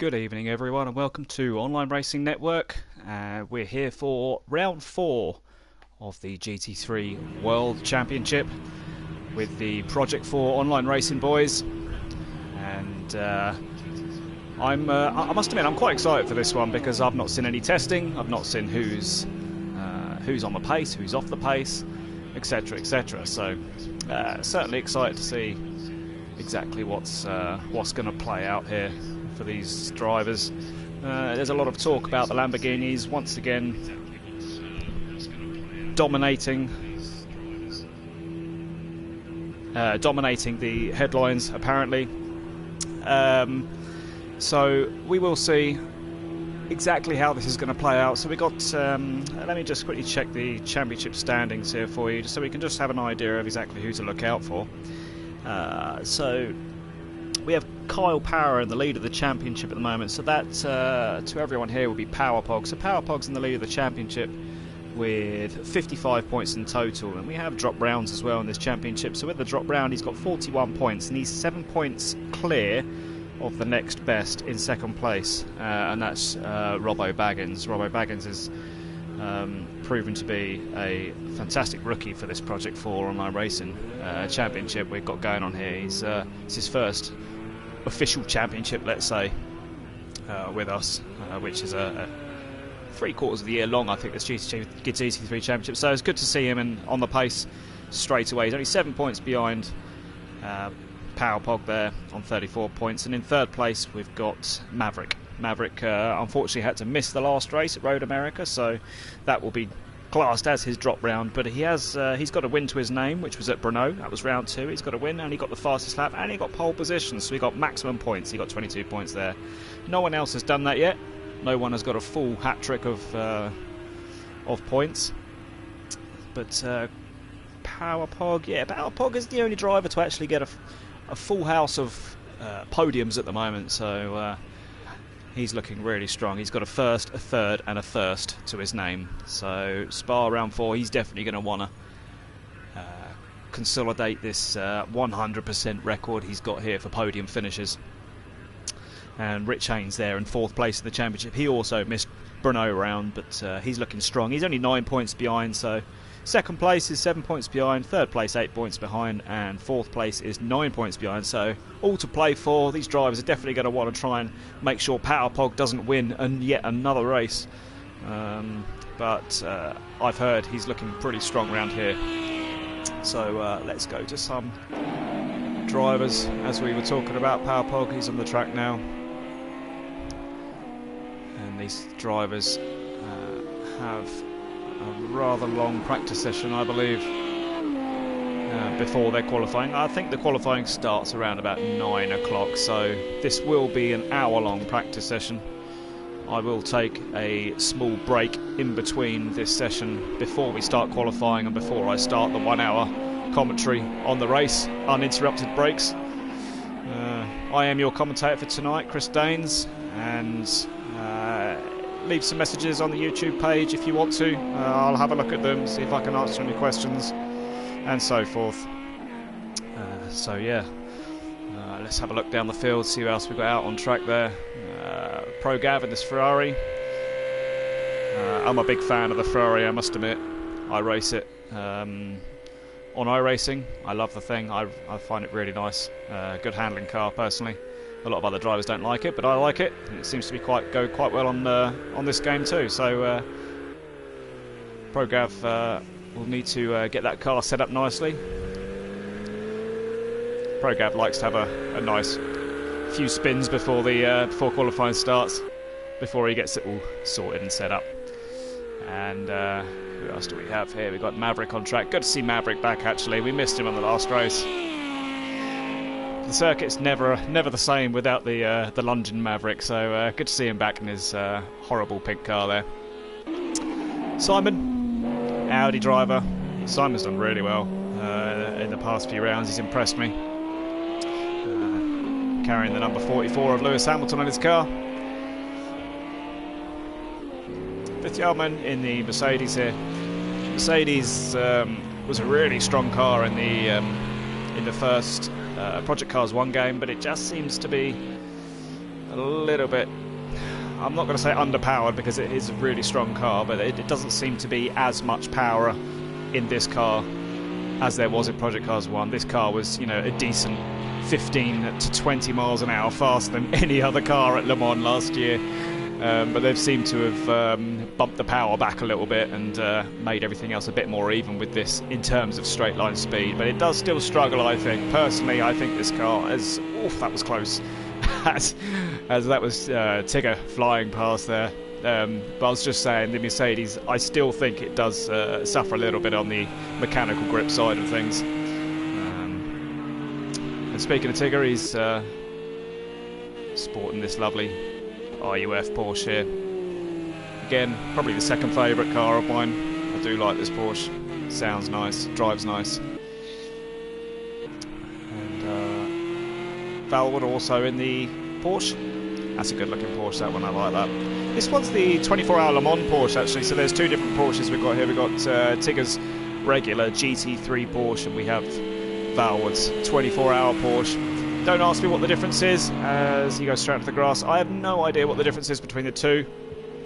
Good evening everyone and welcome to Online Racing Network. We're here for round 4 of the GT3 World Championship with the Project 4 Online Racing boys, and I must admit I'm quite excited for this one because I've not seen any testing. I've not seen who's on the pace, who's off the pace, etc, etc. So certainly excited to see exactly what's going to play out here for these drivers. There's a lot of talk about the Lamborghinis once again dominating the headlines apparently. So we will see exactly how this is going to play out. So we got let me just quickly check the championship standings here for you, just so we can just have an idea of exactly who to look out for. So we have Kyle Power in the lead of the championship at the moment, so that to everyone here will be Power Pog. So Power Pog's in the lead of the championship with 55 points in total, and we have drop rounds as well in this championship. So with the drop round he's got 41 points and he's 7 points clear of the next best in second place, and that's Robbo Baggins. Robbo Baggins is proven to be a fantastic rookie for this Project 4 Online Racing Championship we've got going on here. It's his first official championship, let's say, with us, which is a 3/4 of the year long, I think, this GT3 Championship. So it's good to see him on the pace straight away. He's only 7 points behind Power Pog there on 34 points, and in third place we've got Maverick. Maverick unfortunately had to miss the last race at Road America, so that will be classed as his drop round, but he's got a win to his name, which was at Brno. That was round 2. He's got a win and he got the fastest lap and he got pole position, so he got maximum points. He got 22 points there. No one else has done that yet. No one has got a full hat-trick of points, but Power Pog, yeah, Power Pog is the only driver to actually get a full house of podiums at the moment, so he's looking really strong. He's got a first, a third and a first to his name. So Spa round 4, he's definitely going to want to consolidate this 100% record he's got here for podium finishes. And Rich Haynes there in 4th place in the championship. He also missed Brno round, but he's looking strong. He's only 9 points behind, so second place is 7 points behind, third place 8 points behind, and 4th place is 9 points behind. So all to play for. These drivers are definitely going to want to try and make sure Power Pog doesn't win yet another race. But I've heard he's looking pretty strong around here. So let's go to some drivers. As we were talking about, Power Pog, he's on the track now. And these drivers have a rather long practice session, I believe, before their qualifying. I think the qualifying starts around about 9 o'clock, so this will be an hour-long practice session. I will take a small break in between this session before we start qualifying and before I start the 1 hour commentary on the race. Uninterrupted breaks. I am your commentator for tonight, Chris Daines, and leave some messages on the YouTube page if you want to. I'll have a look at them, see if I can answer any questions and so forth. So yeah, let's have a look down the field, see who else we've got out on track there. Pro Gav in this Ferrari. I'm a big fan of the Ferrari, I must admit. I race it on iRacing. I love the thing. I find it really nice. Good handling car personally. A lot of other drivers don't like it, but I like it. And it seems to be go quite well on this game too. So ProGav will need to get that car set up nicely. ProGav likes to have a nice few spins before qualifying starts, before he gets it all sorted and set up. And who else do we have here? We've got Maverick on track. Good to see Maverick back, actually. We missed him on the last race. The circuit's never the same without the London Maverick, so good to see him back in his horrible pink car there. Simon, Audi driver. Simon's done really well in the past few rounds. He's impressed me. Carrying the number 44 of Lewis Hamilton on his car. Bithjelman in the Mercedes here. Mercedes was a really strong car in the first Project Cars 1 game, but it just seems to be a little bit, I'm not going to say underpowered because it is a really strong car, but it doesn't seem to be as much power in this car as there was in Project Cars 1. This car was, you know, a decent 15 to 20 miles an hour faster than any other car at Le Mans last year. But they've seemed to have bumped the power back a little bit and made everything else a bit more even with this in terms of straight line speed. But it does still struggle, I think. Personally, I think this car is... Oof, that was close. as that was Tigger flying past there. But I was just saying, the Mercedes, I still think it does suffer a little bit on the mechanical grip side of things. And speaking of Tigger, he's sporting this lovely RUF Porsche here. Again, probably the second favourite car of mine. I do like this Porsche. Sounds nice, drives nice. And Valwood also in the Porsche. That's a good looking Porsche, that one, I like that. This one's the 24-hour Le Mans Porsche actually, so there's two different Porsches we've got here. We've got Tigger's regular GT3 Porsche and we have Valwood's 24-hour Porsche. Don't ask me what the difference is as he goes straight into the grass. I have no idea what the difference is between the two.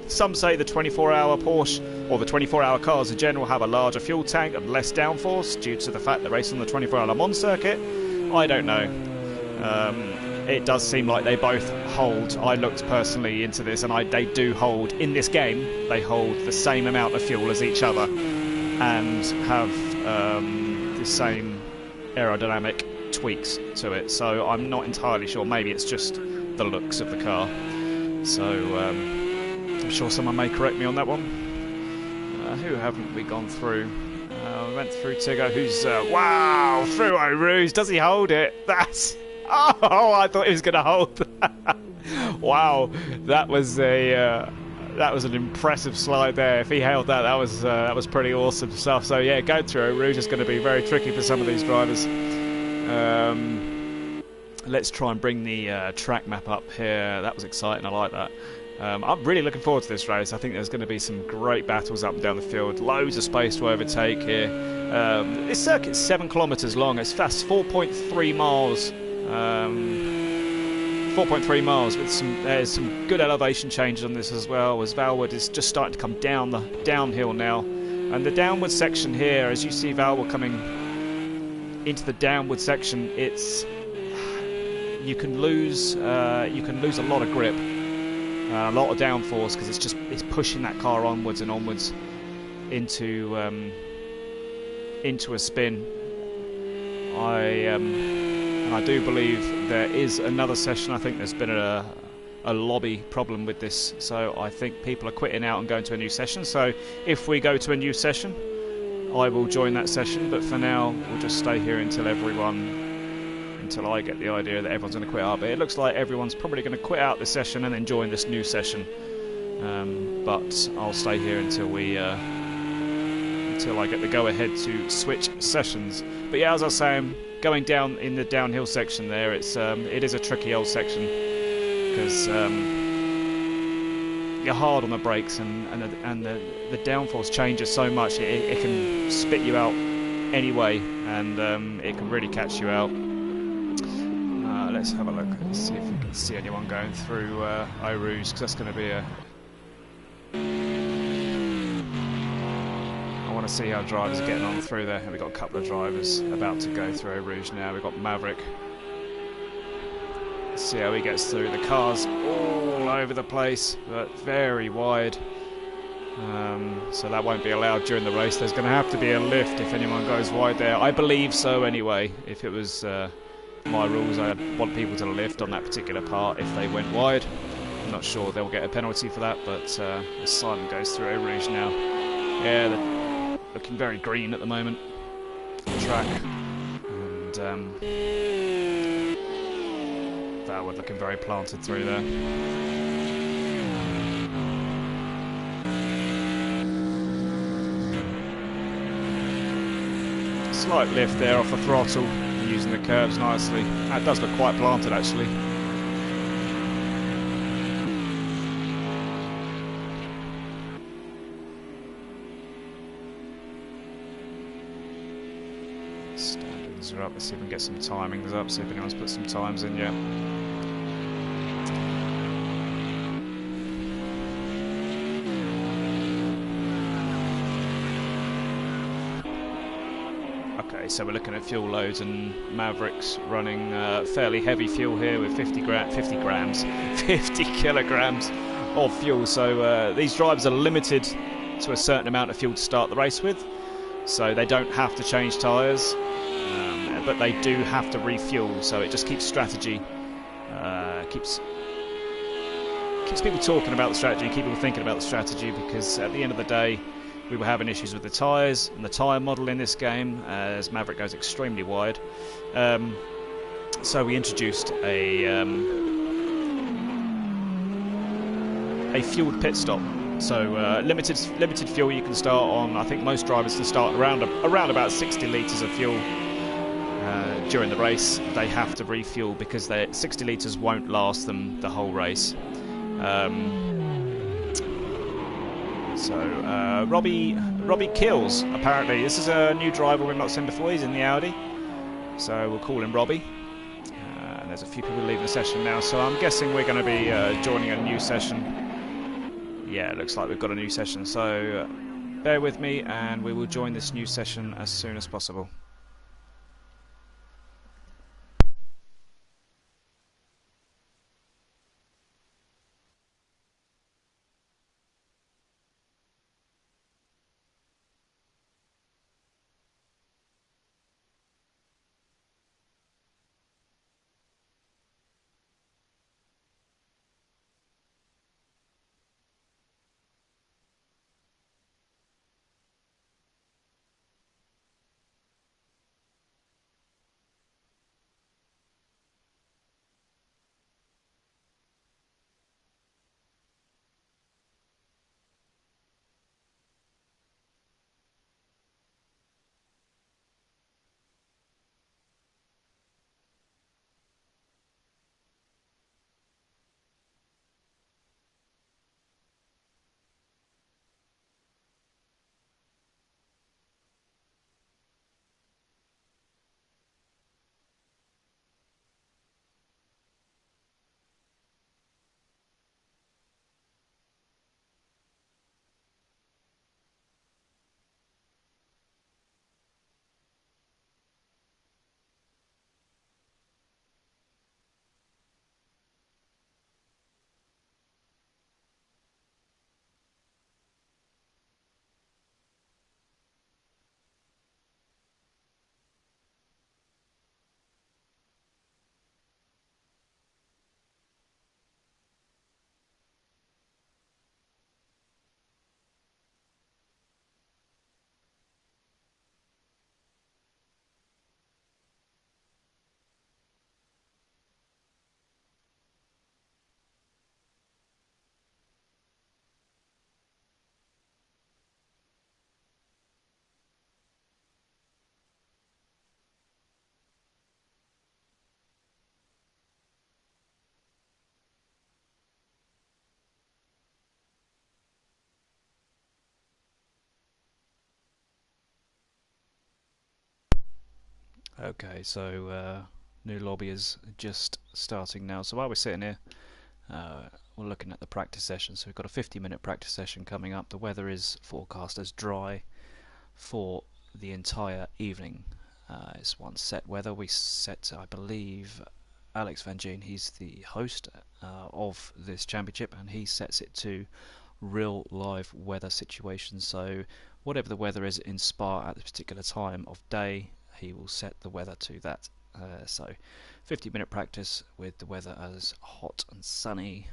Some say the 24-hour Porsche, or the 24-hour cars in general, have a larger fuel tank and less downforce due to the fact they're racing on the 24-hour Le Mans circuit. I don't know. It does seem like they both hold. I looked personally into this and they do hold, in this game, they hold the same amount of fuel as each other and have the same aerodynamic tweaks to it, so I'm not entirely sure. Maybe it's just the looks of the car, so I'm sure someone may correct me on that one. Who haven't we gone through? We went through Tigger, who's wow, through Eau Rouge. Does he hold it? That's I thought he was going to hold that. Wow, that was an impressive slide there. If he held that, that was pretty awesome stuff. So yeah, going through Eau Rouge is going to be very tricky for some of these drivers. Let's try and bring the track map up here. That was exciting, I like that. I'm really looking forward to this race. I think there's going to be some great battles up and down the field. Loads of space to overtake here. This circuit's 7 kilometres long. It's fast, 4.3 miles. 4.3 miles with there's some good elevation changes on this as well, as Valwood is just starting to come down the downhill now. And the downward section here, as you see Valwood coming into the downward section, you can lose a lot of grip, a lot of downforce, because it's pushing that car onwards and onwards into a spin. And I do believe there is another session. I think there's been a lobby problem with this, so I think people are quitting out and going to a new session. So if we go to a new session, I will join that session, but for now we'll just stay here until I get the idea that everyone's going to quit out. But it looks like everyone's probably going to quit out this session and then join this new session. But I'll stay here until I get the go-ahead to switch sessions. But yeah, as I was saying, going down in the downhill section there, it is a tricky old section because you're hard on the brakes and the downforce changes so much it can spit you out anyway, and it can really catch you out. Let's have a look. Let's see if we can see anyone going through Eau Rouge, because that's going to be I want to see how drivers are getting on through there. And we've got a couple of drivers about to go through Eau Rouge now. We've got Maverick. Let's see how he gets through. The car's all over the place, but very wide. So that won't be allowed during the race. There's going to have to be a lift if anyone goes wide there. I believe so anyway. If it was my rules, I'd want people to lift on that particular part if they went wide. I'm not sure they'll get a penalty for that, but as Simon goes through Eau Rouge now. Yeah, they're looking very green at the moment, the track. And Valwood looking very planted through there. Slight lift there off the throttle, using the curves nicely. That does look quite planted actually. Standings are up. Let's see if we can get some timings up, see if anyone's put some times in yet. Okay, so we're looking at fuel loads, and Maverick's running fairly heavy fuel here with 50 kilograms of fuel. So these drivers are limited to a certain amount of fuel to start the race with, so they don't have to change tyres, but they do have to refuel. So it just keeps strategy, keeps people talking about the strategy, keep people thinking about the strategy, because at the end of the day, we were having issues with the tyres and the tyre model in this game, as Maverick goes extremely wide. So we introduced a fueled pit stop. So limited fuel you can start on. I think most drivers can start around about 60 litres of fuel during the race. They have to refuel because 60 litres won't last them the whole race. So Robbie Kills, apparently. This is a new driver we've not seen before. He's in the Audi, so we'll call him Robbie. And there's a few people leaving the session now, so I'm guessing we're going to be joining a new session. Yeah, it looks like we've got a new session, so bear with me and we will join this new session as soon as possible. Okay, so new lobby is just starting now. So while we're sitting here, we're looking at the practice session. So we've got a 50-minute practice session coming up. The weather is forecast as dry for the entire evening. It's one set weather. We set, I believe, Alex Van Gien, he's the host of this championship, and he sets it to real live weather situations. So whatever the weather is in Spa at this particular time of day, he will set the weather to that. So 50-minute practice with the weather as hot and sunny.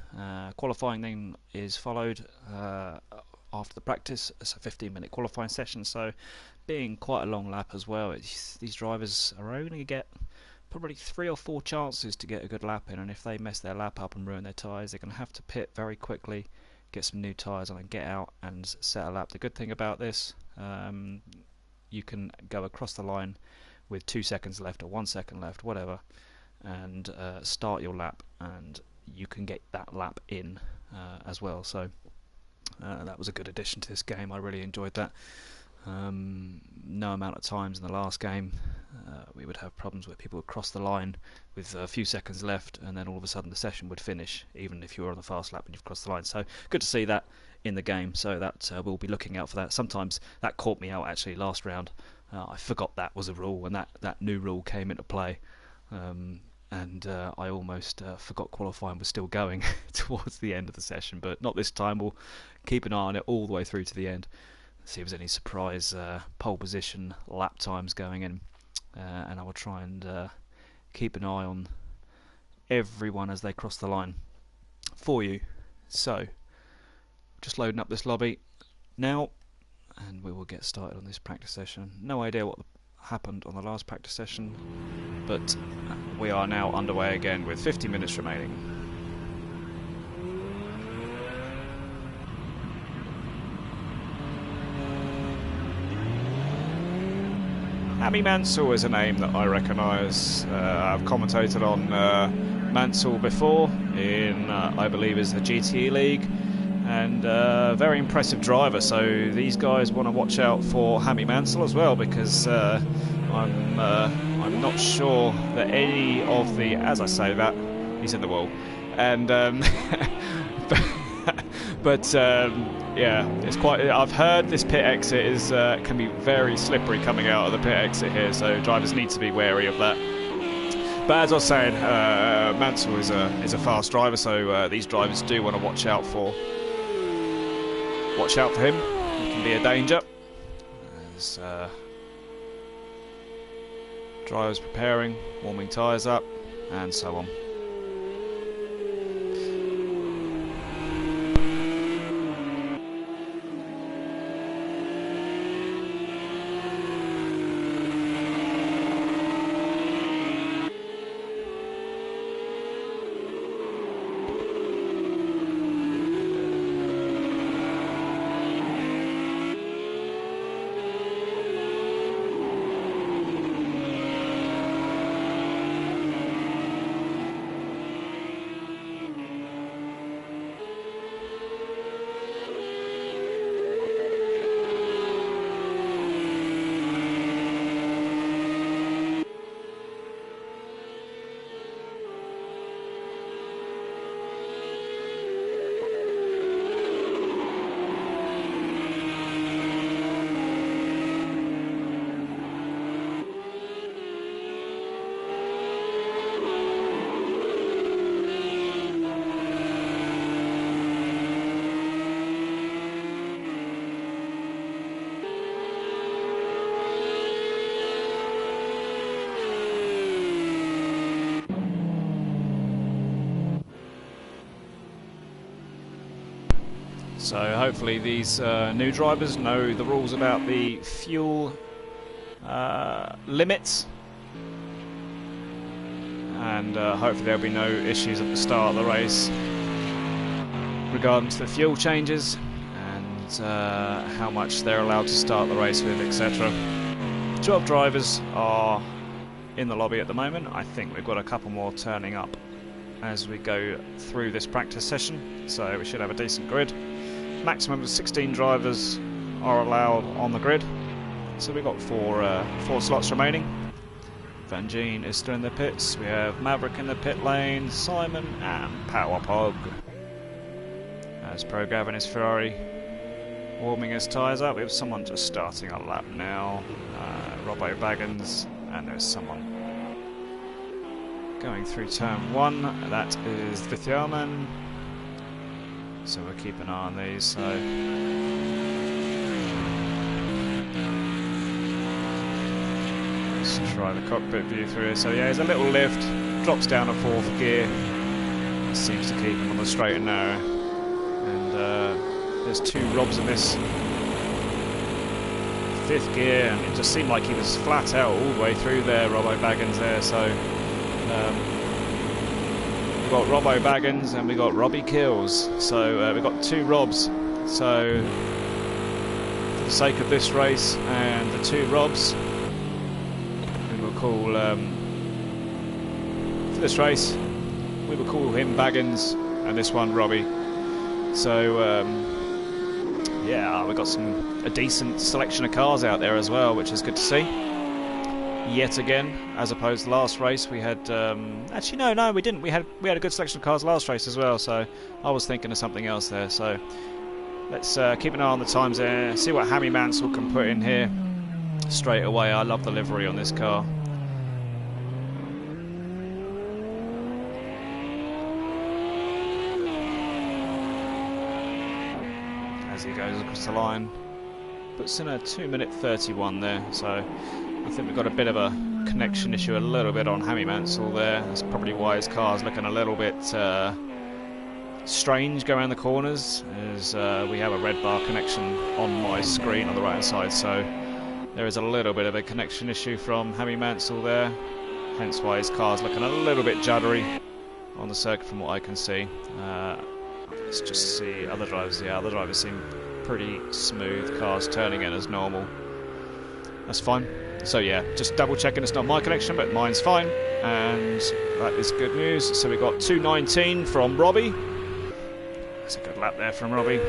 Qualifying then is followed after the practice. It's a 15-minute qualifying session, so being quite a long lap as well. These drivers are only going to get probably 3 or 4 chances to get a good lap in, and if they mess their lap up and ruin their tyres, they're going to have to pit very quickly, get some new tyres on and get out and set a lap. The good thing about this, you can go across the line with 2 seconds left or 1 second left, whatever, and start your lap, and you can get that lap in as well. So that was a good addition to this game. I really enjoyed that. No amount of times in the last game we would have problems where people would cross the line with a few seconds left, and then all of a sudden the session would finish, even if you were on the fast lap and you've crossed the line. So good to see that in the game, so that we'll be looking out for that. Sometimes that caught me out actually last round. I forgot that was a rule, and that new rule came into play. And I almost forgot qualifying was still going towards the end of the session, but not this time. We'll keep an eye on it all the way through to the end, see if there's any surprise pole position lap times going in, and I will try and keep an eye on everyone as they cross the line for you. So, just loading up this lobby now, and we will get started on this practice session. No idea what happened on the last practice session, but we are now underway again with 50 minutes remaining. Hammy Mansell is a name that I recognise. I've commentated on Mansell before in, I believe, is the GT League, and very impressive driver. So these guys want to watch out for Hammy Mansell as well, because I'm not sure that any of the, as I say that, he's in the wall, and yeah, it's quite. I've heard this pit exit is can be very slippery coming out of the pit exit here, so drivers need to be wary of that. But as I was saying, Mansell is a fast driver, so these drivers do want to watch out for him. He can be a danger. As drivers preparing, warming tyres up, and so on. So hopefully these new drivers know the rules about the fuel limits, and hopefully there'll be no issues at the start of the race regarding to the fuel changes and how much they're allowed to start the race with, etc. 12 drivers are in the lobby at the moment. I think we've got a couple more turning up as we go through this practice session, so we should have a decent grid. Maximum of 16 drivers are allowed on the grid, so we've got four slots remaining. Van Gien is still in the pits. We have Maverick in the pit lane, Simon and Power Pog. As Pro Gav in his Ferrari warming his tyres up. We have someone just starting a lap now, Robbo Baggins, and there's someone going through turn 1, that is Vithyaman. So we'll keep an eye on these. So let's try the cockpit view through here. So yeah, there's a little lift, drops down a 4th gear, seems to keep him on the straight and narrow. And there's 2 Robs in this 5th gear, and it just seemed like he was flat out all the way through there, Robbo Baggins there. So we've got Robbo Baggins and we've got Robbie Kills. So we've got 2 Robs. So for the sake of this race and the 2 Robs, we will call for this race we will call him Baggins and this one Robbie. So yeah, we've got a decent selection of cars out there as well, which is good to see. Yet again, as opposed to last race, we had actually no, we didn't. We had a good selection of cars last race as well. So I was thinking of something else there. So let's keep an eye on the times there, see what Hammy Mansell can put in here. straight away. I love the livery on this car. As he goes across the line, puts in a 2:31 there, so I think we've got a bit of a connection issue a little bit on Hammy Mansell there. That's probably why his car's looking a little bit strange going around the corners, as we have a red bar connection on my screen on the right hand side, so there is a little bit of a connection issue from Hammy Mansell there, hence why his car's looking a little bit juddery on the circuit from what I can see. Let's just see other drivers. Yeah, other drivers seem pretty smooth, cars turning in as normal. That's fine. So yeah, just double checking it's not my connection, but mine's fine, and that is good news. So we got 2:19 from Robbie. That's a good lap there from Robbie.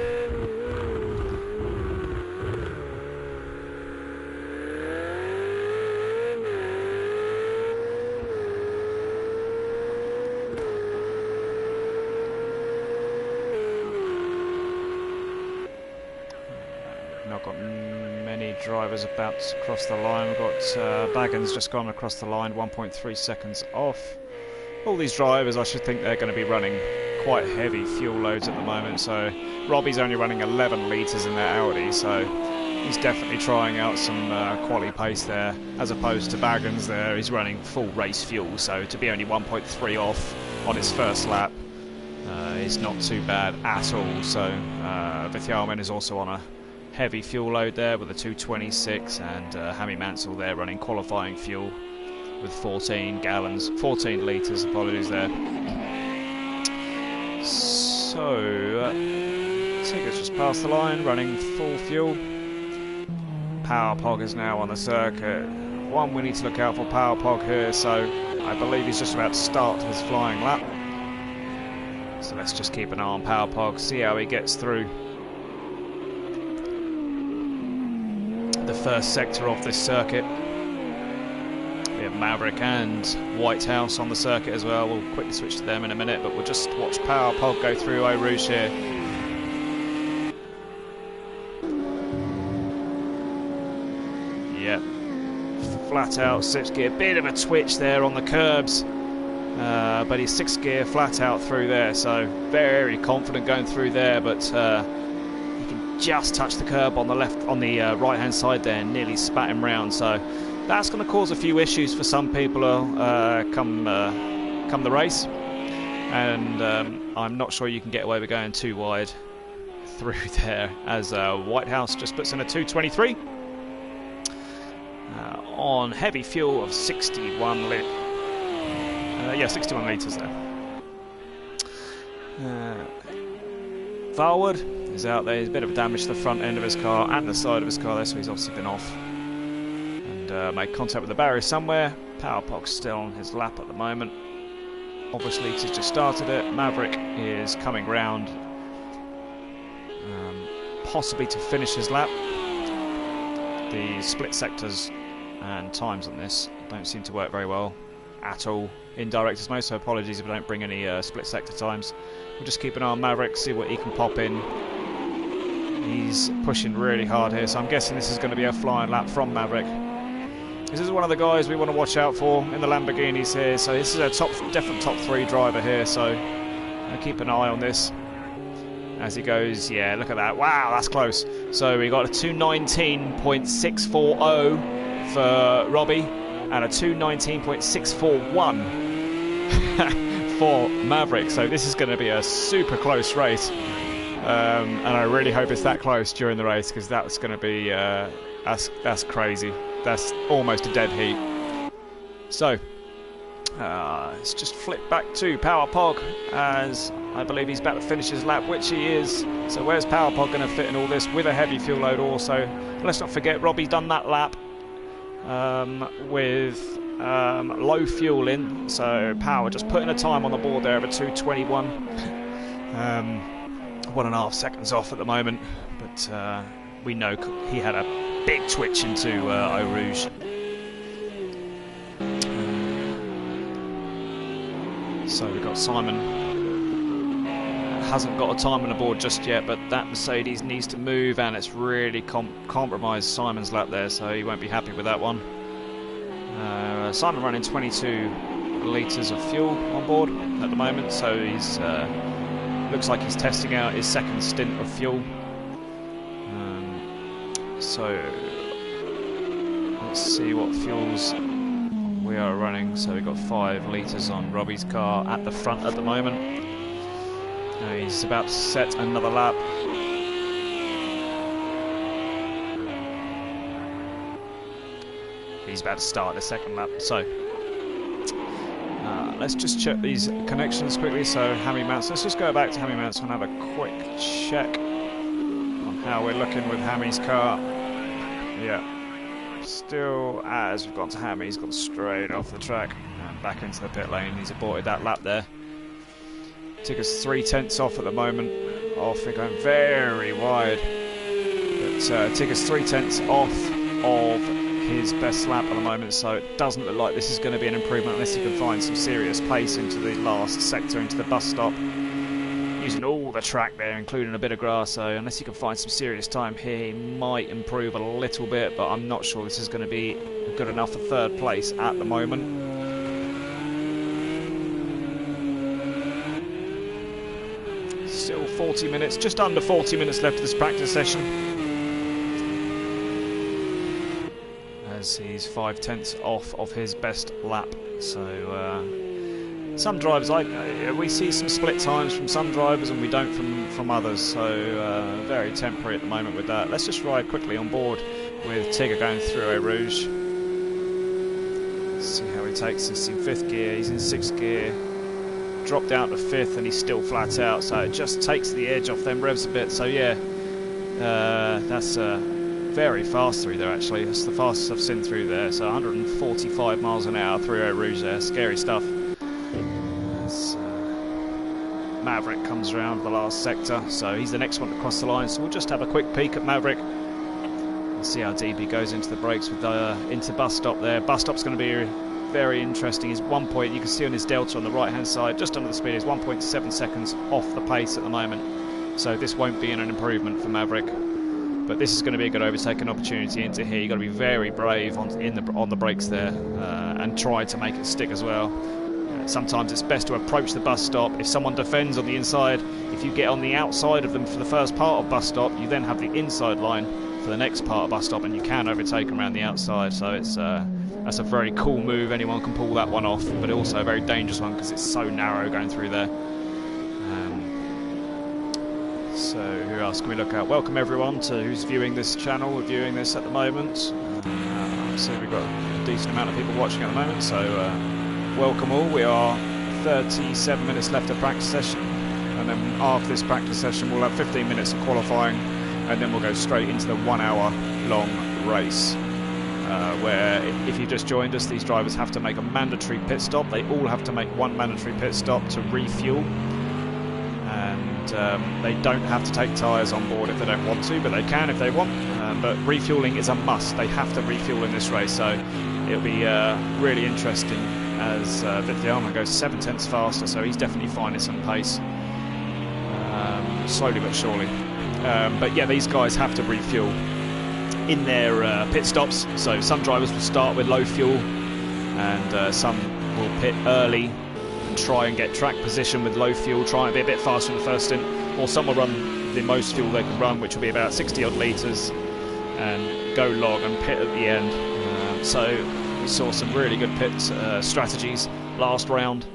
Not got many drivers about to cross the line. We've got Baggins just gone across the line, 1.3 seconds off. All these drivers, I should think they're going to be running quite heavy fuel loads at the moment. So Robbie's only running 11 litres in their Audi, so he's definitely trying out some quality pace there, as opposed to Baggins there. He's running full race fuel, so to be only 1.3 off on his first lap is not too bad at all. So Vithalman is also on a heavy fuel load there with a 226, and Hammy Mansell there running qualifying fuel with 14 litres, apologies there. So Tigger's just past the line, running full fuel. Power Pog is now on the circuit. One we need to look out for Power Pog here, so I believe he's just about to start his flying lap. So let's just keep an eye on Power Pog, see how he gets through the first sector of this circuit. We have Maverick and Whitehouse on the circuit as well. We'll quickly switch to them in a minute, but we'll just watch Power Pog go through Eau Rouge here. Yep, flat out 6th gear, bit of a twitch there on the curbs, but he's 6th gear flat out through there, so very confident going through there, but just touched the curb on the right hand side there and nearly spat him round, so that's going to cause a few issues for some people come the race, and I'm not sure you can get away with going too wide through there, as Whitehouse just puts in a 223 on heavy fuel of 61 litres there. Varwood is out there. There's a bit of damage to the front end of his car and the side of his car there, so he's obviously been off and made contact with the barrier somewhere. Power Pog's still on his lap at the moment. Obviously he's just started it. Maverick is coming round, possibly to finish his lap. The split sectors and times on this don't seem to work very well at all in director's mode, so apologies if I don't bring any split sector times. We'll just keep an eye on Maverick, see what he can pop in. He's pushing really hard here, so I'm guessing this is going to be a flying lap from Maverick. This is one of the guys we want to watch out for in the Lamborghinis here, so this is a definite top 3 driver here, so I'll keep an eye on this as he goes. Yeah, look at that, wow, that's close. So we got a 219.640 for Robbie and a 219.641 for Maverick, so this is going to be a super close race, and I really hope it's that close during the race, because that's going to be that's crazy. That's almost a dead heat. So let's just flip back to Power Pog, as I believe he's about to finish his lap, which he is. So where's Power Pog going to fit in all this with a heavy fuel load also? Let's not forget Robbie's done that lap with low fuel in, so Power just putting a time on the board there of a 2:21, 1.5 seconds off at the moment, but we know he had a big twitch into Eau Rouge. So we've got Simon hasn't got a time on the board just yet, but that Mercedes needs to move, and it's really compromised Simon's lap there, so he won't be happy with that one. Simon running 22 litres of fuel on board at the moment, so he's looks like he's testing out his second stint of fuel. So let's see what fuels we are running. So we've got 5 litres on Robbie's car at the front at the moment. He's about to set another lap. He's about to start the second lap. So let's just check these connections quickly. So Hammy Mansell, let's just go back to Hammy Mansell and have a quick check on how we're looking with Hammy's car. Yeah, still as we've gone to Hammy, he's gone straight off the track and back into the pit lane. He's aborted that lap there. Took us 3/10 off at the moment. Off, we're going very wide, but took us 3/10 off of his best lap at the moment, so it doesn't look like this is going to be an improvement unless he can find some serious pace into the last sector, into the bus stop, using all the track there, including a bit of grass. So unless he can find some serious time here, he might improve a little bit, but I'm not sure this is going to be good enough for third place at the moment. Still 40 minutes, just under 40 minutes left of this practice session, as he's 5/10 off of his best lap. So some drivers, we see some split times from some drivers and we don't from others, so very temporary at the moment with that. Let's just ride quickly on board with Tigger going through Eau Rouge. Let's see how he takes this in 5th gear. He's in 6th gear, dropped out to 5th, and he's still flat out, so it just takes the edge off them revs a bit. So yeah, that's very fast through there actually. That's the fastest I've seen through there, so 145 miles an hour through Eau Rouge there. Scary stuff. As Maverick comes around the last sector, so he's the next one to cross the line, so we'll just have a quick peek at Maverick and see how deep he goes into the brakes with into bus stop there. Bus stop's going to be very interesting. He's 1 point, you can see on his delta on the right hand side, just under the speed, he's 1.7 seconds off the pace at the moment, so this won't be an improvement for Maverick, but this is going to be a good overtaking opportunity into here. You've got to be very brave on the brakes there, and try to make it stick as well. Sometimes it's best to approach the bus stop. If someone defends on the inside, if you get on the outside of them for the first part of bus stop, you then have the inside line for the next part of bus stop, and you can overtake them around the outside. So it's that's a very cool move. Anyone can pull that one off, but also a very dangerous one because it's so narrow going through there. So who else can we look at? Welcome everyone to who's viewing this channel. We're viewing this at the moment. So we've got a decent amount of people watching at the moment. So welcome all. We are 37 minutes left of practice session, and then after this practice session we'll have 15 minutes of qualifying, and then we'll go straight into the 1 hour long race, where if you just joined us, these drivers have to make a mandatory pit stop. They all have to make one mandatory pit stop to refuel, and they don't have to take tyres on board if they don't want to, but they can if they want. But refueling is a must. They have to refuel in this race, so it'll be really interesting as Vithielma goes 7/10 faster, so he's definitely finding some pace, slowly but surely. But yeah, these guys have to refuel in their pit stops, so some drivers will start with low fuel, and some will pit early and try and get track position with low fuel, try and be a bit faster in the first stint, or some will run the most fuel they can run, which will be about 60 odd litres, and go long and pit at the end. So we saw some really good pit strategies last round,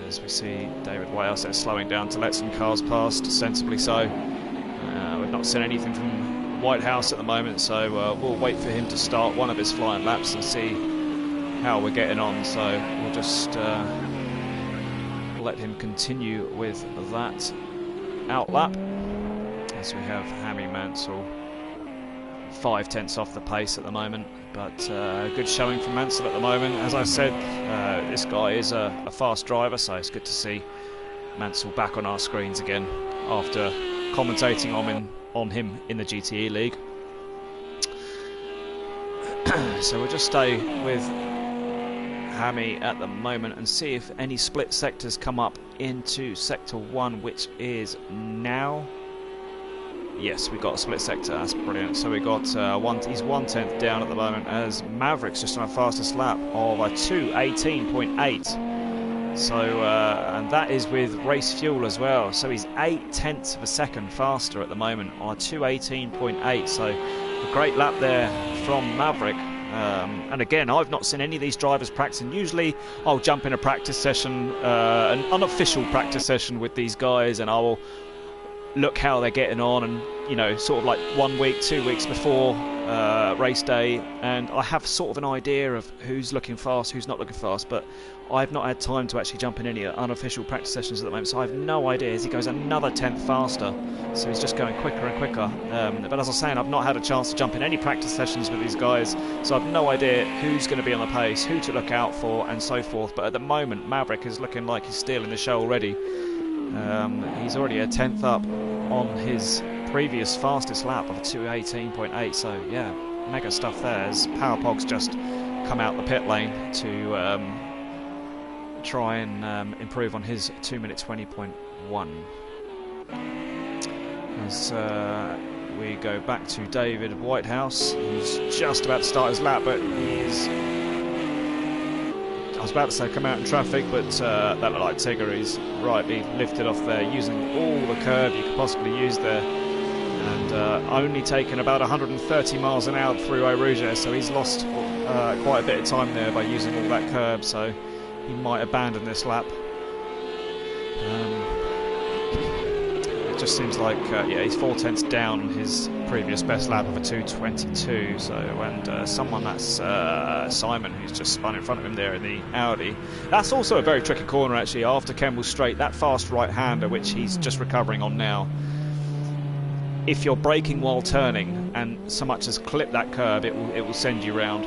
as we see David Wales slowing down to let some cars past, sensibly so. We've not seen anything from Whitehouse at the moment, so we'll wait for him to start one of his flying laps and see how we're getting on. So we'll just let him continue with that out lap, as we have Hammy Mansell 5/10 off the pace at the moment, but good showing from Mansell at the moment. As I said, this guy is a fast driver, so it's good to see Mansell back on our screens again after commentating on him in the GTE League. So we'll just stay with Hammy at the moment and see if any split sectors come up into Sector 1, which is now... Yes, we got a split sector. That's brilliant. So we got he's 1/10 down at the moment, as Maverick's just on a fastest lap of a 2:18.8. So and that is with race fuel as well. So he's 0.8 of a second faster at the moment on a 2:18.8. So a great lap there from Maverick. And again, I've not seen any of these drivers practicing. Usually I'll jump in a practice session, an unofficial practice session with these guys, and I will look how they're getting on, and you know, sort of like 1 week, 2 weeks before race day, and I have sort of an idea of who's looking fast, who's not looking fast, but I've not had time to actually jump in any unofficial practice sessions at the moment, so I have no idea as he goes another 10th faster, so he's just going quicker and quicker. But as I was saying, I've not had a chance to jump in any practice sessions with these guys, so I've no idea who's going to be on the pace, who to look out for, and so forth. But at the moment, Maverick is looking like he's stealing the show already. He's already a 10th up on his previous fastest lap of a 2:18.8, so yeah, mega stuff there, as Powerpog's just come out the pit lane to try and improve on his 2:20.1. As we go back to David Whitehouse, who's just about to start his lap, but he's... I was about to say come out in traffic, but that looked like Tigger. He's rightly lifted off there, using all the curb you could possibly use there, and only taken about 130 miles an hour through Eau Rouge, so he's lost quite a bit of time there by using all that curb, so he might abandon this lap. It just seems like, yeah, he's 4/10 down on his previous best lap of a 2:22. So, and someone that's Simon, who's just spun in front of him there in the Audi. That's also a very tricky corner actually. After Kemble Straight, that fast right-hander, which he's just recovering on now. If you're braking while turning and so much as clip that curb, it will send you round.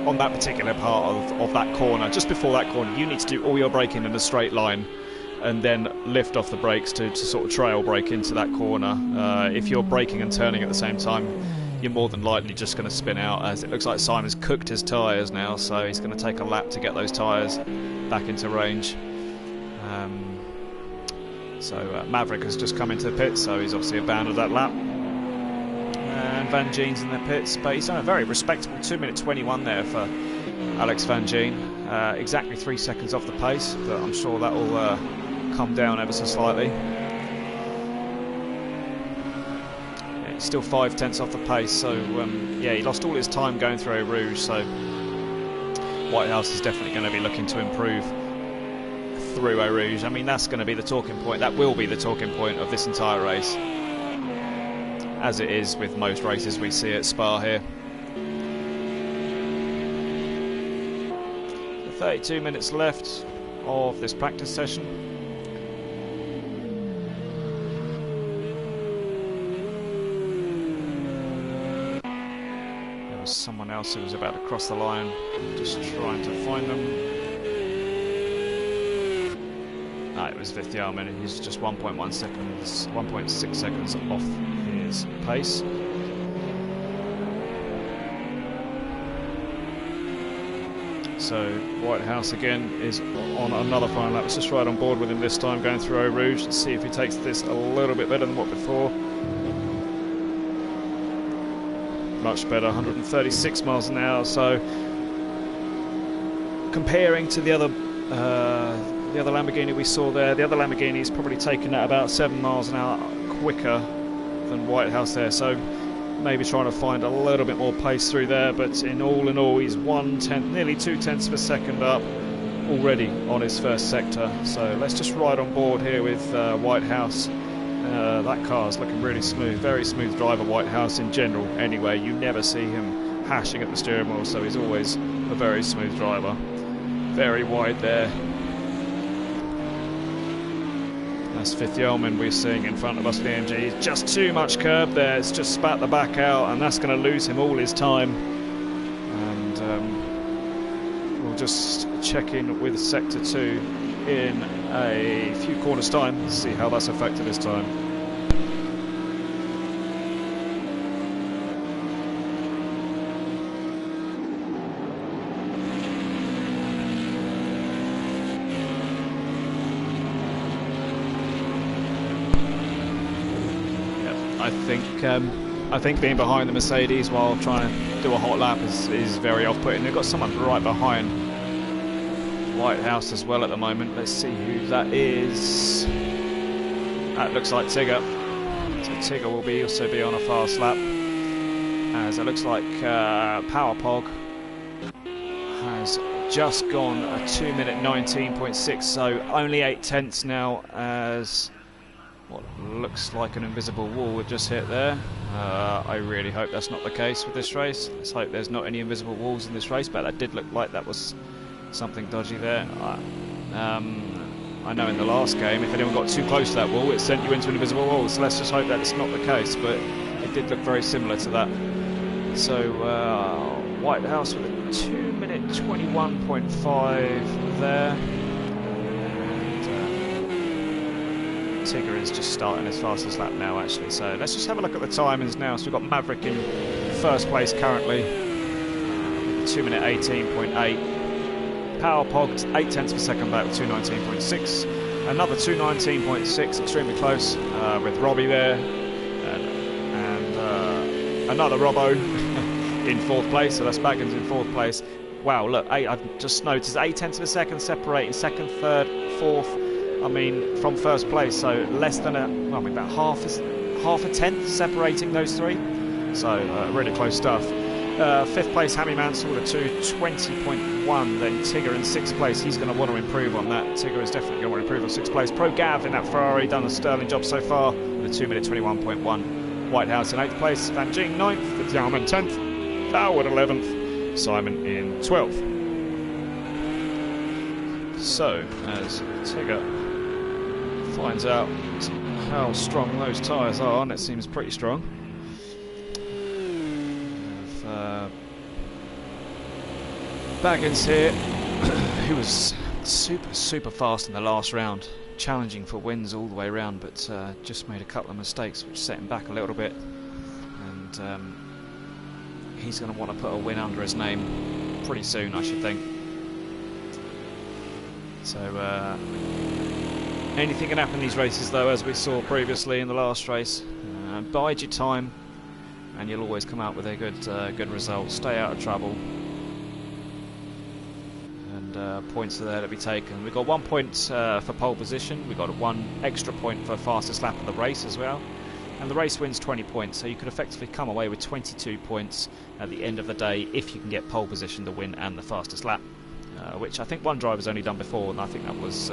On that particular part of that corner, just before that corner, you need to do all your braking in a straight line, and then lift off the brakes to sort of trail brake into that corner. If you're braking and turning at the same time, you're more than likely just going to spin out, as it looks like Simon's cooked his tyres now, so he's going to take a lap to get those tyres back into range. Maverick has just come into the pits, so he's obviously abandoned that lap. And Van Geen's in the pits, but he's done a very respectable 2:21 there for Alex Van Geen. Exactly 3 seconds off the pace, but I'm sure that will come down ever so slightly. Yeah, he's still 5/10 off the pace, so yeah, he lost all his time going through Eau Rouge, so Whitehouse is definitely going to be looking to improve through Eau Rouge. I mean, that's going to be the talking point, that will be the talking point of this entire race, as it is with most races we see at Spa here. 32 minutes left of this practice session. There was someone else who was about to cross the line, just trying to find them. It was Vithyaman, he's just 1.6 seconds off his pace. So Whitehouse again is on another final lap. Let's just ride on board with him this time, going through Eau Rouge, and see if he takes this a little bit better than what before. Much better, 136 miles an hour. So comparing to the other Lamborghini we saw there, the other Lamborghini's probably taken that about 7 miles an hour quicker than Whitehouse there. So maybe trying to find a little bit more pace through there, but in all, he's 1/10, nearly 2/10 of a second up already on his first sector. So let's just ride on board here with Whitehouse. That car's looking really smooth, very smooth driver, Whitehouse in general. Anyway, you never see him hashing at the steering wheel, so he's always a very smooth driver. Very wide there. That's Vithyaman we're seeing in front of us, BMG. Just too much curb there, it's just spat the back out, and that's going to lose him all his time. And we'll just check in with Sector 2 in a few corners' time, see how that's affected his time. I think being behind the Mercedes while trying to do a hot lap is very off-putting. They've got someone right behind Whitehouse as well at the moment. Let's see who that is. That looks like Tigger. So Tigger will also be on a fast lap, as it looks like PowerPog has just gone a 2-minute 19.6, so only 8 tenths now, as what looks like an invisible wall would just hit there. I really hope that's not the case with this race. Let's hope there's not any invisible walls in this race, but that did look like that was something dodgy there. I know in the last game, if anyone got too close to that wall, it sent you into an invisible wall, so let's just hope that's not the case, but it did look very similar to that. So Whitehouse with a 2-minute 21.5 there. Tigger is just starting his fastest lap now, actually. So let's just have a look at the timings now. So we've got Maverick in first place currently, 2-minute 18.8. PowerPog 8 tenths per second back with 2:19.6. Another 2:19.6, extremely close, with Robbie there, and another Robbo in fourth place. So that's Baggins in fourth place. Wow, look, I've just noticed 8 tenths of a second separating second, third, fourth. I mean, from first place, so less than about half a tenth separating those three. So really close stuff. Fifth place, Hammy Mansell with a 2:20.1. Then Tigger in sixth place. He's going to want to improve on that. Tigger is definitely going to want to improve on sixth place. Pro Gav in that Ferrari done a sterling job so far with a 2-minute 21.1. Whitehouse in eighth place. Van Gien ninth. Fitzgerald 10th. Howard 11th. Simon in 12th. So as Tigger finds out how strong those tyres are, and it seems pretty strong. Baggins here, who was super fast in the last round, challenging for wins all the way around, but just made a couple of mistakes which set him back a little bit, and he's going to want to put a win under his name pretty soon, I should think. So anything can happen in these races though, as we saw previously in the last race. Bide your time and you'll always come out with a good result. Stay out of trouble. Points are there to be taken. We've got 1 point for pole position. We've got 1 extra point for fastest lap of the race as well. And the race wins 20 points, so you could effectively come away with 22 points at the end of the day if you can get pole position, the win and the fastest lap. Which I think one driver's only done before, and I think that was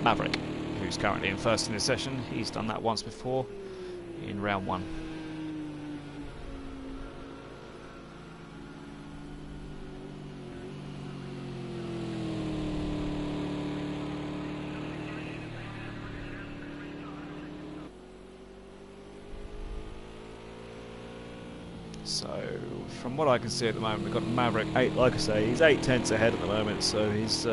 Maverick, who's currently in first in this session. He's done that once before in round 1. So, from what I can see at the moment, we've got Maverick, like I say, he's 8 tenths ahead at the moment, so he's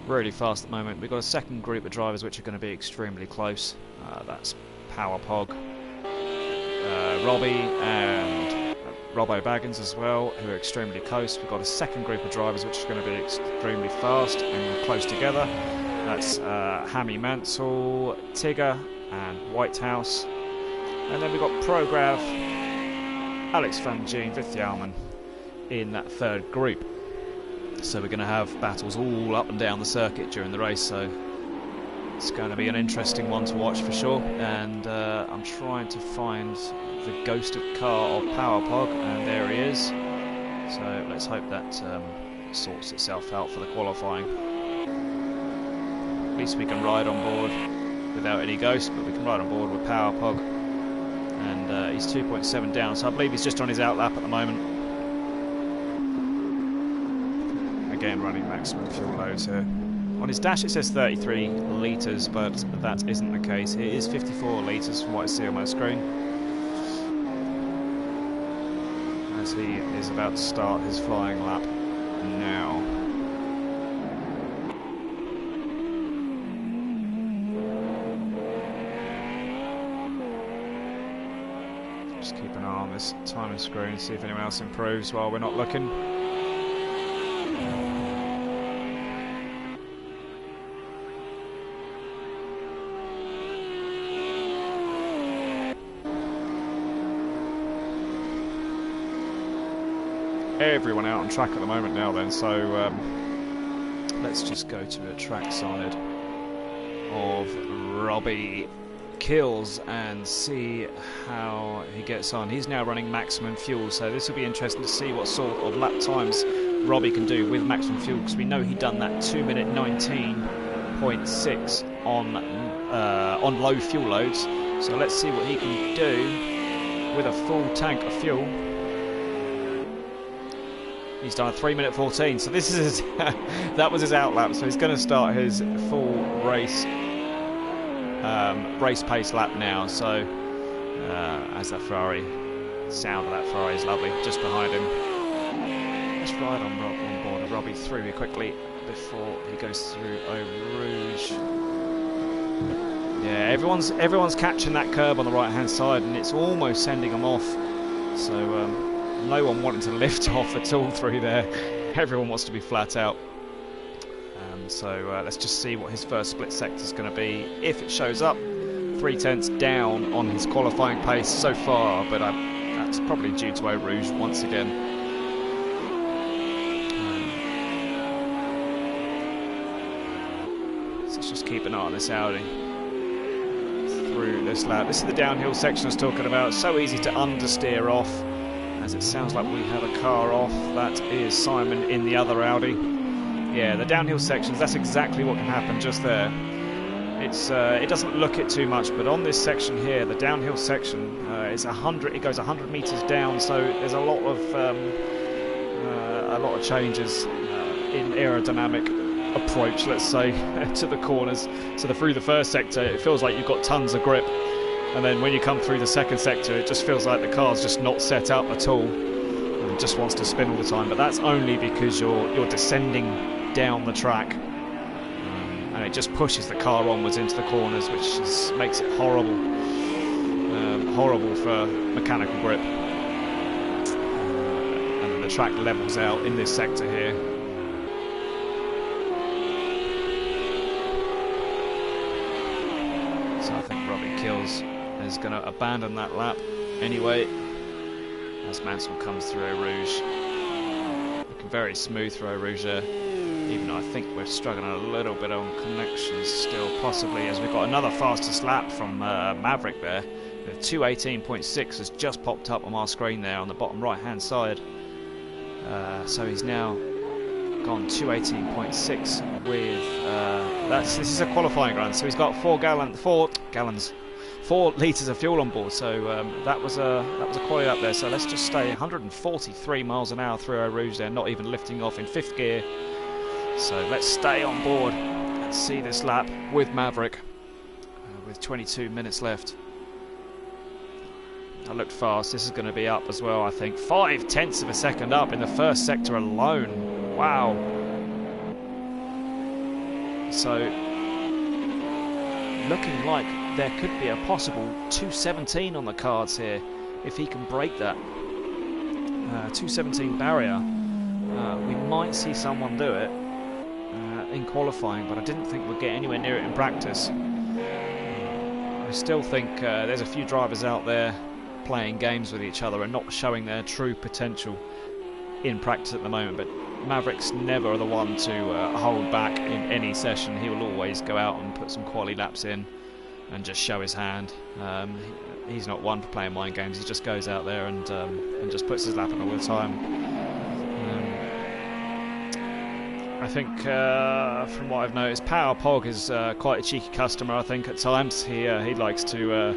really fast at the moment. We've got a second group of drivers which are going to be extremely close. That's PowerPog, Robbie and Robbo Baggins as well, who are extremely close. We've got a second group of drivers which are going to be extremely fast and close together. That's Hammy Mansell, Tigger and Whitehouse. And then we've got Prograv, Alex Van Gien, Vithjalman in that third group. So we're going to have battles all up and down the circuit during the race, so it's going to be an interesting one to watch for sure. And I'm trying to find the ghosted car of PowerPog, and there he is. So let's hope that sorts itself out for the qualifying. At least we can ride on board without any ghost, but we can ride on board with PowerPog. And he's 2.7 down, so I believe he's just on his outlap at the moment. Again, running maximum fuel loads here. On his dash it says 33 litres, but that isn't the case. It is 54 litres from what I see on my screen. As he is about to start his flying lap now. Just keep an eye on this timing screen, see if anyone else improves while we're not looking. everyone out on track at the moment now then, so let's just go to the track side of Robbie Kills and see how he gets on. He's now running maximum fuel, so this will be interesting to see what sort of lap times Robbie can do with maximum fuel, because we know he'd done that 2 minute 19.6 on low fuel loads. So let's see what he can do with a full tank of fuel. He's done a 3 minute 14, so this is his that was his outlap. So he's going to start his full race pace lap now. So as that Ferrari, sound of that Ferrari is lovely just behind him. Let's ride on board of Robbie through here quickly before he goes through Eau Rouge. Yeah, everyone's catching that curb on the right hand side, and it's almost sending them off. So no one wanting to lift off at all through there. Everyone wants to be flat out. So let's just see what his first split sector is going to be. If it shows up, 3/10 down on his qualifying pace so far, but that's probably due to Eau Rouge once again. So let's just keep an eye on this Audi through this lap. This is the downhill section I was talking about. So easy to understeer off, as it sounds like we have a car off. That is Simon in the other Audi. Yeah, the downhill sections, that's exactly what can happen just there. It doesn't look it too much, but on this section here, the downhill section, is 100. It goes 100 meters down, so there's a lot of changes in aerodynamic approach, let's say, to the corners. So through the first sector, it feels like you've got tons of grip, and then when you come through the second sector, it just feels like the car's just not set up at all and just wants to spin all the time. But that's only because you're descending down the track, and it just pushes the car onwards into the corners, which makes it horrible for mechanical grip. And then the track levels out in this sector here. So I think Robbie Kills is going to abandon that lap anyway, as Mansell comes through Eau Rouge. Looking very smooth through Eau Rouge there, even though I think we're struggling a little bit on connections still, possibly, as we've got another fastest lap from Maverick there. The 2:18.6 has just popped up on our screen there on the bottom right hand side. So he's now gone 2:18.6 with this is a qualifying run, so he's got 4 litres of fuel on board. So that was a quality up there. So let's just stay 143 miles an hour through Eau Rouge there, not even lifting off in 5th gear. So let's stay on board and see this lap with Maverick with 22 minutes left. I looked fast. This is going to be up as well, I think. 0.5 of a second up in the first sector alone. Wow. So looking like there could be a possible 2:17 on the cards here if he can break that 2:17 barrier. We might see someone do it in qualifying, but I didn't think we'd get anywhere near it in practice. I still think there's a few drivers out there playing games with each other and not showing their true potential in practice at the moment, but Maverick's never the one to hold back in any session. He will always go out and put some quali laps in and just show his hand. He's not one for playing mind games. He just goes out there and just puts his lap in all the time. I think from what I've noticed, Power Pog is quite a cheeky customer. I think at times he likes to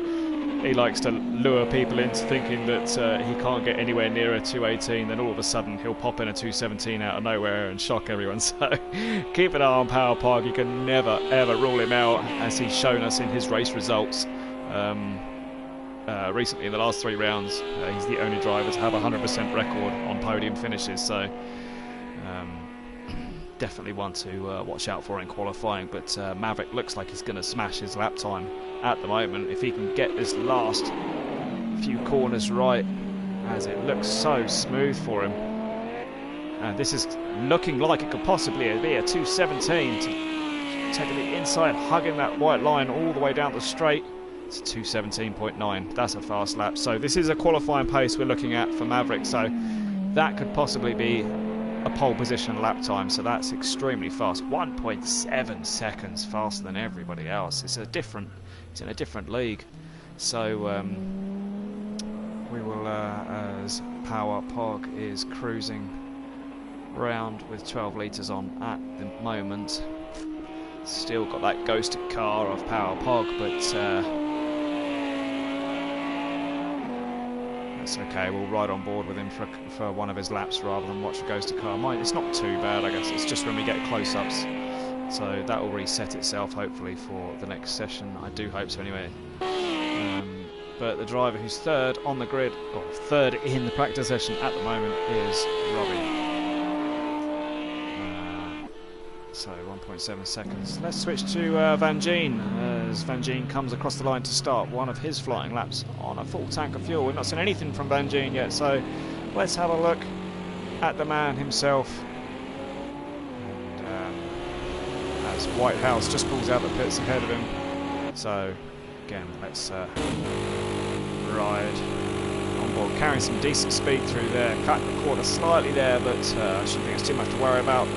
lure people into thinking that he can't get anywhere near a 2:18. Then all of a sudden he'll pop in a 2:17 out of nowhere and shock everyone. So keep an eye on Power Pog. You can never ever rule him out, as he's shown us in his race results. Recently in the last 3 rounds, he's the only driver to have a 100% record on podium finishes. So. Definitely one to watch out for in qualifying, but Maverick looks like he's going to smash his lap time at the moment if he can get this last few corners right, as it looks so smooth for him. And this is looking like it could possibly be a 2:17 to taking the inside, hugging that white line all the way down the straight. It's 2:17.9. That's a fast lap. So this is a qualifying pace we're looking at for Maverick. So that could possibly be a pole position lap time, so that's extremely fast. 1.7 seconds faster than everybody else. It's in a different league. So we will, as Power Pog is cruising round with 12 litres on at the moment. Still got that ghosted car of Power Pog, but that's okay. We'll ride on board with him for one of his laps rather than watch a ghosted car. It's not too bad, I guess. It's just when we get close-ups. So that will reset itself, hopefully, for the next session. I do hope so, anyway. But the driver who's third on the grid, or third in the practice session at the moment, is Robbie. So 1.7 seconds. Let's switch to Van Gien, as Van Gien comes across the line to start one of his flying laps on a full tank of fuel. We've not seen anything from Van Gien yet, so let's have a look at the man himself. And as Whitehouse just pulls out the pits ahead of him. So again, let's ride on board, carrying some decent speed through there. Cut the corner slightly there, but I shouldn't think it's too much to worry about.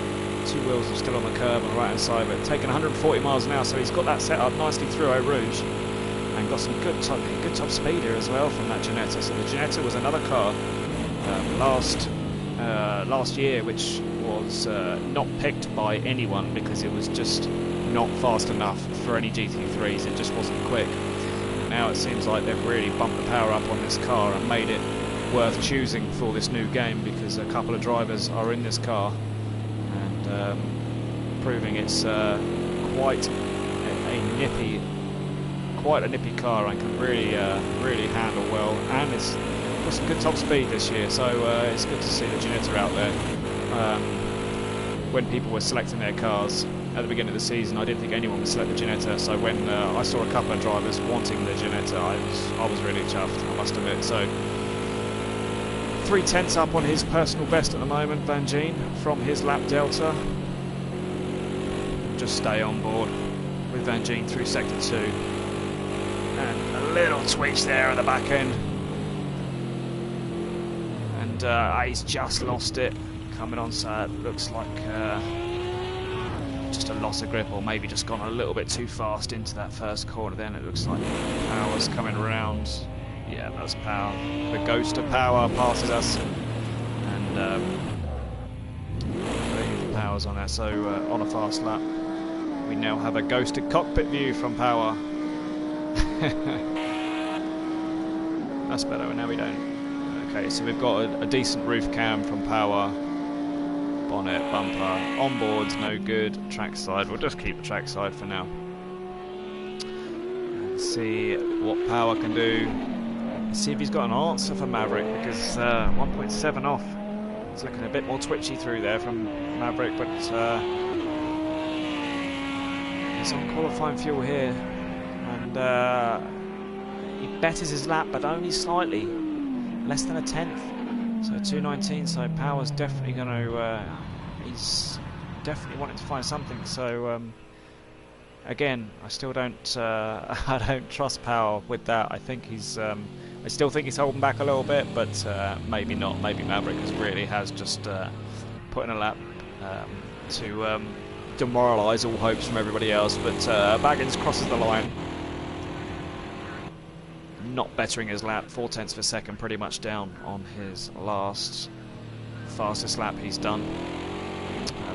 Two wheels are still on the curb on the right hand side, but taking 140 miles an hour, so he's got that set up nicely through Eau Rouge and got some good top speed here as well from that Ginetta. So the Ginetta was another car last year which was not picked by anyone because it was just not fast enough for any GT3s. It just wasn't quick. Now it seems like they've really bumped the power up on this car and made it worth choosing for this new game, because a couple of drivers are in this car and proving it's quite a nippy car and can really handle well, and it's got some good top speed this year. So it's good to see the Ginetta out there. When people were selecting their cars at the beginning of the season, I didn't think anyone would select the Ginetta, so when I saw a couple of drivers wanting the Ginetta, I was really chuffed, I must admit. So 3/10 up on his personal best at the moment, Van Gien, from his lap delta. Just stay on board with Van Gien through sector 2. And a little twitch there at the back end. And he's just lost it coming on, so it looks like just a loss of grip, or maybe just gone a little bit too fast into that first corner. Then it looks like Power's coming around. Yeah, that's Power. The ghost of Power passes us, and Power's on there. So on a fast lap, we now have a ghosted cockpit view from Power. That's better. Now we don't. Okay, so we've got a decent roof cam from Power. Bonnet, bumper, onboard's no good. Trackside, we'll just keep the trackside for now. And see what Power can do. See if he's got an answer for Maverick, because 1.7 off. It's looking a bit more twitchy through there from Maverick, but he's on qualifying fuel here, and he betters his lap, but only slightly, less than a tenth. So 2:19. So Power's definitely going to. He's definitely wanting to find something. So again, I still don't. I don't trust Power with that. I think he's. I still think he's holding back a little bit, but maybe not. Maybe Maverick has just put in a lap to demoralise all hopes from everybody else. But Baggins crosses the line, not bettering his lap, 0.4 of a second, pretty much down on his last fastest lap he's done.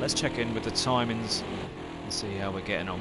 Let's check in with the timings and see how we're getting on.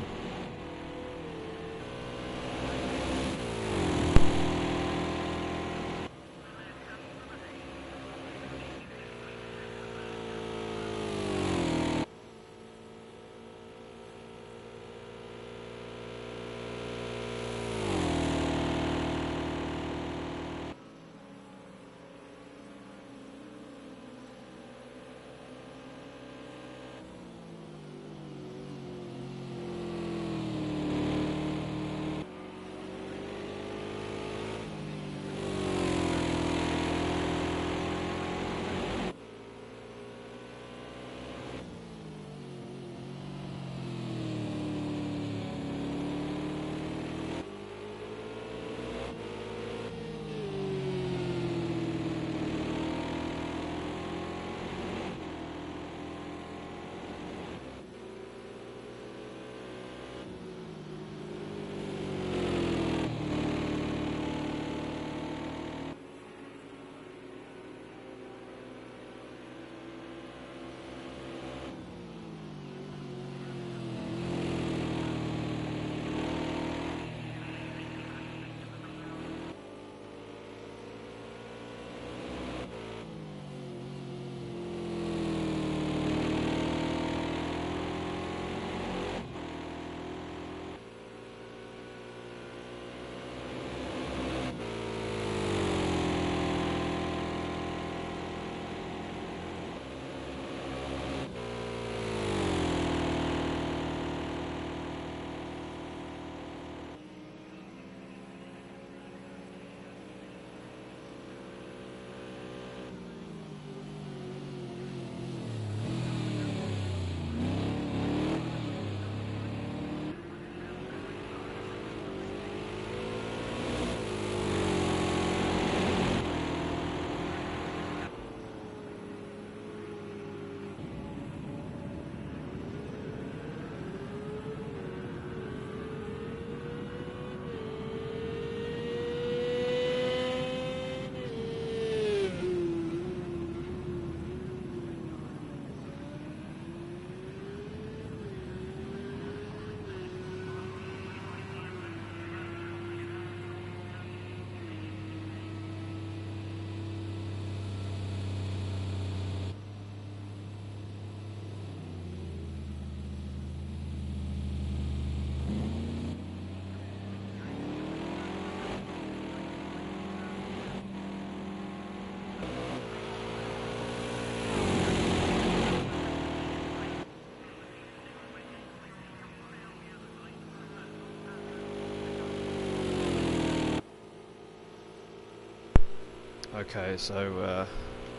Okay, so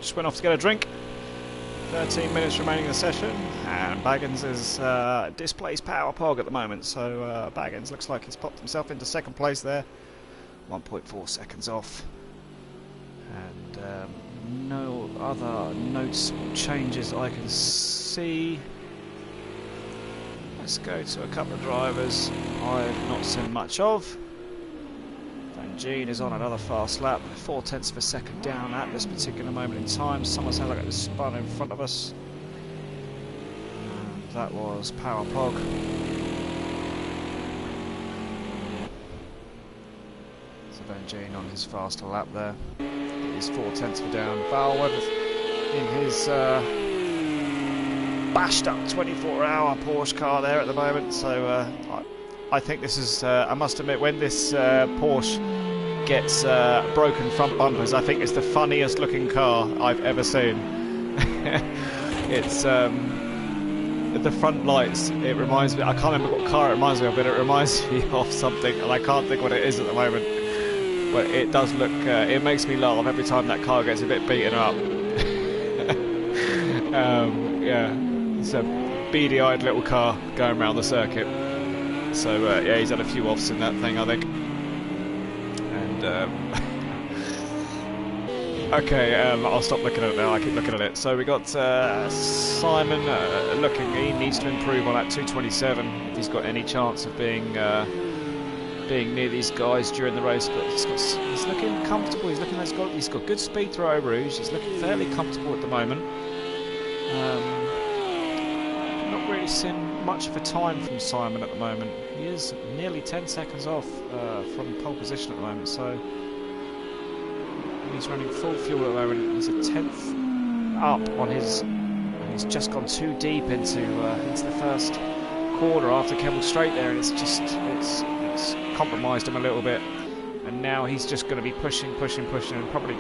just went off to get a drink. 13 minutes remaining in the session, and Baggins is displays power pog at the moment. So Baggins looks like he's popped himself into second place there, 1.4 seconds off, and no other noticeable changes I can see. Let's go to a couple of drivers I've not seen much of. Gene is on another fast lap, 0.4 of a second down at this particular moment in time. Someone sounds like it was spun in front of us. And that was Power Pog. So then Gene on his faster lap there. He's 0.4 of a down. Val in his bashed up 24-hour Porsche car there at the moment. So I think this is, I must admit, when this Porsche gets broken front bumpers, I think it's the funniest looking car I've ever seen. It's the front lights, it reminds me, I can't remember what car it reminds me of, but it reminds me of something, and I can't think what it is at the moment. But it does look, it makes me laugh every time that car gets a bit beaten up. Yeah, it's a beady-eyed little car going around the circuit. So yeah, he's had a few offs in that thing, I think. And okay, I'll stop looking at it now. I keep looking at it. So we got Simon looking. He needs to improve on that 227 if he's got any chance of being near these guys during the race. But he's looking comfortable. He's looking like he's got good speed through Eau Rouge. He's looking fairly comfortable at the moment. Not really seeing much of a time from Simon at the moment. He is nearly 10 seconds off from pole position at the moment, so he's running full fuel at the moment. He's a tenth up on his. He's just gone too deep into the first corner after Kemmel Straight there, and it's compromised him a little bit. And now he's just going to be pushing, and probably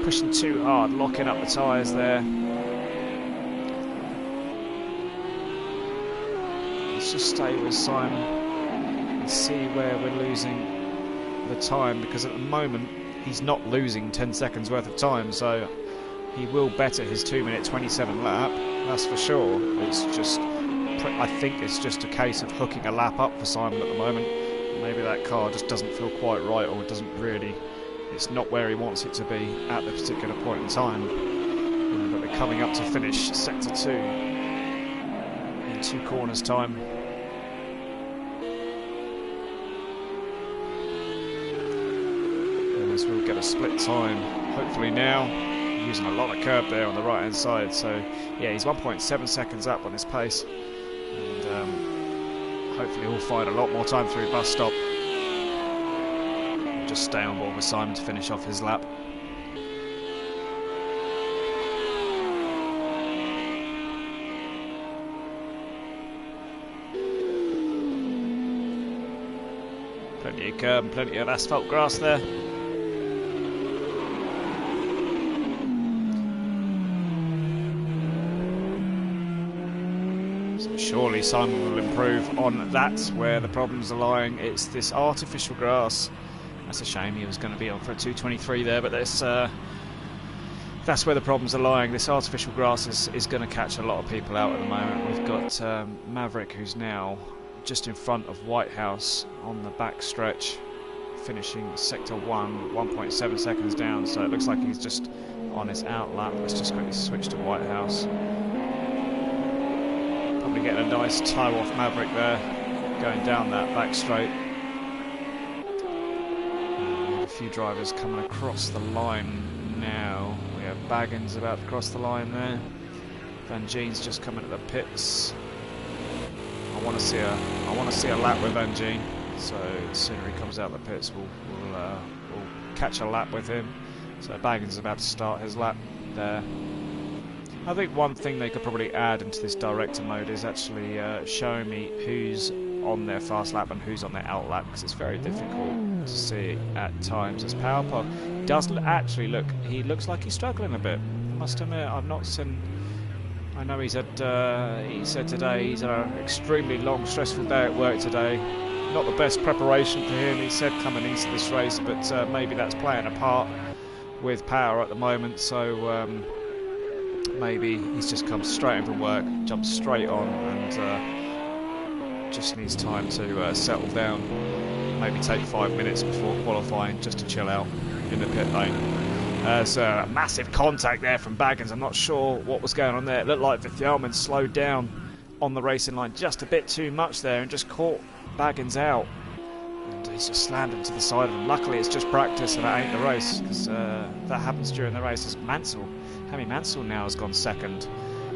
pushing too hard, locking up the tyres there. Just stay with Simon and see where we're losing the time, because at the moment he's not losing 10 seconds worth of time, so he will better his 2-minute 27 lap, that's for sure. It's just, I think it's just a case of hooking a lap up for Simon at the moment. Maybe that car just doesn't feel quite right, or it doesn't really, it's not where he wants it to be at the particular point in time. But we're coming up to finish sector 2 in 2 corners time. We'll get a split time hopefully now, using a lot of curb there on the right hand side. So yeah, he's 1.7 seconds up on his pace, and hopefully he'll find a lot more time through bus stop. We'll just stay on board with Simon to finish off his lap. Plenty of curb and plenty of asphalt grass there. Surely Simon will improve on that, where the problems are lying. It's this artificial grass. That's a shame. He was going to be on for a 223 there, but that's where the problems are lying. This artificial grass is going to catch a lot of people out at the moment. We've got Maverick, who's now just in front of Whitehouse on the back stretch, finishing sector 1, 1.7 seconds down. So it looks like he's just on his out lap. Let's just quickly switch to Whitehouse. Getting a nice toe off Maverick there, going down that back straight. We have a few drivers coming across the line now. We have Baggins about to cross the line there. Van Geen's just coming to the pits. I want to see a lap with Van Geen. So the sooner he comes out the pits, we'll catch a lap with him. So Baggins is about to start his lap there. I think one thing they could probably add into this director mode is actually showing me who's on their fast lap and who's on their out lap, because it's very difficult to see at times. As Powerpod does actually look, he looks like he's struggling a bit. I must admit, I've not seen. I know he's had. He said today he's had an extremely long, stressful day at work today. Not the best preparation for him, he said, coming into this race, but maybe that's playing a part. with power at the moment, so maybe he's just come straight in from work, jumped straight on, and just needs time to settle down. Maybe take 5 minutes before qualifying just to chill out in the pit lane. There's a massive contact there from Baggins. I'm not sure what was going on there. It looked like Vettelman slowed down on the racing line just a bit too much there and just caught Baggins out. And he's just slammed him to the side of him. Luckily it's just practice and it ain't the race, because that happens during the race. As Hemi Mansell now has gone second.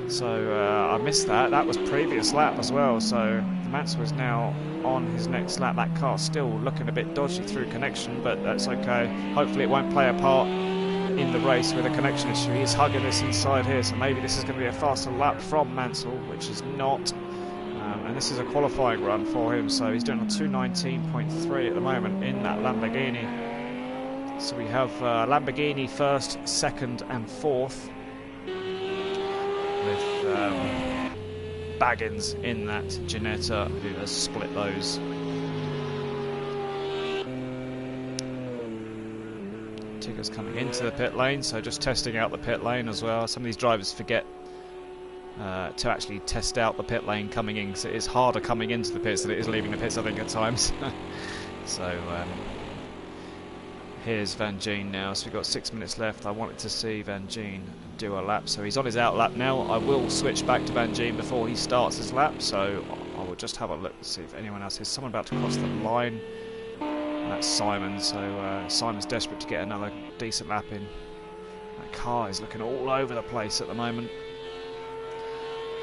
So I missed that. That was previous lap as well. So Mansell is now on his next lap. That car's still looking a bit dodgy through connection, but that's okay. Hopefully it won't play a part in the race with a connection issue. He's hugging this inside here, so maybe this is going to be a faster lap from Mansell, which is not. And this is a qualifying run for him, so he's doing a 2:19.3 at the moment in that Lamborghini. So we have Lamborghini first, second and fourth, with Baggins in that Ginetta, who has split those. Tigger's coming into the pit lane, so just testing out the pit lane as well. Some of these drivers forget to actually test out the pit lane coming in, because it is harder coming into the pits than it is leaving the pits, I think, at times. So here's Van Gien now, so we've got 6 minutes left. I wanted to see Van Gien do a lap, so he's on his out lap now. I will switch back to Van Gien before he starts his lap, so I will just have a look to see if anyone else is. Someone about to cross the line, and that's Simon, so Simon's desperate to get another decent lap in. That car is looking all over the place at the moment.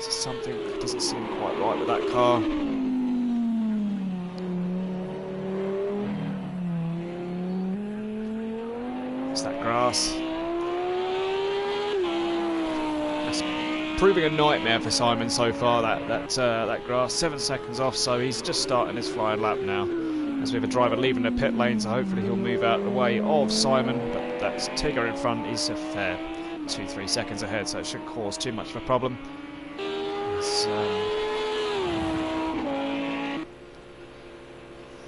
So something doesn't seem quite right with that car. It's that grass. That's proving a nightmare for Simon so far, that grass. 7 seconds off, so he's just starting his flying lap now. As we have a driver leaving the pit lane, so hopefully he'll move out of the way of Simon, but that's Tigger in front. He's a fair 2-3 seconds ahead, so it shouldn't cause too much of a problem.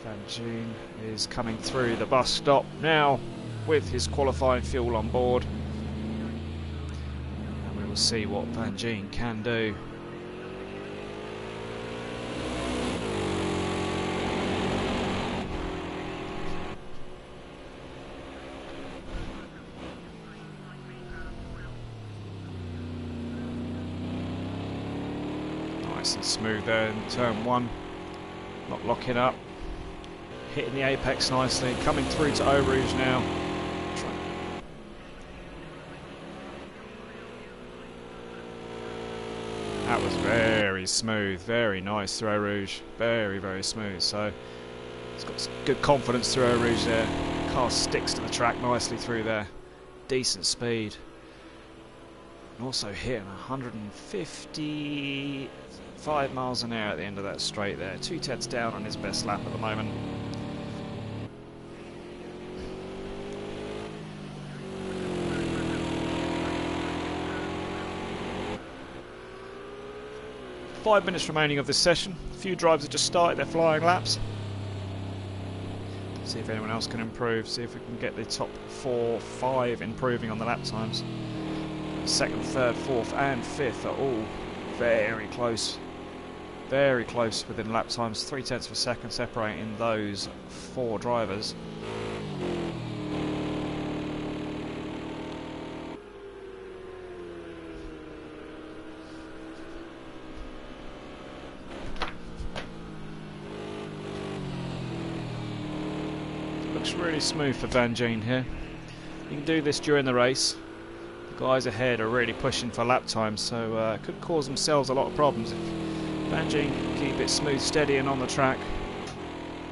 Van Gien is coming through the bus stop now with his qualifying fuel on board, and we will see what Van Gien can do. And smooth there in turn one, not locking up, hitting the apex nicely, coming through to Eau Rouge now. That was very smooth, very nice through Eau Rouge, very, very smooth. So he's got good confidence through Eau Rouge there. The car sticks to the track nicely through there, decent speed, and also hitting 155 miles an hour at the end of that straight there. 2/10 down on his best lap at the moment. Five minutes remaining of this session. A few drivers have just started their flying laps. See if anyone else can improve. See if we can get the top 4, 5 improving on the lap times. Second, third, fourth and fifth are all very close. Very close within lap times. 0.3 of a second separating those 4 drivers. Looks really smooth for Van Gien here. You can do this during the race. The guys ahead are really pushing for lap time, so it could cause themselves a lot of problems if Van Gien can keep it smooth, steady and on the track.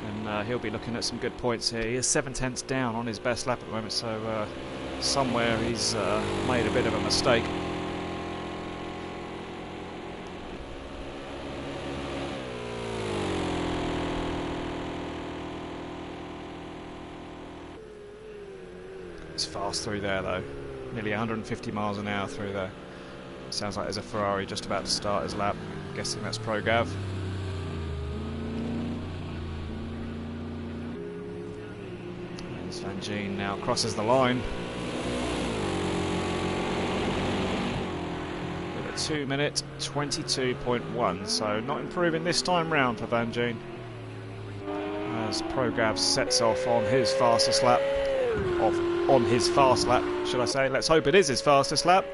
And he'll be looking at some good points here. He is 0.7 down on his best lap at the moment, so somewhere he's made a bit of a mistake. It's fast through there though, nearly 150 miles an hour through there. Sounds like there's a Ferrari just about to start his lap. I'm guessing that's Pro Gav. There's Van Gien now crosses the line. 2 minute 22.1, so not improving this time round for Van Gene. As Progav sets off on his fastest lap, should I say. Let's hope it is his fastest lap,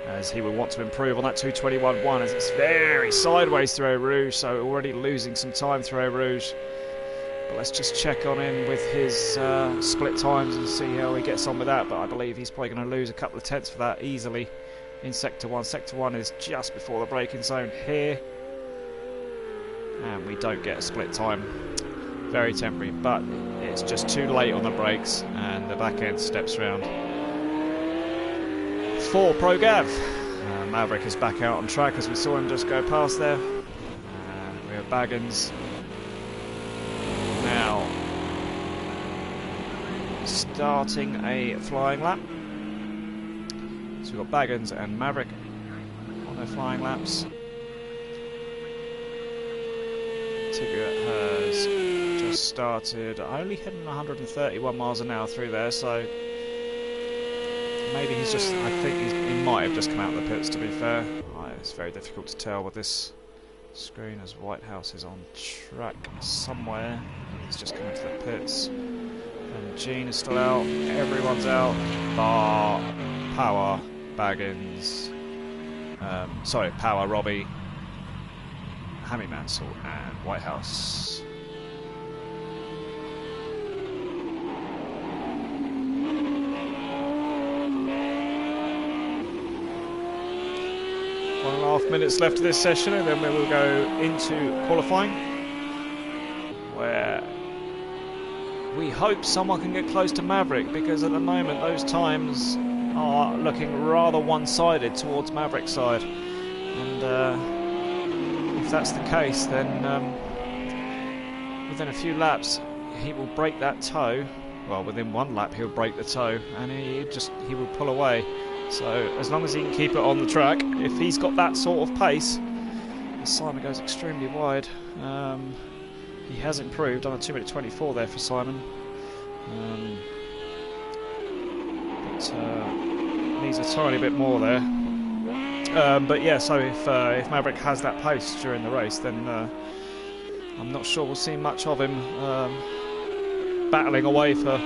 as he will want to improve on that 2:21.1, as it's very sideways through Eau Rouge, so already losing some time through Eau Rouge. But let's just check on in with his split times and see how he gets on with that. But I believe he's probably going to lose a couple of tenths for that easily in Sector 1. Sector 1 is just before the braking zone here, and we don't get a split time. Very temporary, but it's just too late on the brakes, and the back end steps round for Progav. Maverick is back out on track, as we saw him just go past there. And we have Baggins now starting a flying lap. So we've got Baggins and Maverick on their flying laps. Tigger has just started, only hitting 131 miles an hour through there, so maybe he's just, I think he might have just come out of the pits, to be fair. It's very difficult to tell with this screen, as Whitehouse is on track somewhere. He's just coming to the pits. And Gene is still out, everyone's out, bar Power, Baggins, Power, Robbie, Hammy Mansell and Whitehouse. One and a half minutes left of this session, and then we will go into qualifying, where we hope someone can get close to Maverick, because at the moment those times are looking rather one-sided towards Maverick's side. And if that's the case, then within a few laps he will break that toe. Well, within one lap he'll break the toe, and he will pull away. So as long as he can keep it on the track, if he's got that sort of pace, Simon goes extremely wide. He has improved on a 2:24 there for Simon, but needs a tiny bit more there. But yeah, so if Maverick has that pace during the race, then I'm not sure we'll see much of him battling away for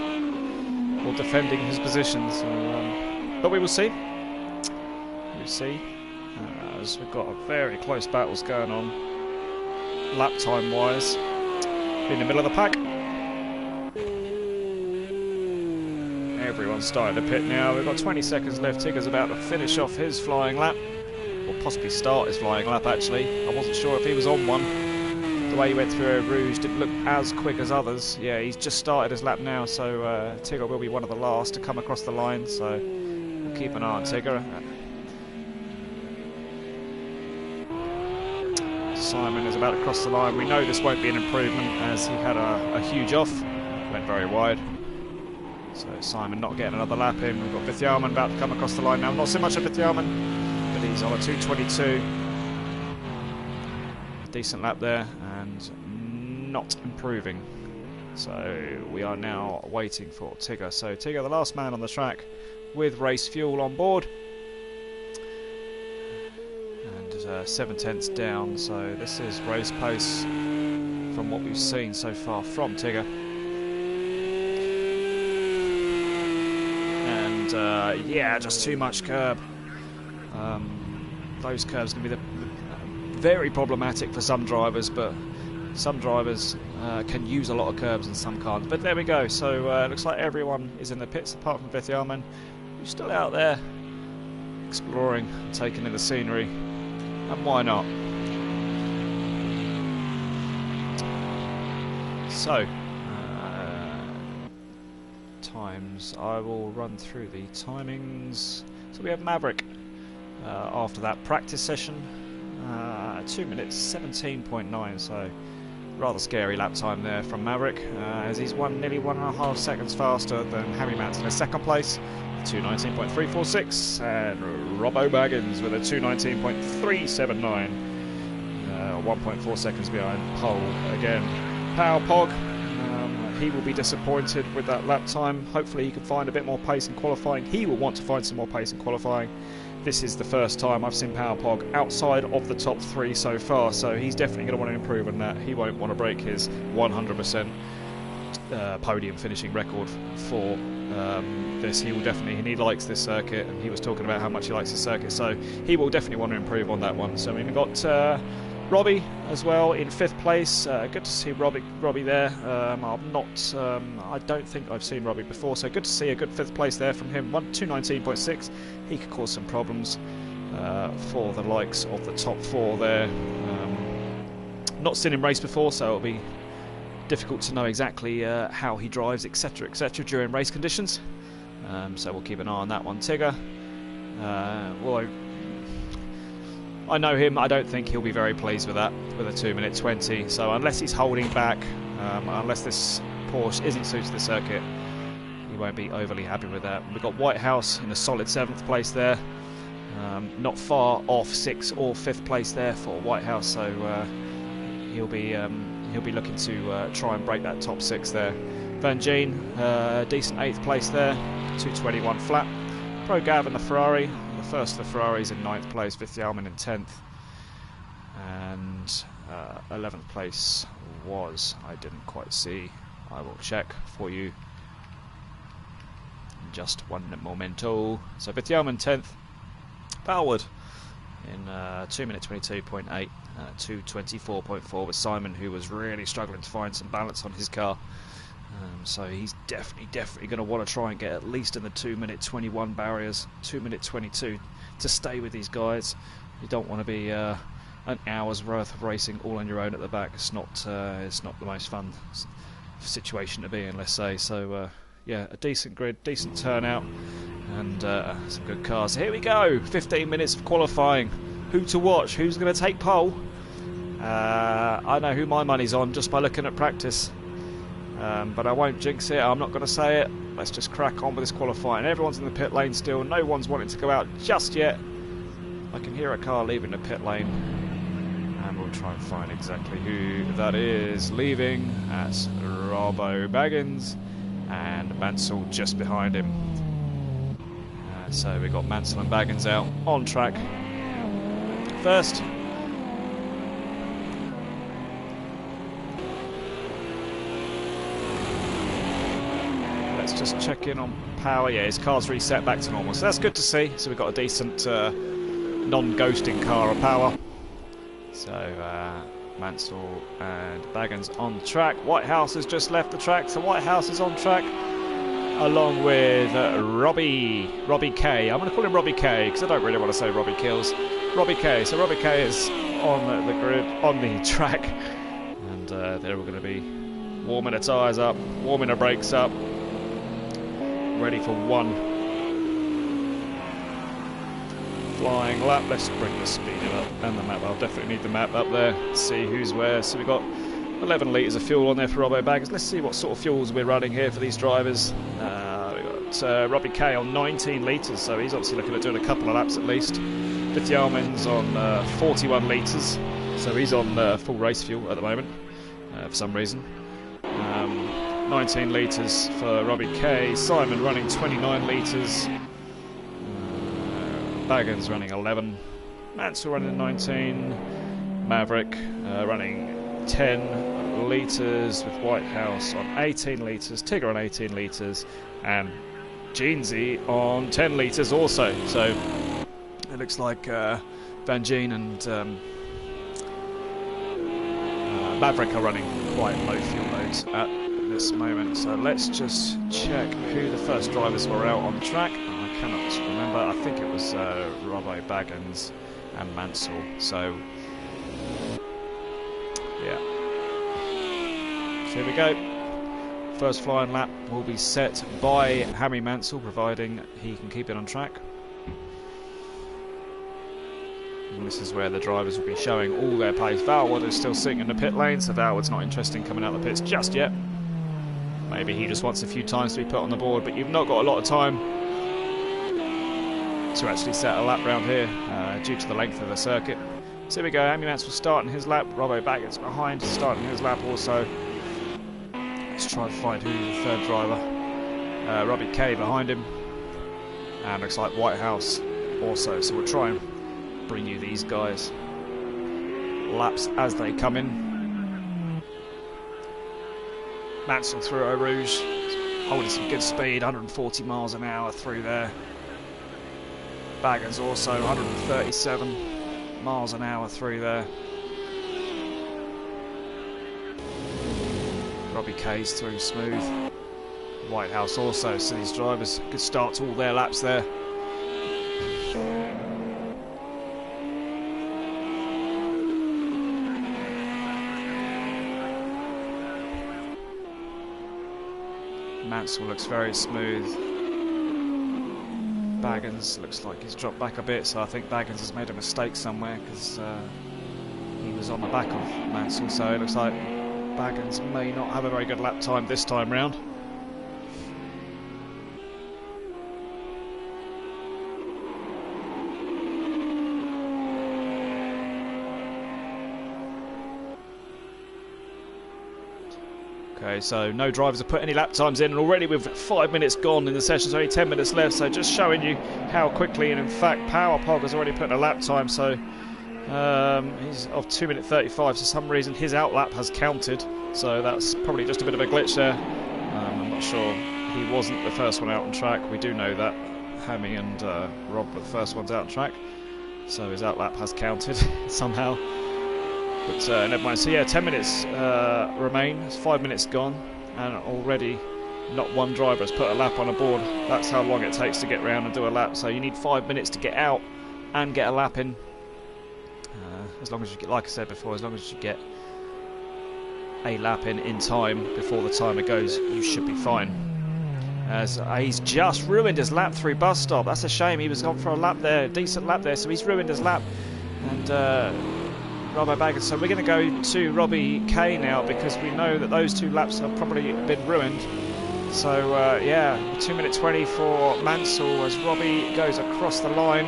or defending his position. So, but we will see. We'll see. As we've got a very close battles going on, lap time wise, in the middle of the pack. Everyone's starting to pit now. We've got 20 seconds left. Tigger's about to finish off his flying lap, or possibly start his flying lap actually. I wasn't sure if he was on one. The way he went through Eau Rouge didn't look as quick as others. Yeah, he's just started his lap now, so Tigger will be one of the last to come across the line, so we'll keep an eye on Tigger. Simon is about to cross the line. We know this won't be an improvement, as he had a huge off, went very wide. So Simon not getting another lap in. We've got Vithyaman about to come across the line now. Not so much of Vithyaman, but he's on a 2:22. Decent lap there, and not improving. So we are now waiting for Tigger. So Tigger, the last man on the track, with race fuel on board. And 7 tenths down, so this is race pace from what we've seen so far from Tigger. And yeah, just too much curb. Those curbs can be very problematic for some drivers, but some drivers can use a lot of curbs and some can't. But there we go. So it looks like everyone is in the pits apart from Vithyaman, who's still out there exploring, taking in the scenery, and why not? So times, I will run through the timings. So we have Maverick after that practice session, 2 minutes 17.9, so rather scary lap time there from Maverick, as he's nearly 1.5 seconds faster than Hammy Mansell in second place, 2:19.346, and Robbo Baggins with a 2:19.379, 1.4 seconds behind pole again. Power Pog, he will be disappointed with that lap time. Hopefully he can find a bit more pace in qualifying. He will want to find some more pace in qualifying, this is the first time I've seen Power Pog outside of the top 3 so far, so he's definitely going to want to improve on that. He won't want to break his 100% podium finishing record for this. He will definitely, and he likes this circuit, and he was talking about how much he likes the circuit, so he will definitely want to improve on that one. So we've got Robbie as well in 5th place. Good to see Robbie there. I don't think I've seen Robbie before, so good to see a good 5th place there from him. 219.6. He could cause some problems for the likes of the top 4 there. Not seen him race before, so it'll be difficult to know exactly how he drives, etc., etc. during race conditions. So we'll keep an eye on that one. Tigger, well, I know him. I don't think he'll be very pleased with that, with a 2 minute 20. So unless he's holding back, unless this Porsche isn't suited to the circuit, he won't be overly happy with that. We've got Whitehouse in a solid 7th place there, not far off 6th or 5th place there for Whitehouse. So he'll be looking to try and break that top 6 there. Van Gien, decent 8th place there, 221 flat. Pro Gav in the Ferrari. The first of the Ferraris in 9th place, Vithialman in 10th, and 11th place was, I didn't quite see, I will check for you in just one momento. So Vithialman 10th, Ballwood in 2 minute 22.8, 224.4 with Simon, who was really struggling to find some balance on his car. So he's definitely going to want to try and get at least in the 2 minute 21 barriers, 2 minute 22 to stay with these guys. You don't want to be an hour's worth of racing all on your own at the back. It's not the most fun situation to be in, let's say. So yeah, a decent grid, decent turnout, and some good cars. Here we go, 15 minutes of qualifying. Who to watch? Who's going to take pole? I know who my money's on just by looking at practice. But I won't jinx it, I'm not going to say it. Let's just crack on with this qualifying. Everyone's in the pit lane still, no one's wanting to go out just yet. I can hear a car leaving the pit lane, and we'll try and find exactly who that is leaving. That's Robbo Baggins, and Mansell just behind him. So we've got Mansell and Baggins out on track first. Let's just check in on power. Yeah, his car's reset back to normal, so that's good to see. So we've got a decent non-ghosting car of power. So Mansell and Baggins on track. Whitehouse has just left the track, so Whitehouse is on track along with Robbie K. I'm going to call him Robbie K because I don't really want to say Robbie Kills. Robbie K. So Robbie K is on the grid, on the track, and they're all going to be warming their tyres up, warming their brakes up, ready for one flying lap. Let's bring the speed up and the map. I'll definitely need the map up there, see who's where. So we've got 11 litres of fuel on there for Robbo Baggins. Let's see what sort of fuels we're running here for these drivers. We've got Robbie K on 19 litres, so he's obviously looking at doing a couple of laps at least. Vithialman's on 41 litres, so he's on full race fuel at the moment for some reason. 19 litres for Robbie K. Simon running 29 litres. Baggins running 11. Mansell running 19. Maverick running 10 litres with Whitehouse on 18 litres. Tigger on 18 litres. And Jeansy on 10 litres also. So it looks like Van Gien and Maverick are running quite low fuel loads at this moment. So let's just check who the first drivers were out on track. I cannot remember. I think it was Robbo Baggins and Mansell. So yeah, so here we go. First flying lap will be set by Hammy Mansell, providing he can keep it on track. And this is where the drivers will be showing all their pace. Valwood is still sitting in the pit lane, so Valwood's not interested in coming out the pits just yet. Maybe he just wants a few times to be put on the board, but you've not got a lot of time to actually set a lap round here due to the length of the circuit. So here we go, Hammy Mansell starting his lap, Robbo Baggins behind, starting his lap also. Let's try and find who's the third driver. Robbie K behind him. And looks like Whitehouse also. So we'll try and bring you these guys laps as they come in. Mansell through Eau Rouge, holding some good speed, 140 miles an hour through there. Baggins also 137 miles an hour through there. Robbie K's through smooth. Whitehouse also, so these drivers, good start to all their laps there. Mansell looks very smooth. Baggins looks like he's dropped back a bit, so I think Baggins has made a mistake somewhere, because he was on the back of Mansell, so it looks like Baggins may not have a very good lap time this time round. Okay, so no drivers have put any lap times in, and already with 5 minutes gone in the session, there's only 10 minutes left, so just showing you how quickly, and in fact PowerPog has already put in a lap time, so he's of 2 minute 35. For some reason his outlap has counted, so that's probably just a bit of a glitch there. I'm not sure, he wasn't the first one out on track, we do know that. Hammy and Rob were the first ones out on track, so his outlap has counted somehow. But never mind. So yeah, 10 minutes remain. It's 5 minutes gone, and already not one driver has put a lap on a board. That's how long it takes to get round and do a lap. So you need 5 minutes to get out and get a lap in. As long as you get, like I said before, as long as you get a lap in time before the timer goes, you should be fine. As he's just ruined his lap through bus stop. That's a shame. He was gone for a lap there, decent lap there. So he's ruined his lap, and. Robbo Baggins. So we're going to go to Robbie K now, because we know that those two laps have probably been ruined. So yeah, 2 minute 20 for Mansell as Robbie goes across the line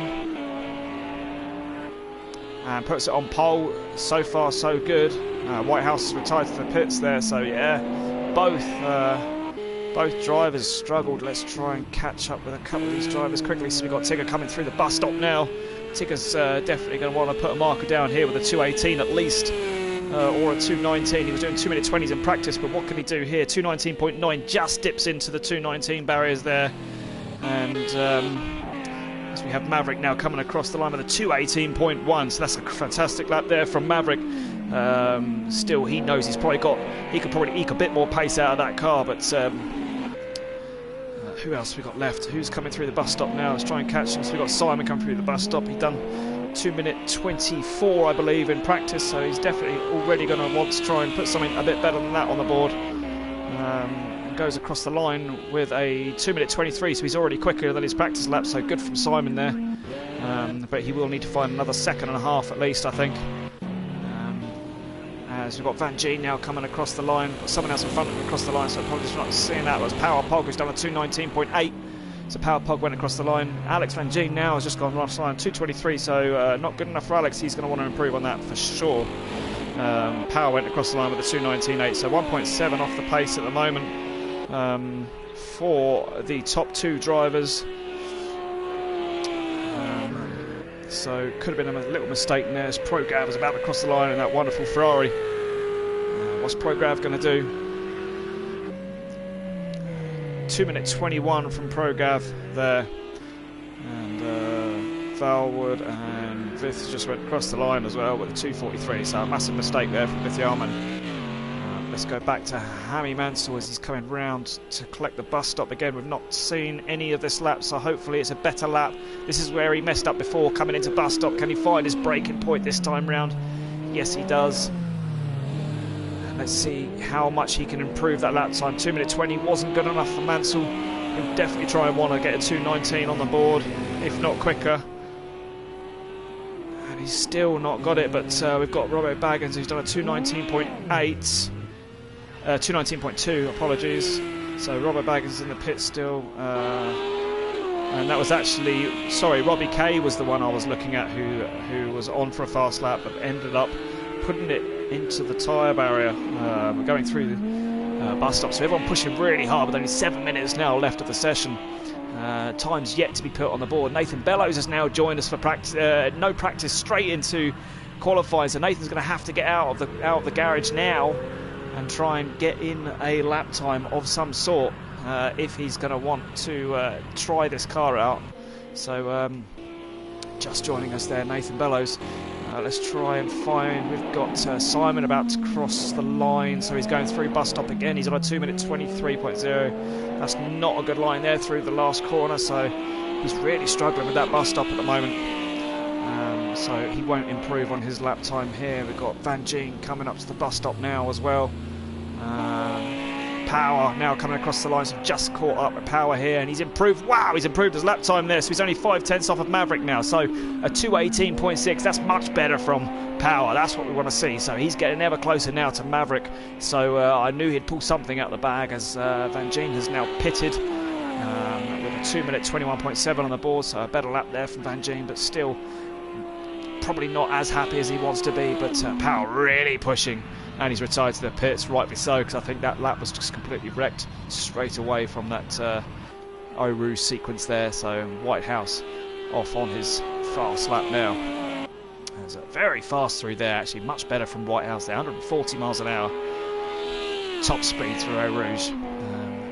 and puts it on pole. So far so good. Whitehouse retired to the pits there, so yeah, both drivers struggled. Let's try and catch up with a couple of these drivers quickly. So we've got Tigger coming through the bus stop now. Tigger's definitely going to want to put a marker down here with a 2:18 at least, or a 2:19. He was doing 2 minute 20s in practice, but what can he do here? 2:19.9 just dips into the 2:19 barriers there. And as we have Maverick now coming across the line with a 2:18.1, so that's a fantastic lap there from Maverick. Still, he knows he's probably he could probably eke a bit more pace out of that car, but who else we got left? Who's coming through the bus stop now? Let's try and catch him. So we've got Simon coming through the bus stop. He's done 2 minute 24, I believe, in practice, so he's definitely already going to want to try and put something a bit better than that on the board. And goes across the line with a 2 minute 23, so he's already quicker than his practice lap, so good from Simon there. But he will need to find another second and a half at least, I think. As we've got Van Gien now coming across the line, got someone else in front of him across the line, so apologies for not seeing that. It was PowerPog who's done a 2:19.8, so PowerPog went across the line. Alex Van Gien now has just gone across the line, 2:23, so not good enough for Alex. He's going to want to improve on that for sure. Power went across the line with a 2:19.8, so 1.7 off the pace at the moment for the top two drivers. So could have been a little mistake there as Progav was about to cross the line in that wonderful Ferrari. What's Progav going to do? 2 minute 21 from Progav there. And Valwood and Vith just went across the line as well with a 2:43. So a massive mistake there from Vith Yarman. Let's go back to Hammy Mansell as he's coming round to collect the bus stop again. We've not seen any of this lap, so hopefully it's a better lap. This is where he messed up before, coming into bus stop. Can he find his braking point this time round? Yes, he does. Let's see how much he can improve that lap time. 2 minute 20 wasn't good enough for Mansell. He'll definitely try and want to get a 2:19 on the board, if not quicker. And he's still not got it, but we've got Robbo Baggins who's done a 2:19.8. 2:19.2, apologies. So Robbo Baggins is in the pit still. And that was actually, sorry, Robbie K was the one I was looking at who was on for a fast lap but ended up putting it into the tyre barrier. We're going through the bus stop, so everyone pushing really hard with only 7 minutes now left of the session. Time's yet to be put on the board. Nathan Bellows has now joined us for practice. No practice, straight into qualifying. So Nathan's going to have to get out of the garage now and try and get in a lap time of some sort if he's going to want to try this car out. So just joining us there, Nathan Bellows. Let's try and find, we've got Simon about to cross the line, so he's going through bus stop again. He's on a 2-minute 23.0. That's not a good line there through the last corner, so he's really struggling with that bus stop at the moment. So he won't improve on his lap time here. We've got Van Gien coming up to the bus stop now as well. Power now coming across the line, so just caught up with Power here, and he's improved. Wow, he's improved his lap time there, so he's only 5/10 off of Maverick now, so a 2:18.6. That's much better from Power. That's what we want to see. So he's getting ever closer now to Maverick. So I knew he'd pull something out the bag, as Van Gien has now pitted with a 2-minute 21.7 on the board, so a better lap there from Van Gien, but still probably not as happy as he wants to be. But Power really pushing, and he's retired to the pits, rightly so, because I think that lap was just completely wrecked straight away from that Eau Rouge sequence there. So Whitehouse off on his fast lap now. There's a very fast through there, actually much better from Whitehouse there, 140 miles an hour top speed through Eau Rouge.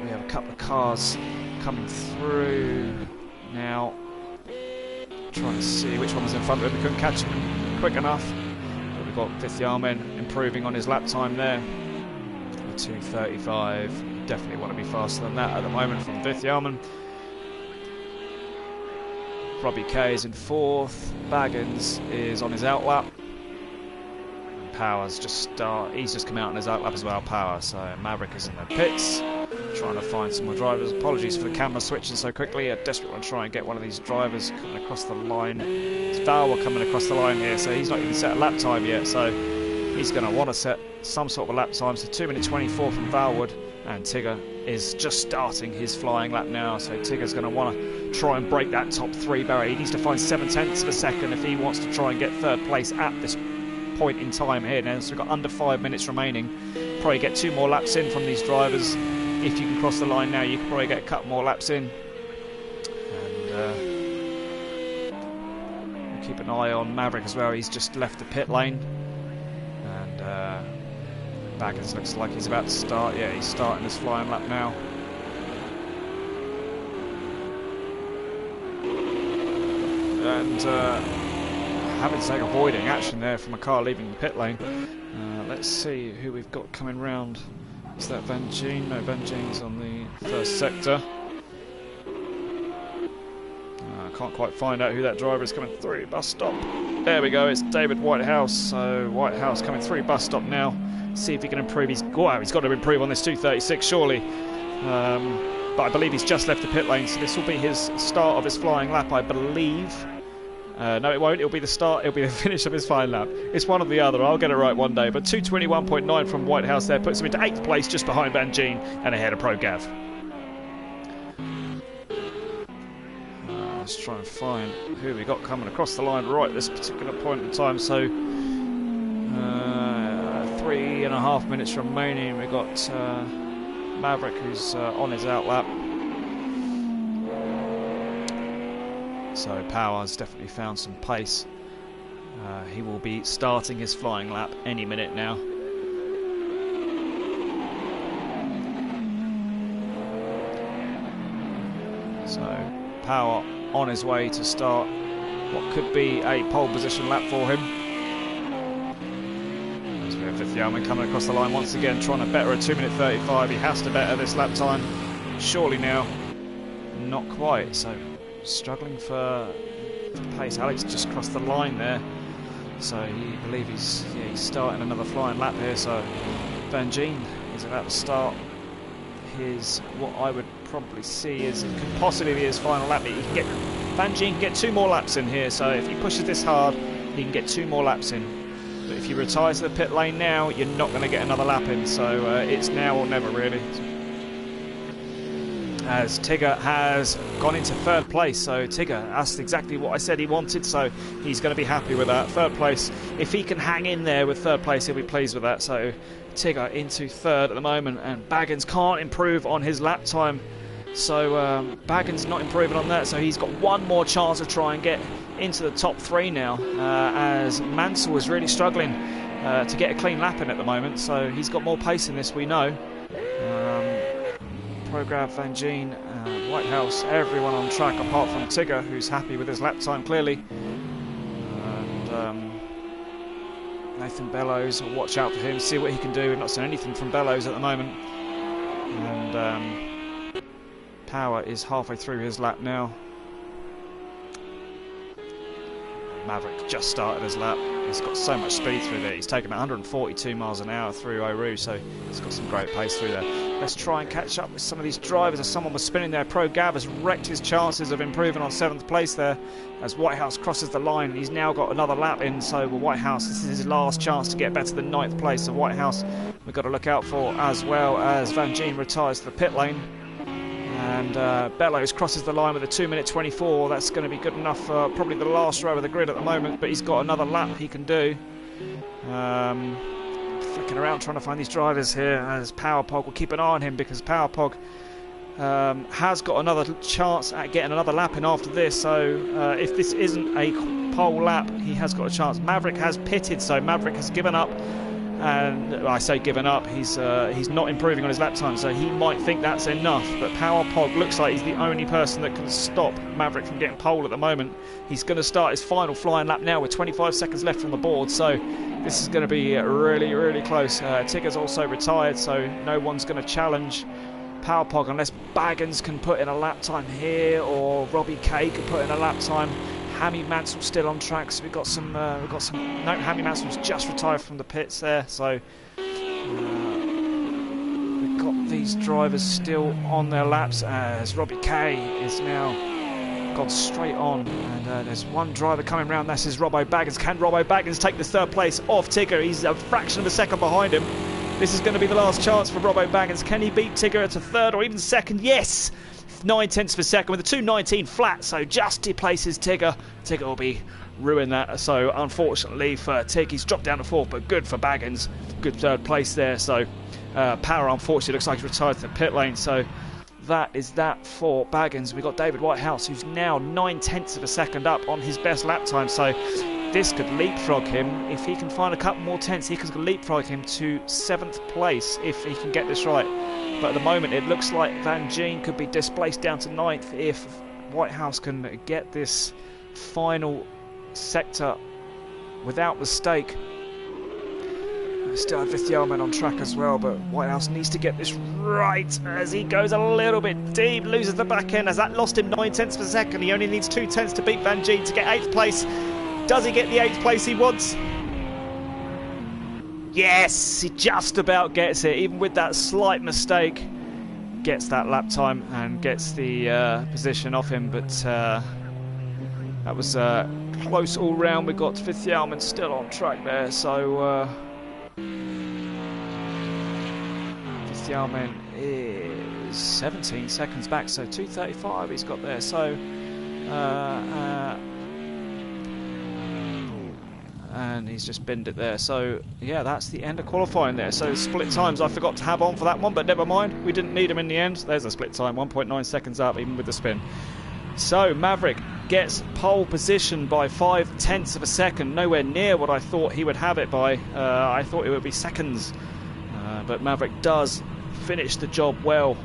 We have a couple of cars coming through now, trying to see which one was in front of him. We couldn't catch him quick enough. We've got Vithyamen improving on his lap time there. 2:35. Definitely want to be faster than that at the moment from Vithyamen. Robbie K is in 4th. Baggins is on his outlap. And Power's he's just come out on his outlap as well, Power. So Maverick is in the pits, trying to find some more drivers. Apologies for the camera switching so quickly. I desperately want to try and get one of these drivers coming across the line. It's Vowell coming across the line here, so he's not even set a lap time yet, so he's going to want to set some sort of a lap time. So 2-minute 24 from Vowwood, and Tigger is just starting his flying lap now, so Tigger's going to want to try and break that top 3 barrier. He needs to find 7/10 of a second if he wants to try and get 3rd place at this point in time here now. So we've got under 5 minutes remaining. Probably get 2 more laps in from these drivers. If you can cross the line now, you can probably get a couple more laps in. And we'll keep an eye on Maverick as well. He's just left the pit lane. And Baggins looks like he's about to start. Yeah, he's starting his flying lap now. And having to take avoiding action there from a car leaving the pit lane. Let's see who we've got coming round. Is that Van Gien? No, Van Gien's on the 1st sector. I can't quite find out who that driver is coming through. Bus stop. There we go, it's David Whitehouse. So Whitehouse coming through bus stop now. See if he can improve. He's got to improve on this 2:36 surely. But I believe he's just left the pit lane, so this will be his start of his flying lap, I believe. No, it won't. It'll be the start. It'll be the finish of his flying lap. It's one or the other. I'll get it right one day. But 2:21.9 from Whitehouse there puts him into 8th place, just behind Van Gien and ahead of Pro Gav. Let's try and find who we got coming across the line right at this particular point in time. So 3.5 minutes remaining. We've got Maverick, who's on his outlap. So Power's definitely found some pace. He will be starting his flying lap any minute now. So Power on his way to start what could be a pole position lap for him. As we have Vithyamen coming across the line once again, trying to better a 2-minute 35. He has to better this lap time. Surely now, not quite. So struggling for pace. Alex just crossed the line there, so I believe he's starting another flying lap here. So Van Gien is about to start his, what I would probably see is, it could possibly be his final lap. Van Gien can get 2 more laps in here, so if he pushes this hard, he can get 2 more laps in. But if you retire to the pit lane now, you're not going to get another lap in, so it's now or never really. As Tigger has gone into 3rd place, so Tigger, that's exactly what I said he wanted, so he's going to be happy with that. 3rd place, if he can hang in there with 3rd place, he'll be pleased with that. So Tigger into 3rd at the moment, and Baggins can't improve on his lap time So Baggins not improving on that, so he's got one more chance to try and get into the top 3 now, as Mansell is really struggling to get a clean lap in at the moment, so he's got more pace in this, we know. Prograf, Van Gien, Whitehouse, everyone on track apart from Tigger, who's happy with his lap time clearly. And Nathan Bellows, watch out for him, see what he can do. We've not seen anything from Bellows at the moment. And Power is halfway through his lap now. Maverick just started his lap. He's got so much speed through there. He's taken 142 miles an hour through Oru, so he's got some great pace through there. Let's try and catch up with some of these drivers. As someone was spinning there, Pro Gav has wrecked his chances of improving on 7th place there. As Whitehouse crosses the line, he's now got another lap in, so Whitehouse, this is his last chance to get better than 9th place. So Whitehouse we've got to look out for, as well as Van Gien retires to the pit lane. And Bellows crosses the line with a 2:24. That's going to be good enough for probably the last row of the grid at the moment, but he's got another lap he can do. Flicking around trying to find these drivers here, as Powerpog will keep an eye on him, because Powerpog has got another chance at getting another lap in after this. So if this isn't a pole lap, he has got a chance. Maverick has pitted, so Maverick has given up. And I say given up, he's not improving on his lap time, so he might think that's enough. But Powerpog looks like he's the only person that can stop Maverick from getting pole at the moment. He's going to start his final flying lap now with 25 seconds left on the board, so this is going to be really, really close. Tigger's also retired, so no one's going to challenge Powerpog unless Baggins can put in a lap time here, or Robbie Kay can put in a lap time. Hammy Mansell's still on track, so we've got some. No, Hammy Mansell's just retired from the pits there, so we've got these drivers still on their laps, as Robbie Kay is now gone straight on, and there's one driver coming round. This is Robbo Baggins. Can Robbo Baggins take the 3rd place off Tigger? He's a fraction of a second behind him. This is going to be the last chance for Robbo Baggins. Can he beat Tigger to 3rd or even 2nd? Yes! 9/10 of a second with a 2:19 flat, so just displaces Tigger. Tigger will be ruined that, so unfortunately for Tig, he's dropped down to 4th, but good for Baggins. Good 3rd place there, so Power unfortunately looks like he's retired to the pit lane, so that is that for Baggins. We've got David Whitehouse, who's now 9/10 of a second up on his best lap time, so this could leapfrog him. If he can find a couple more tenths, he could leapfrog him to 7th place if he can get this right. But at the moment it looks like Van Gien could be displaced down to 9th if Whitehouse can get this final sector without mistake. Still have Vithjelmen on track as well, but Whitehouse needs to get this right as he goes a little bit deep, loses the back end, as that lost him 9/10 of a second. He only needs 2 tenths to beat Van Gien to get 8th place. Does he get the 8th place he wants? Yes, he just about gets it, even with that slight mistake. Gets that lap time and gets the position off him, but that was close all round. We've got Vithjelmen still on track there, so Vithjelmen is 17 seconds back, so 2:35 he's got there, so and he's just binned it there. So yeah, that's the end of qualifying there. So split times I forgot to have on for that one, but never mind, we didn't need them in the end. There's a split time, 1.9 seconds up even with the spin. So Maverick gets pole position by 5/10 of a second, nowhere near what I thought he would have it by. I thought it would be seconds, but Maverick does finish the job well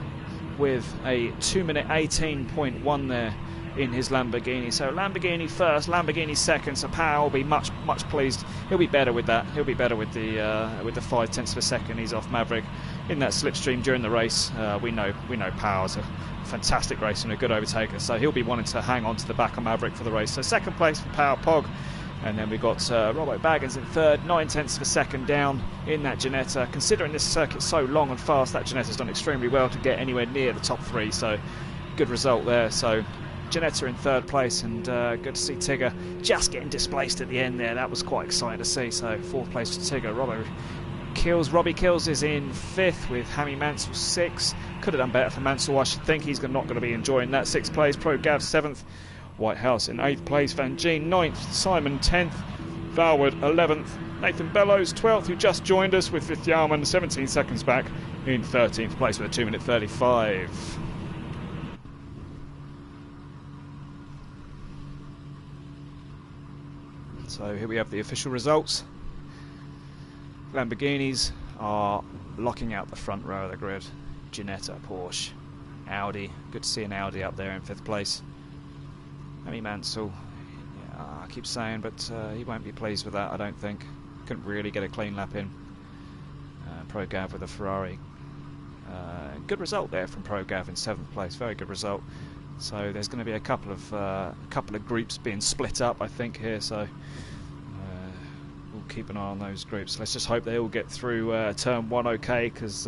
with a 2:18.1 there in his Lamborghini. So Lamborghini first, Lamborghini second, so Power will be much pleased. He'll be better with that. He'll be better with the 5/10 of a second he's off Maverick in that slipstream during the race. We know Power's a fantastic racer and a good overtaker, so he'll be wanting to hang on to the back of Maverick for the race. So 2nd place for Power Pog, and then we've got Robbo Baggins in 3rd, 9/10 of a second down in that Ginetta. Considering this circuit's so long and fast, that Ginetta's done extremely well to get anywhere near the top 3, so good result there. So Ginetta in 3rd place, and good to see Tigger just getting displaced at the end there. That was quite exciting to see. So 4th place for Tigger. Robbie Kills is in 5th with Hammy Mansell 6th. Could have done better for Mansell, I should think. He's not going to be enjoying that. 6th place. Pro Gav 7th. Whitehouse in 8th place. Van Gien 9th. Simon 10th. Valwood 11th. Nathan Bellows 12th, who just joined us with Vithjelmen 17 seconds back in 13th place with a 2:35. So here we have the official results. Lamborghinis are locking out the front row of the grid. Ginetta, Porsche, Audi. Good to see an Audi up there in 5th place. Hemi Mansell, yeah, I keep saying, but he won't be pleased with that, I don't think. Couldn't really get a clean lap in. ProGav with a Ferrari. Good result there from ProGav in 7th place. Very good result. So there's going to be a couple of groups being split up, I think, here. So we'll keep an eye on those groups. Let's just hope they all get through turn 1 okay, because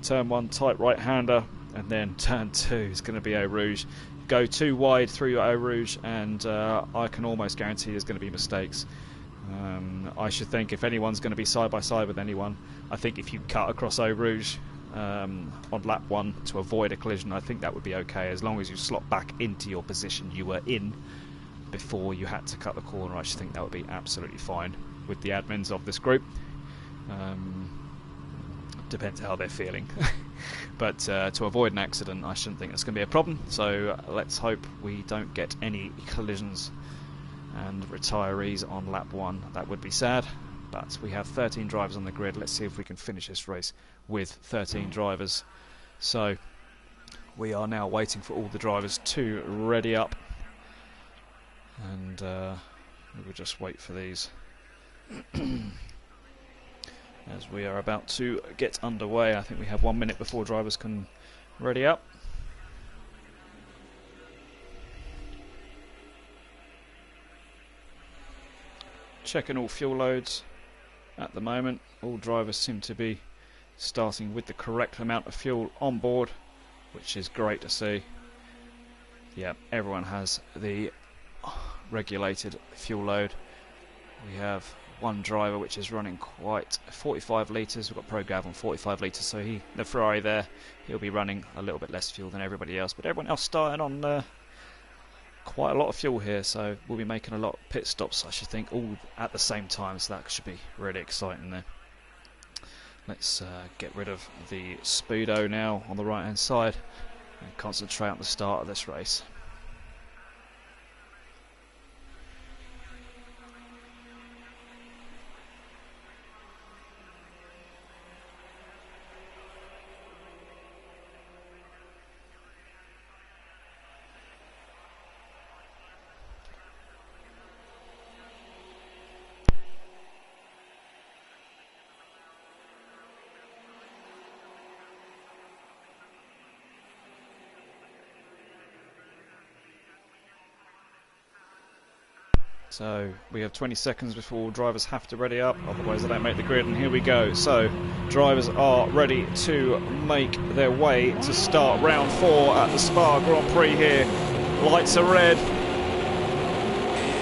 turn 1 tight right-hander, and then turn 2 is going to be Eau Rouge. Go too wide through Eau Rouge, and I can almost guarantee there's going to be mistakes. I should think if anyone's going to be side by side with anyone, I think if you cut across Eau Rouge on lap 1 to avoid a collision, I think that would be okay, as long as you slot back into your position you were in before you had to cut the corner. I should think that would be absolutely fine with the admins of this group. Depends how they're feeling. But to avoid an accident, I shouldn't think that's going to be a problem. So let's hope we don't get any collisions and retirees on lap 1. That would be sad, but we have 13 drivers on the grid. Let's see if we can finish this race with 13 drivers. So we are now waiting for all the drivers to ready up, and we will just wait for these as we are about to get underway. I think we have 1 minute before drivers can ready up. Checking all fuel loads at the moment. All drivers seem to be starting with the correct amount of fuel on board, which is great to see. Yeah, everyone has the regulated fuel load. We have one driver which is running quite 45 litres. We've got ProGav on 45 litres, so the Ferrari there, he'll be running a little bit less fuel than everybody else, but everyone else starting on quite a lot of fuel here, so we'll be making a lot of pit stops, I should think, all at the same time, so that should be really exciting there. Let's get rid of the Speedo now on the right hand side and concentrate on the start of this race. So we have 20 seconds before drivers have to ready up, otherwise they don't make the grid, and here we go. So drivers are ready to make their way to start round 4 at the Spa Grand Prix here. Lights are red,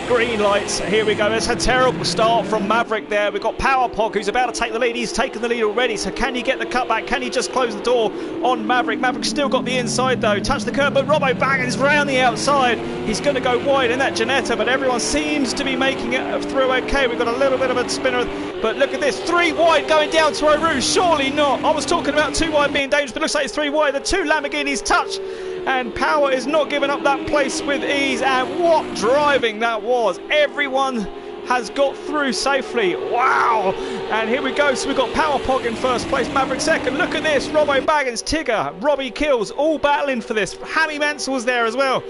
green lights, here we go. It's a terrible start from Maverick there. We've got PowerPog who's about to take the lead. He's taken the lead already, so can he get the cutback? Can he just close the door on Maverick? Maverick's still got the inside though, touch the curb, but Robbo Baggins round the outside. He's going to go wide in that Ginetta, but everyone seems to be making it through okay. We've got a little bit of a spinner, but look at this, 3 wide going down to Eau Rouge. Surely not. I was talking about 2 wide being dangerous, but it looks like it's 3 wide. The 2 Lamborghinis touch, and Power is not giving up that place with ease, and what driving that was. Everyone has got through safely. Wow. And here we go. So we've got PowerPog in first place, Maverick second. Look at this, Robbo Baggins, Tigger, Robbie Kills, all battling for this. Hammy Mansell's there as well.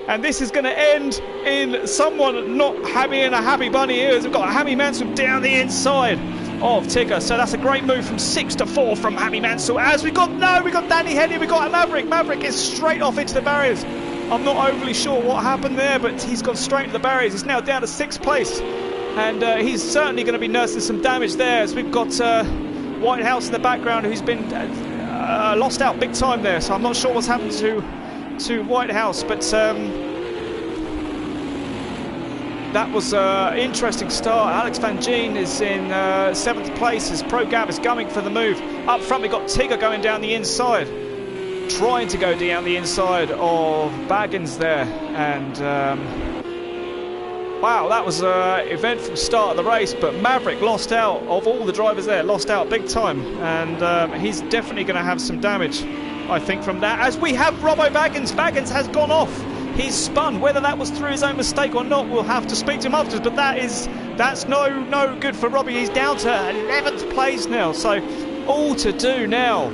And this is going to end in someone not having a happy bunny ears. We've got Hammy Mansell down the inside of Tigger. So that's a great move from 6 to 4 from Hammy Mansell. As we got Danny Henry, we got a Maverick. Maverick is straight off into the barriers. I'm not overly sure what happened there, but he's gone straight into the barriers. He's now down to 6th place. And he's certainly going to be nursing some damage there, as we've got Whitehouse in the background, who's been lost out big time there. So I'm not sure what's happened to Whitehouse, but that was an interesting start. Alex Van Gien is in 7th place as ProGav is going for the move. Up front we've got Tigger going down the inside, trying to go down the inside of Baggins there, and wow, that was an eventful start of the race, but Maverick lost out. Of all the drivers there, lost out big time, and he's definitely going to have some damage, I think, from that. As we have Robbo Baggins. Baggins has gone off. He's spun. Whether that was through his own mistake or not, we'll have to speak to him afterwards. But that's no good for Robbie. He's down to 11th place now. So all to do now.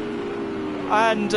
And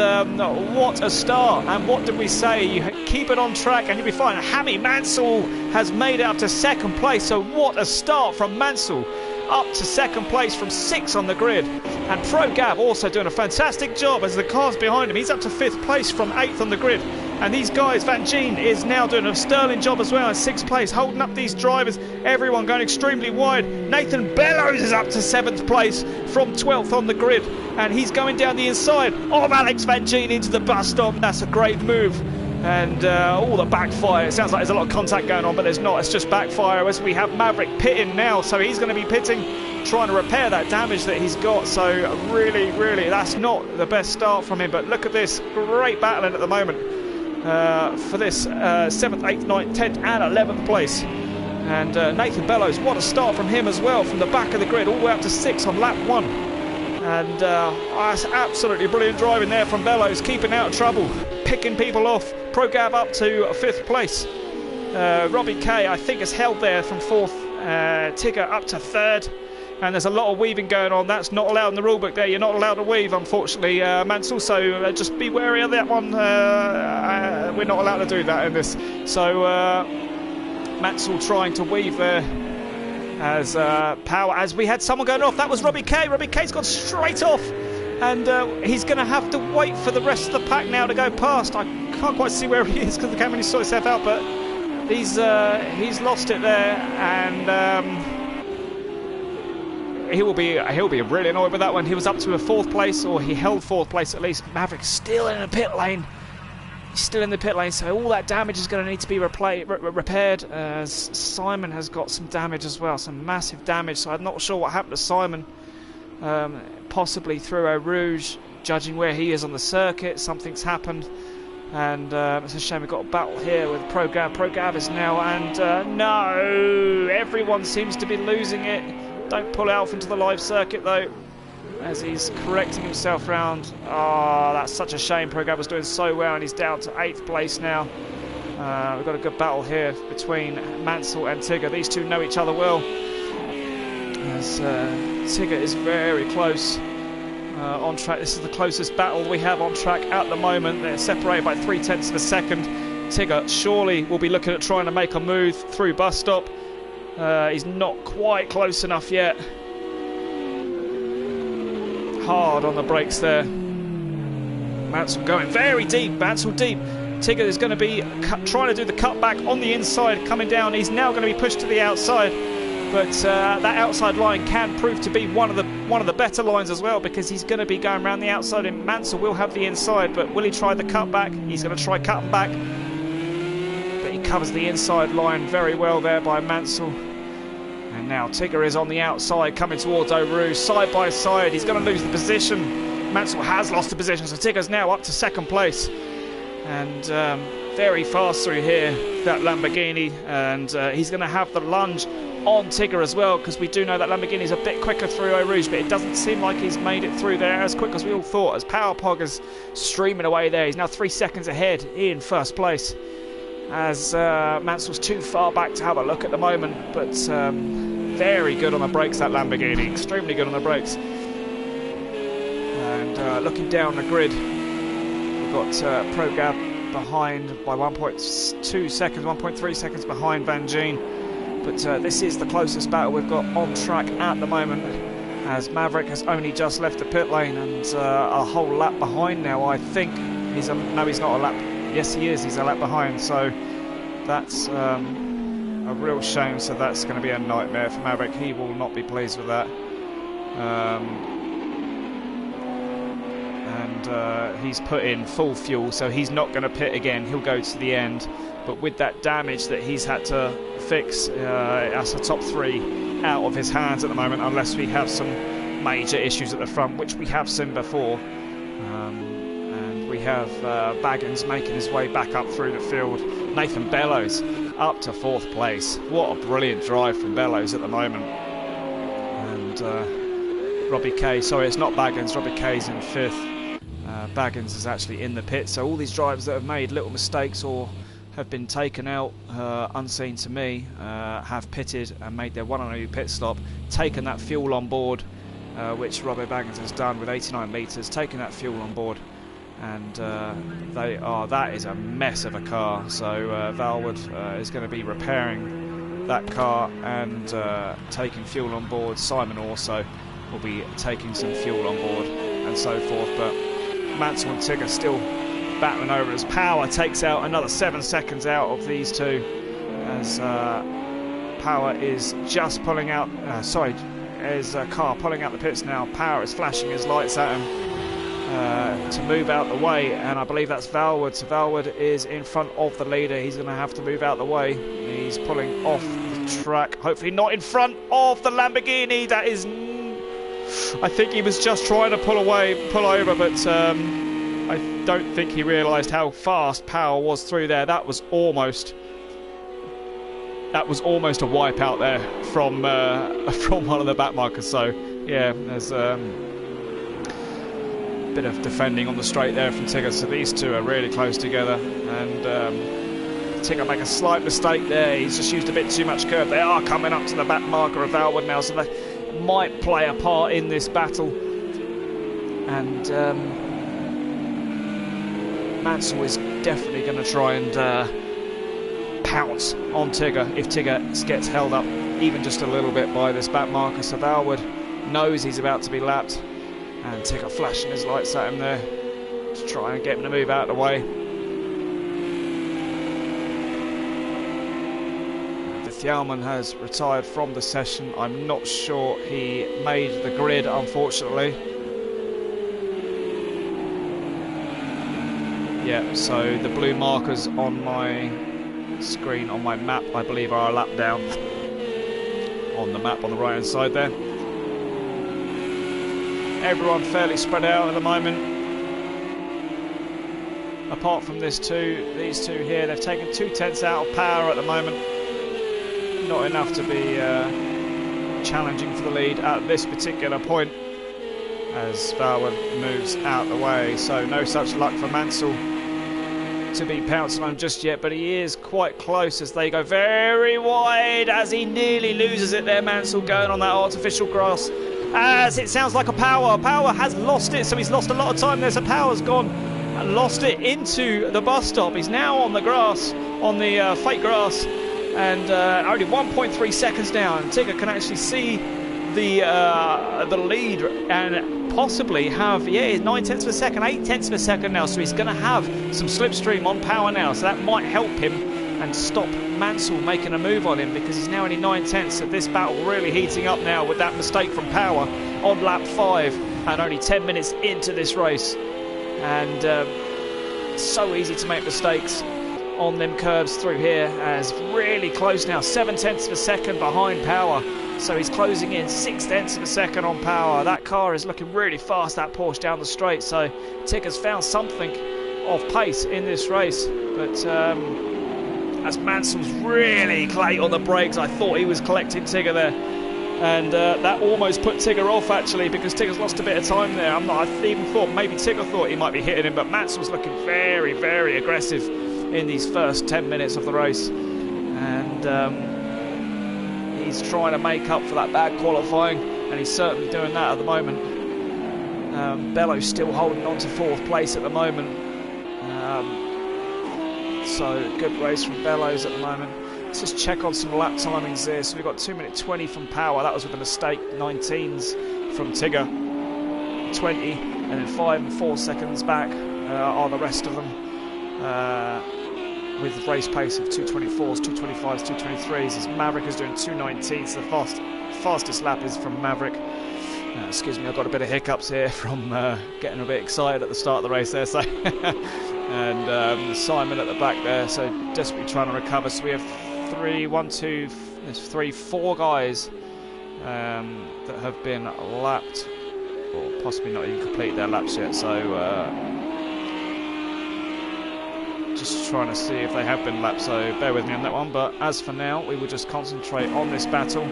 what a start. And what did we say? You keep it on track and you'll be fine. Hammy Mansell has made it up to 2nd place. So what a start from Mansell. Up to 2nd place from 6 on the grid. And Pro Gav also doing a fantastic job as the car's behind him. He's up to 5th place from 8th on the grid. And these guys, Van Gien is now doing a sterling job as well in 6th place, holding up these drivers. Everyone going extremely wide. Nathan Bellows is up to 7th place from 12th on the grid. And he's going down the inside of Alex Van Gien into the bus stop. That's a great move. And all the backfire. It sounds like there's a lot of contact going on, but there's not. It's just backfire as we have Maverick pitting now. So he's going to be pitting, trying to repair that damage that he's got. So really, that's not the best start from him. But look at this. Great battling at the moment for this 7th, 8th, 9th, 10th and 11th place. And Nathan Bellows, what a start from him as well, from the back of the grid all the way up to 6 on lap 1. And that's absolutely brilliant driving there from Bellows, keeping out of trouble, picking people off. Pro Gav up to 5th place. Robbie K, I think, is held there from 4th. Tigger up to 3rd. And there's a lot of weaving going on. That's not allowed in the rulebook there. You're not allowed to weave, unfortunately, Mansell. So just be wary of that one. We're not allowed to do that in this. So Mansell trying to weave there. As power, as we had someone going off. That was Robbie K. Robbie K's gone straight off, and he's going to have to wait for the rest of the pack now to go past. I can't quite see where he is because the camera sort himself out, but he's lost it there, and he'll be really annoyed with that one. He was up to a 4th place, or he held 4th place at least. Maverick's still in the pit lane. Still in the pit lane, so all that damage is going to need to be repaired, as Simon has got some damage as well, some massive damage. So I'm not sure what happened to Simon, possibly through Eau Rouge. Judging where he is on the circuit, something's happened, and it's a shame we've got a battle here with Pro Gav. Pro Gav is now, and no, everyone seems to be losing it. Don't pull Alf into the live circuit though, as he's correcting himself round. Oh, that's such a shame. Pro Gav was doing so well, and he's down to 8th place now. We've got a good battle here between Mansell and Tigger. These two know each other well, as Tigger is very close on track. This is the closest battle we have on track at the moment. They're separated by 0.3 of a second. Tigger surely will be looking at trying to make a move through bus stop. He's not quite close enough yet. Hard on the brakes there. Mansell going very deep. Mansell deep. Tigger is going to be trying to do the cutback on the inside, coming down. He's now going to be pushed to the outside, but that outside line can prove to be one of the better lines as well, because he's going to be going around the outside, and Mansell will have the inside. But will he try the cutback? He's going to try cutting back, but he covers the inside line very well there by Mansell. And now Tigger is on the outside, coming towards Eau Rouge, side by side. He's going to lose the position. Mansell has lost the position, so Tigger's now up to 2nd place. And very fast through here, that Lamborghini. And he's going to have the lunge on Tigger as well, because we do know that Lamborghini's a bit quicker through Eau Rouge, but it doesn't seem like he's made it through there as quick as we all thought, as Power Pog is streaming away there. He's now 3 seconds ahead in 1st place, as Mansell's too far back to have a look at the moment. But very good on the brakes, that Lamborghini. Extremely good on the brakes. And looking down the grid, we've got Pro Gav behind by 1.2 seconds, 1.3 seconds behind Van Gien. But this is the closest battle we've got on track at the moment, as Maverick has only just left the pit lane and a whole lap behind now, I think. No, he's not a lap. Yes, he is. He's a lap behind. So that's a real shame. So that's going to be a nightmare for Maverick. He will not be pleased with that. He's put in full fuel, so he's not going to pit again. He'll go to the end. But with that damage that he's had to fix, that's a top 3 out of his hands at the moment, unless we have some major issues at the front, which we have seen before. And we have Baggins making his way back up through the field. Nathan Bellows up to 4th place. What a brilliant drive from Bellows at the moment. And Robbie K, sorry, it's not Baggins, Robbie K's in 5th. Baggins is actually in the pit, so all these drivers that have made little mistakes or have been taken out, unseen to me, have pitted and made their 1-2 pit stop, taken that fuel on board, which Robbo Baggins has done with 89 litres, taken that fuel on board, and that is a mess of a car. So Valwood is going to be repairing that car and taking fuel on board. Simon also will be taking some fuel on board and so forth, but Mansell and Tigger still battling over as Power takes out another 7 seconds out of these two, as Power is just pulling out, Car pulling out the pits now. Power is flashing his lights at him to move out the way, and I believe that's Valwood. So Valwood is in front of the leader. He's going to have to move out the way. He's pulling off the track, hopefully not in front of the Lamborghini. That is, I think he was just trying to pull over, but I don't think he realised how fast Power was through there. That was almost a wipeout there from one of the back markers. So yeah, there's a bit of defending on the straight there from Tigger. So these two are really close together, and Tigger make a slight mistake there. He's just used a bit too much curve. They are coming up to the back marker of Valwood now, so they might play a part in this battle. And Mansell is definitely going to try and pounce on Tigger if Tigger gets held up even just a little bit by this back marker. So Valwood knows he's about to be lapped, and Tigger flashing his lights at him there to try and get him to move out of the way. The Thielman has retired from the session. I'm not sure he made the grid, unfortunately. Yeah, so the blue markers on my screen, on my map, I believe are a lap down on the map on the right hand side there. Everyone fairly spread out at the moment, apart from these two here. They've taken 2/10 out of Power at the moment. Not enough to be challenging for the lead at this particular point, as Valwood moves out the way. So no such luck for Mansell to be pouncing on just yet, but he is quite close as they go very wide, as he nearly loses it there. Mansell going on that artificial grass, as it sounds like a Power has lost it, so he's lost a lot of time there. So Power's gone and lost it into the bus stop. He's now on the grass, on the fake grass, and only 1.3 seconds down. Tigger can actually see the lead and possibly have 9/10 of a second, 8/10 of a second now, so he's going to have some slipstream on Power now, so that might help him and stop Mansell making a move on him, because he's now only 9/10. So this battle really heating up now with that mistake from Power on lap 5 and only 10 minutes into this race. And so easy to make mistakes on them curbs through here, as really close now, 7/10 of a second behind Power. So he's closing in 6/10 of a second on Power. That car is looking really fast, that Porsche down the straight. So Tigger's found something of pace in this race, but as Mansell's really late on the brakes, I thought he was collecting Tigger there, and that almost put Tigger off actually, because Tigger's lost a bit of time there. I even thought maybe Tigger thought he might be hitting him, but Mansell's looking very, very aggressive in these first 10 minutes of the race, and he's trying to make up for that bad qualifying, and he's certainly doing that at the moment. Bellows still holding on to 4th place at the moment, so good race from Bellows at the moment. Let's just check on some lap timings there. So we've got 2:20 from Power, that was with a mistake. 19s from Tigger, 20, and then 5 and 4 seconds back are the rest of them, with race pace of 2:24s, 2:25s, 2:23s, as Maverick is doing 2:19. So the fastest lap is from Maverick. Excuse me, I've got a bit of hiccups here from getting a bit excited at the start of the race there. So and Simon at the back there, so desperately trying to recover. So we have 4 guys that have been lapped, or possibly not even completed their laps yet. So just trying to see if they have been lapped, so bear with me on that one. But as for now, we will just concentrate on this battle,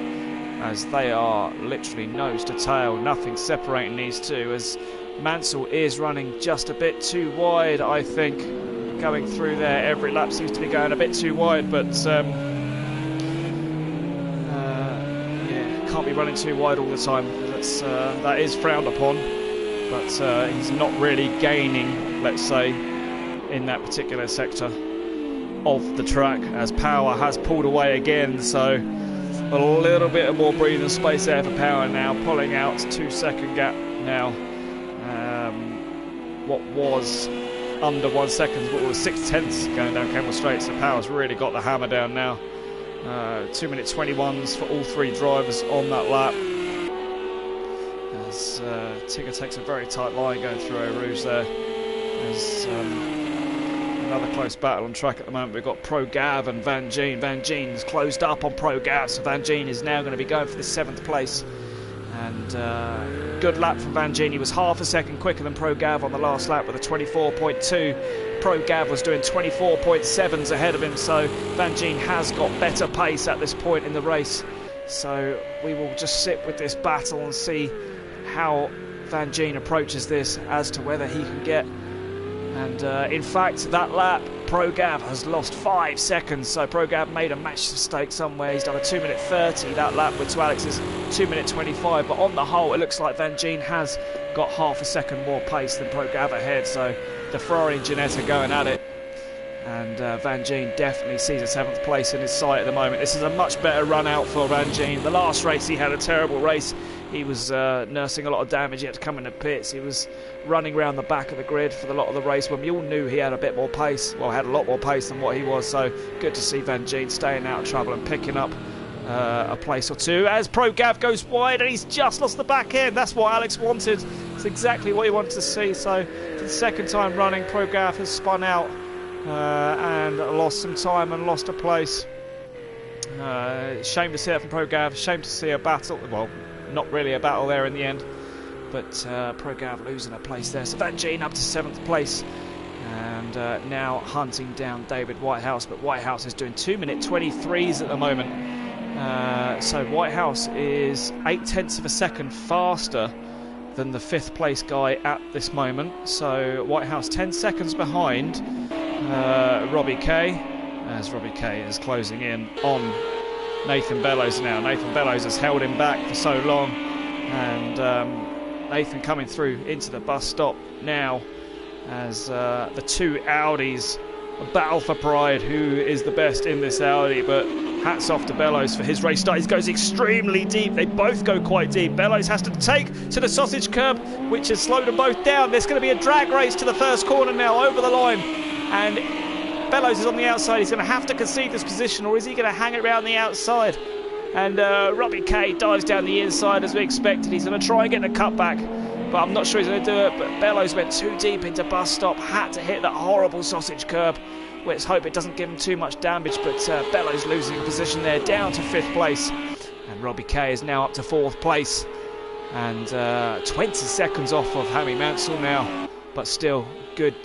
as they are literally nose to tail, nothing separating these two, as Mansell is running just a bit too wide, I think, going through there. Every lap seems to be going a bit too wide, but yeah, can't be running too wide all the time. That is frowned upon, but he's not really gaining, let's say, in that particular sector of the track, as Power has pulled away again. So a little bit of more breathing space there for Power now, pulling out 2-second gap now. What was under 1 second, what was 6/10 going down Kemmel Straight, so Power's really got the hammer down now. 2-minute 21s for all three drivers on that lap. As Tigger takes a very tight line going through Eau Rouge there. There's another close battle on track at the moment. We've got Pro Gav and Van Gien. Van Gien's closed up on Pro Gav, so Van Gien is now going to be going for the 7th place. And good lap from Van Gien. He was half a second quicker than Pro Gav on the last lap with a 24.2. Pro Gav was doing 24.7s ahead of him, so Van Gien has got better pace at this point in the race. So we will just sit with this battle and see how Van Gien approaches this as to whether he can get. And in fact, that lap, Pro Gav has lost 5 seconds. So Pro Gav made a match mistake somewhere. He's done a 2-minute 30 that lap, with to Alex's 2-minute 25. But on the whole, it looks like Van Gien has got half a second more pace than Pro Gav ahead. So the Ferrari and Jeanette are going at it. And Van Gien definitely sees a 7th place in his sight at the moment. This is a much better run out for Van Gien. The last race he had a terrible race. He was nursing a lot of damage. He had to come in the pits. He was running around the back of the grid for a lot of the race when we all knew he had a bit more pace. Well, had a lot more pace than what he was. So good to see Van Gien staying out of trouble and picking up a place or two. As Pro Gav goes wide and he's just lost the back end. That's what Alex wanted. It's exactly what he wanted to see. So for the 2nd time running, Pro Gav has spun out and lost some time and lost a place. Shame to see it from Pro Gav. Shame to see a battle. Well, not really a battle there in the end, but Pro Gav losing a place there. So Van Gien up to 7th place, and now hunting down David Whitehouse, but Whitehouse is doing 2-minute 23s at the moment. So Whitehouse is 0.8 of a second faster than the 5th place guy at this moment. So Whitehouse 10 seconds behind Robbie Kay, as Robbie Kay is closing in on Nathan Bellows now. Nathan Bellows has held him back for so long, and Nathan coming through into the bus stop now as the two Audis battle for pride. Who is the best in this Audi? But hats off to Bellows for his race start. He goes extremely deep. They both go quite deep. Bellows has to take to the sausage curb, which has slowed them both down. There's going to be a drag race to the first corner now over the line, and Bellows is on the outside. He's going to have to concede this position, or is he going to hang it around the outside? And Robbie Kay dives down the inside as we expected. He's going to try and get the cutback, but I'm not sure he's going to do it. But Bellows went too deep into bus stop, had to hit that horrible sausage curb. Let's hope it doesn't give him too much damage, but Bellows losing position there, down to 5th place. And Robbie Kay is now up to 4th place. And 20 seconds off of Hammy Mansell now, but still good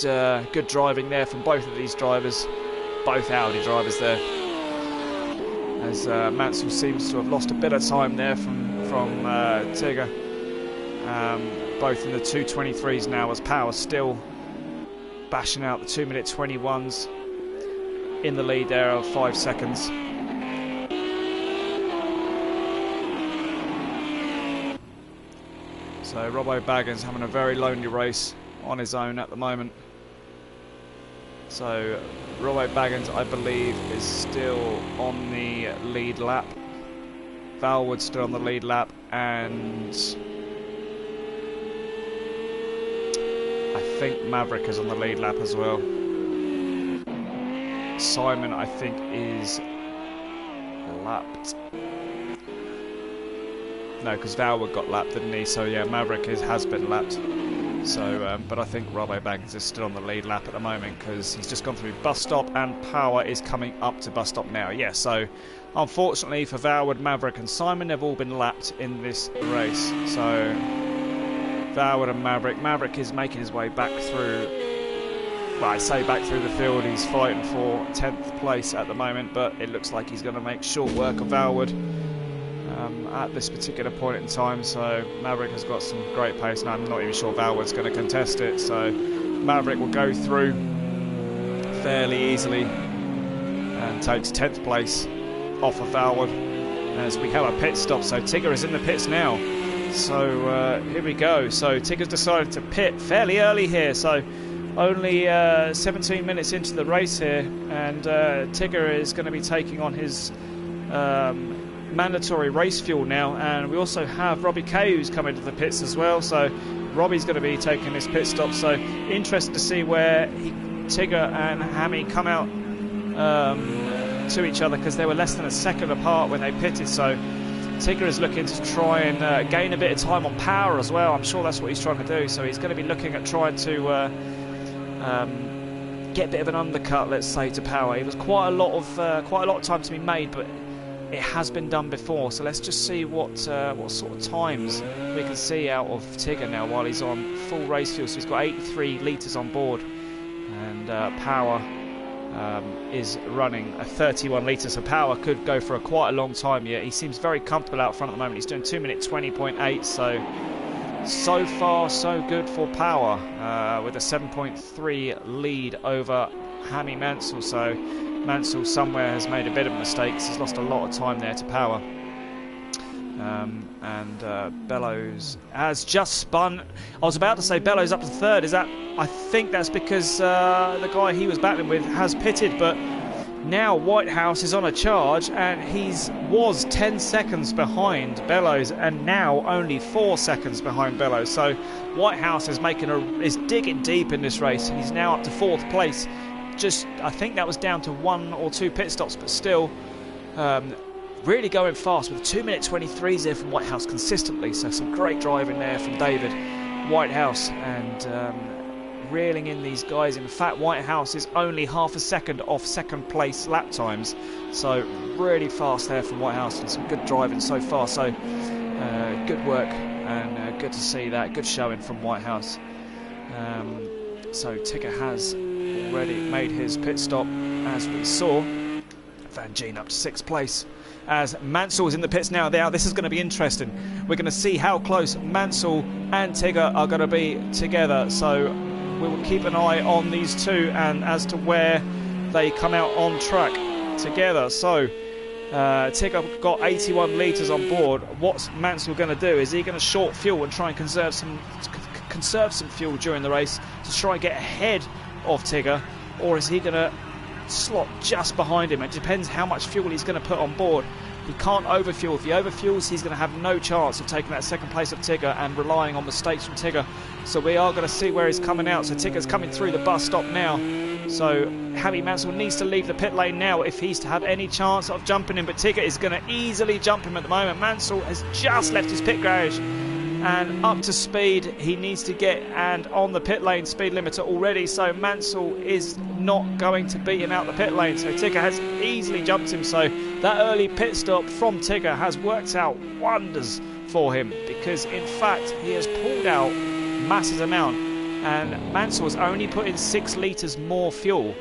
driving there from both of these drivers, both Audi drivers there. As Mansell seems to have lost a bit of time there from Tigger. Both in the 2:23s now, as Power still bashing out the 2-minute 21s in the lead there of 5 seconds. So Robbo Baggins having a very lonely race on his own at the moment. So Robbo Baggins, I believe, is still on the lead lap. Valwood's still on the lead lap, and I think Maverick is on the lead lap as well. Simon, I think, is lapped. No, because Valwood got lapped, didn't he? So yeah, Maverick has been lapped. So, but I think Robbo Baggins is still on the lead lap at the moment, because he's just gone through bus stop and Power is coming up to bus stop now. Yeah, so unfortunately for Valwood, Maverick and Simon, they've all been lapped in this race. So Valwood and Maverick is making his way back through, well, I say back through the field. He's fighting for 10th place at the moment, but it looks like he's going to make short work of Valwood at this particular point in time. So Maverick has got some great pace, and I'm not even sure Valwood's going to contest it. So Maverick will go through fairly easily and takes 10th place off of Valwood as we have a pit stop. So Tigger is in the pits now. So here we go. So Tigger's decided to pit fairly early here. So only 17 minutes into the race here, and Tigger is going to be taking on his mandatory race fuel now. And we also have Robbie Kay who's coming to the pits as well. So Robbie's going to be taking his pit stop. So interested to see where Tigger and Hammy come out to each other, because they were less than a second apart when they pitted. So Tigger is looking to try and gain a bit of time on power as well. I'm sure that's what he's trying to do. So he's going to be looking at trying to get a bit of an undercut, let's say, to power. It was quite a lot of time to be made, but it has been done before. So let's just see what sort of times we can see out of Tigger now while he's on full race fuel. So he's got 83 litres on board, and power is running a 31 litres. So power could go for quite a long time yet. He seems very comfortable out front at the moment. He's doing 2 minute 20.8. So far so good for power, with a 7.3 lead over Hammy Mansell. So Mansell somewhere has made a bit of a mistake. He's lost a lot of time there to power. Bellows has just spun. I was about to say Bellows up to third. I think that's because the guy he was battling with has pitted, but now Whitehouse is on a charge, and was 10 seconds behind Bellows, and now only 4 seconds behind Bellows. So Whitehouse is digging deep in this race. He's now up to 4th place. I think that was down to 1 or 2 pit stops, but still really going fast with 2 minute 23s there from Whitehouse consistently. So some great driving there from David Whitehouse, and reeling in these guys. In fact, Whitehouse is only half a second off second place lap times, so really fast there from Whitehouse, and some good driving so far. So good work, and good to see that. Good showing from Whitehouse. So Tigger has already made his pit stop, as we saw. Van Gien up to 6th place as Mansell is in the pits now. This is going to be interesting. We're going to see how close Mansell and Tigger are going to be together. So we will keep an eye on these two and as to where they come out on track together. So Tigger got 81 litres on board. What's Mansell going to do? Is he going to short fuel and try and conserve some fuel during the race to try and get ahead of Tigger, or is he going to slot just behind him? It depends how much fuel he's going to put on board. He can't overfuel. If he overfuels, he's going to have no chance of taking that 2nd place of Tigger and relying on mistakes from Tigger. So we are going to see where he's coming out. So Tigger's coming through the bus stop now. So Hammy Mansell needs to leave the pit lane now if he's to have any chance of jumping him. But Tigger is going to easily jump him at the moment. Mansell has just left his pit garage and up to speed he needs to get, and on the pit lane speed limiter already. So Mansell is not going to beat him out the pit lane. So Tigger has easily jumped him. So that early pit stop from Tigger has worked out wonders for him, because in fact he has pulled out massive amount, and Mansell has only put in 6 litres more fuel.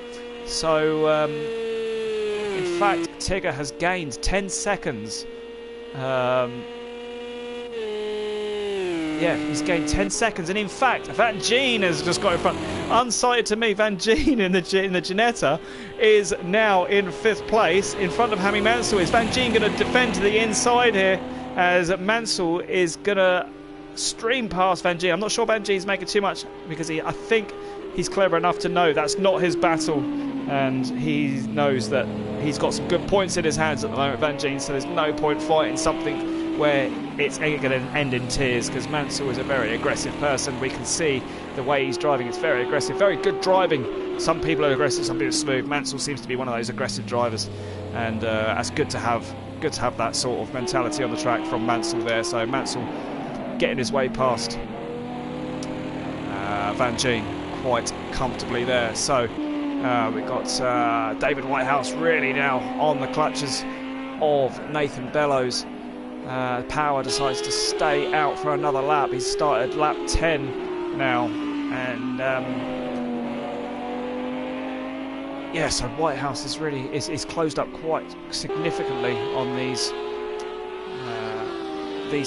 So in fact Tigger has gained 10 seconds. Yeah, he's gained 10 seconds, and in fact Van Gien has just got in front. Unsighted to me, Van Gien in the Ginetta is now in 5th place. In front of Hammy Mansell is Van Gien going to defend to the inside here, as Mansell is going to stream past Van Gien. I'm not sure Van Gien's making too much, because I think he's clever enough to know that's not his battle, and he knows that he's got some good points in his hands at the moment, Van Gien, so there's no point fighting something where it's going to end in tears, because Mansell is a very aggressive person. We can see the way he's driving. It's very aggressive, very good driving. Some people are aggressive, some people are smooth. Mansell seems to be one of those aggressive drivers, and that's good to have that sort of mentality on the track from Mansell there. So Mansell getting his way past Van Gien quite comfortably there. So we've got David Whitehouse really now on the clutches of Nathan Bellows. Power decides to stay out for another lap. He's started lap 10 now, and yeah, so Whitehouse is really is closed up quite significantly on these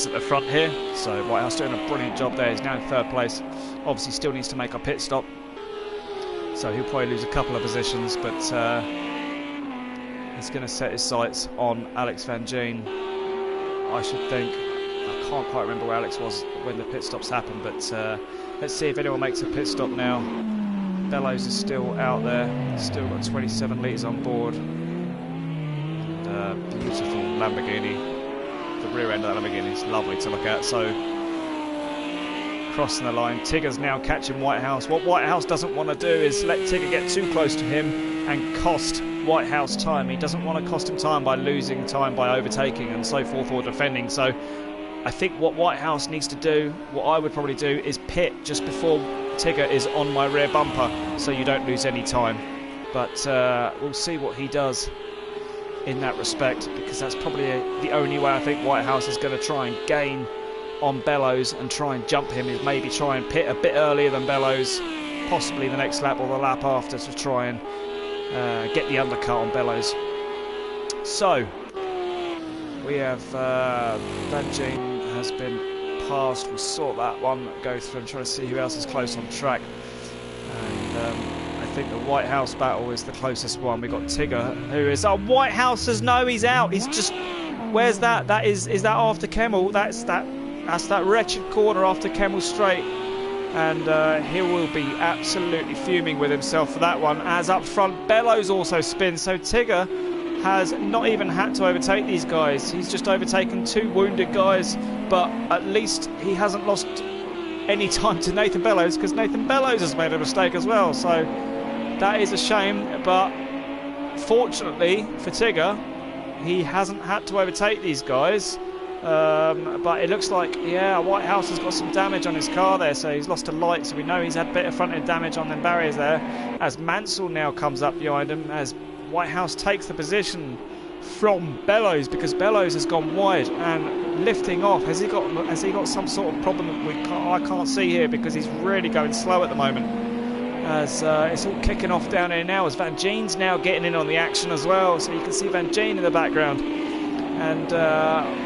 at the front here. So Whitehouse doing a brilliant job there. He's now in 3rd place. Obviously still needs to make a pit stop. So he'll probably lose a couple of positions, but he's going to set his sights on Alex Van Gien, I should think. I can't quite remember where Alex was when the pit stops happened, but let's see if anyone makes a pit stop now. Bellows is still out there, still got 27 litres on board. And, beautiful Lamborghini. The rear end of that Lamborghini is lovely to look at. So crossing the line, Tigger's now catching Whitehouse. What Whitehouse doesn't want to do is let Tigger get too close to him and cost Whitehouse time. He doesn't want to cost him time by losing time by overtaking and so forth, or defending. So I think what Whitehouse needs to do, what I would probably do, is pit just before Tigger is on my rear bumper, so you don't lose any time. But we'll see what he does in that respect, because that's probably the only way I think Whitehouse is going to try and gain on Bellows and try and jump him, is maybe try and pit a bit earlier than Bellows, possibly the next lap or the lap after, to try and get the undercut on Bellows. So we have Van Gien has been passed. We'll sort that one, go through and try to see who else is close on track. And I think the Whitehouse battle is the closest one. We've got Tigger, who is... Oh, Whitehouse says no, he's out. He's just... Where's that? That is that after Kemmel? That's that wretched corner after Kemmel straight. And he will be absolutely fuming with himself for that one. As up front, Bellows also spins. So Tigger has not even had to overtake these guys. He's just overtaken 2 wounded guys, but at least he hasn't lost any time to Nathan Bellows, because Nathan Bellows has made a mistake as well. So that is a shame, but fortunately for Tigger, he hasn't had to overtake these guys. But it looks like, yeah, Whitehouse has got some damage on his car there, so he's lost a light, so we know he's had a bit of front end damage on them barriers there. As Mansell now comes up behind him, as Whitehouse takes the position from Bellows, because Bellows has gone wide and lifting off. Has he got some sort of problem that I can't see here, because he's really going slow at the moment. As it's all kicking off down here now, as Van Gien's now getting in on the action as well, so you can see Van Gien in the background. And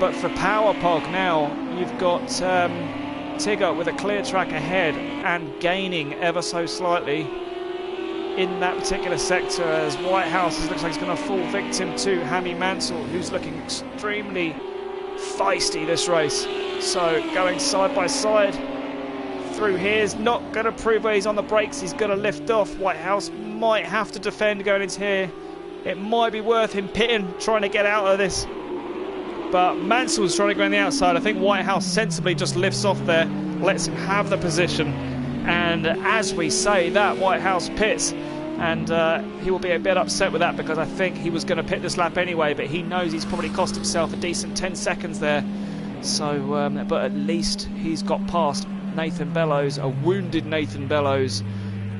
but for Power Pog now, you've got Tigger with a clear track ahead and gaining ever so slightly in that particular sector, as Whitehouse looks like he's going to fall victim to Hammy Mansell, who's looking extremely feisty this race. So going side by side through here is not going to prove where he's on the brakes. He's going to lift off. Whitehouse might have to defend going into here. It might be worth him pitting, trying to get out of this. But Mansell's trying to go on the outside. I think Whitehouse sensibly just lifts off there, lets him have the position. And as we say that, Whitehouse pits, and he will be a bit upset with that, because I think he was going to pit this lap anyway, but he knows he's probably cost himself a decent 10 seconds there. So, but at least he's got past Nathan Bellows, a wounded Nathan Bellows,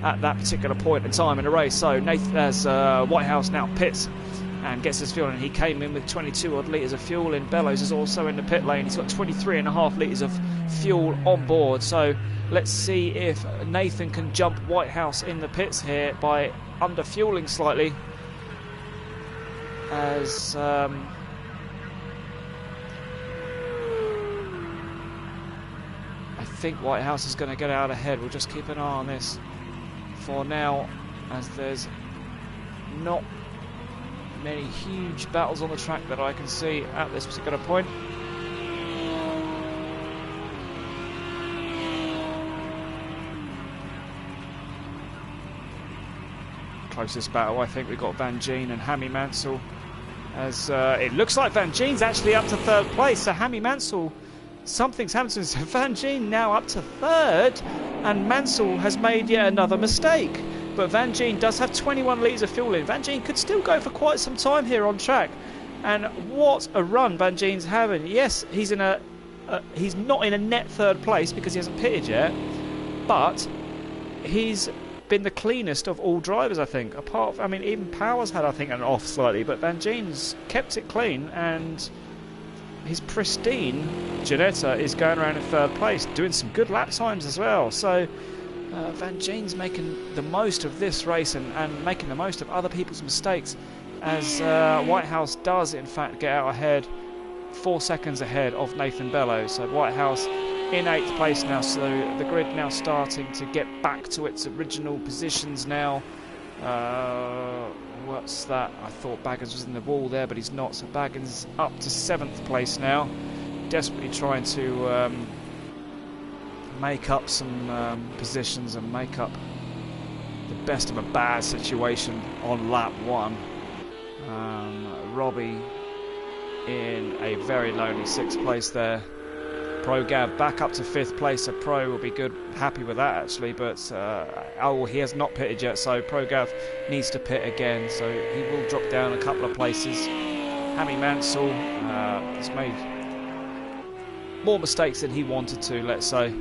at that particular point in time in the race. So as Whitehouse now pits and gets his fuel, and he came in with 22 odd litres of fuel in. Bellows is also in the pit lane. He's got 23.5 litres of fuel on board. So let's see if Nathan can jump Whitehouse in the pits here by under-fueling slightly. As I think Whitehouse is going to get out ahead. We'll just keep an eye on this for now, as there's not many huge battles on the track that I can see at this particular point. Closest battle, I think we got Van Gien and Hammy Mansell, as it looks like Van Gien's actually up to 3rd place. So Hammy Mansell, something's happened to him. So Van Gien now up to 3rd, and Mansell has made yet another mistake. But Van Gien does have 21 litres of fuel in. Van Gien could still go for quite some time here on track. And what a run Van Gien's having. Yes, he's in he's not in a net 3rd place because he hasn't pitted yet, but he's been the cleanest of all drivers, I think. Apart from, I mean, even Power's had, I think, an off slightly, but Van Gien's kept it clean, and his pristine Ginetta is going around in 3rd place, doing some good lap times as well. So Van Gien's making the most of this race and making the most of other people's mistakes, as Whitehouse does in fact get out ahead, 4 seconds ahead of Nathan Bellows. So Whitehouse in 8th place now, so the grid now starting to get back to its original positions now. What's that? I thought Baggins was in the wall there, but he's not, so Baggins up to 7th place now, desperately trying to make up some positions and make up the best of a bad situation on lap 1. Robbie in a very lonely 6th place there. Pro Gav back up to 5th place, so Pro will be good, happy with that actually, but he has not pitted yet, so Pro Gav needs to pit again, so he will drop down a couple of places. Hammy Mansell has made more mistakes than he wanted to, let's say,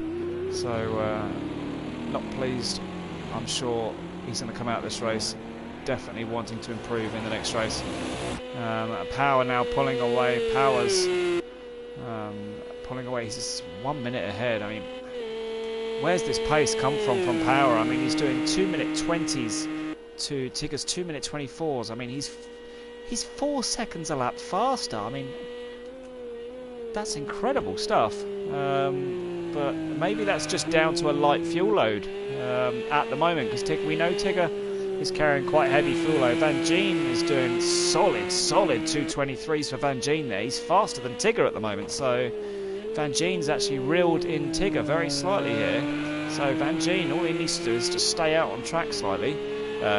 so not pleased. I'm sure he's going to come out of this race definitely wanting to improve in the next race. Power now pulling away. Power's pulling away. He's just 1 minute ahead. I mean, where's this pace come from Power? I mean, he's doing 2-minute 20s to Tigger's 2-minute 24s. I mean, he's 4 seconds a lap faster. I mean, that's incredible stuff. But maybe that's just down to a light fuel load at the moment, because we know Tigger is carrying quite heavy fuel load. Van Gien is doing solid 223s for Van Gien there. He's faster than Tigger at the moment, so Van Gien's actually reeled in Tigger very slightly here. So Van Gien, all he needs to do is just stay out on track slightly,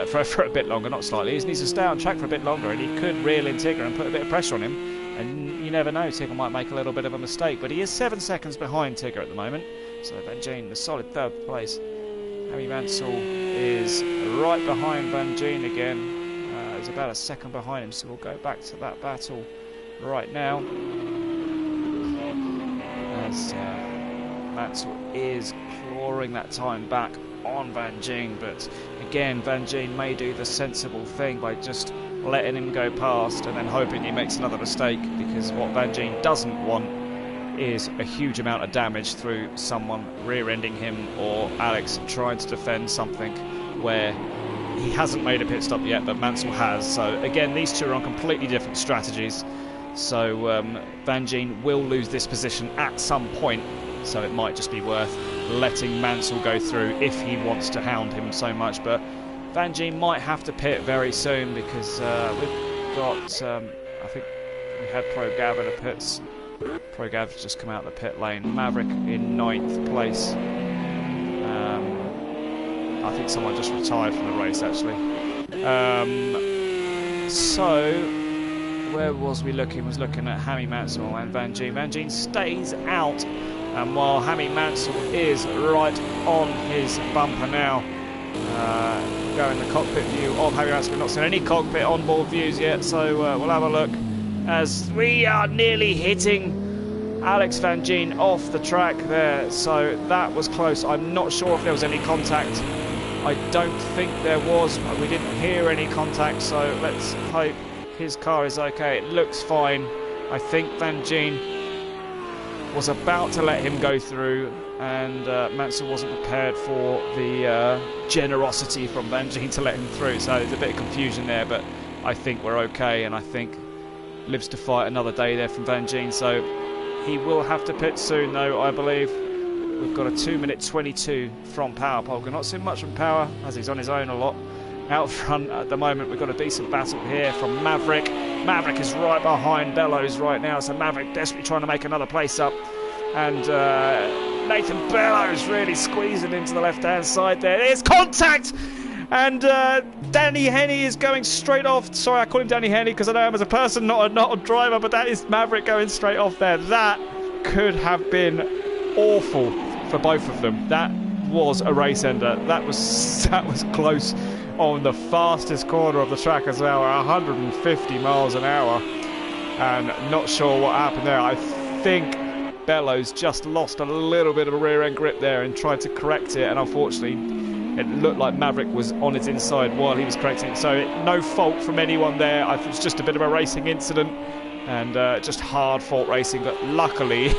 for a bit longer, not slightly. He needs to stay on track for a bit longer, and he could reel in Tigger and put a bit of pressure on him. And you never know, Tigger might make a little bit of a mistake, but he is 7 seconds behind Tigger at the moment. So Van Gien, the solid 3rd place. Hammy Mansell is right behind Van Gien again. He's about a second behind him, so we'll go back to that battle right now. As Mansell is clawing that time back on Van Gien, but again, Van Gien may do the sensible thing by just letting him go past and then hoping he makes another mistake, because what Van Gien doesn't want is a huge amount of damage through someone rear-ending him or Alex trying to defend something where he hasn't made a pit stop yet, but Mansell has. So again, these two are on completely different strategies. So Van Gien will lose this position at some point, so it might just be worth letting Mansell go through if he wants to hound him so much. But Van Gien might have to pit very soon, because we've got, I think we had Pro Gav in the pits. Pro Gav's just come out of the pit lane. Maverick in 9th place. I think someone just retired from the race actually. So where was we looking? Was looking at Hammy Mansell and Van Gien. Van Gien stays out, and while Hammy Mansell is right on his bumper now. Go in the cockpit view of Hammy Mansell. We've not seen any cockpit onboard views yet, so we'll have a look as we are nearly hitting Alex Van Gien off the track there. So that was close. I'm not sure if there was any contact. I don't think there was. We didn't hear any contact, so let's hope his car is okay. It looks fine. I think Van Gien was about to let him go through, and Mansell wasn't prepared for the generosity from Van Gien to let him through, so there's a bit of confusion there, but I think we're okay, and I think lives to fight another day there from Van Gien. So he will have to pit soon though, I believe. We've got a 2-minute 22 from Power. Polka not seeing much from Power, as he's on his own a lot out front at the moment. We've got a decent battle here from Maverick. Maverick is right behind Bellows right now, so Maverick desperately trying to make another place up, and Nathan Bellows really squeezing into the left-hand side there. There's contact! And Danny Henney is going straight off. Sorry, I call him Danny Henney because I know him as a person, not a driver, but that is Maverick going straight off there. That could have been awful for both of them. That was a race ender. That was close on the fastest corner of the track as well, 150 miles an hour. And not sure what happened there. I think Bellows just lost a little bit of a rear end grip there and tried to correct it, and unfortunately it looked like Maverick was on his inside while he was correcting it. So no fault from anyone there. I think it's just a bit of a racing incident and just hard fault racing, but luckily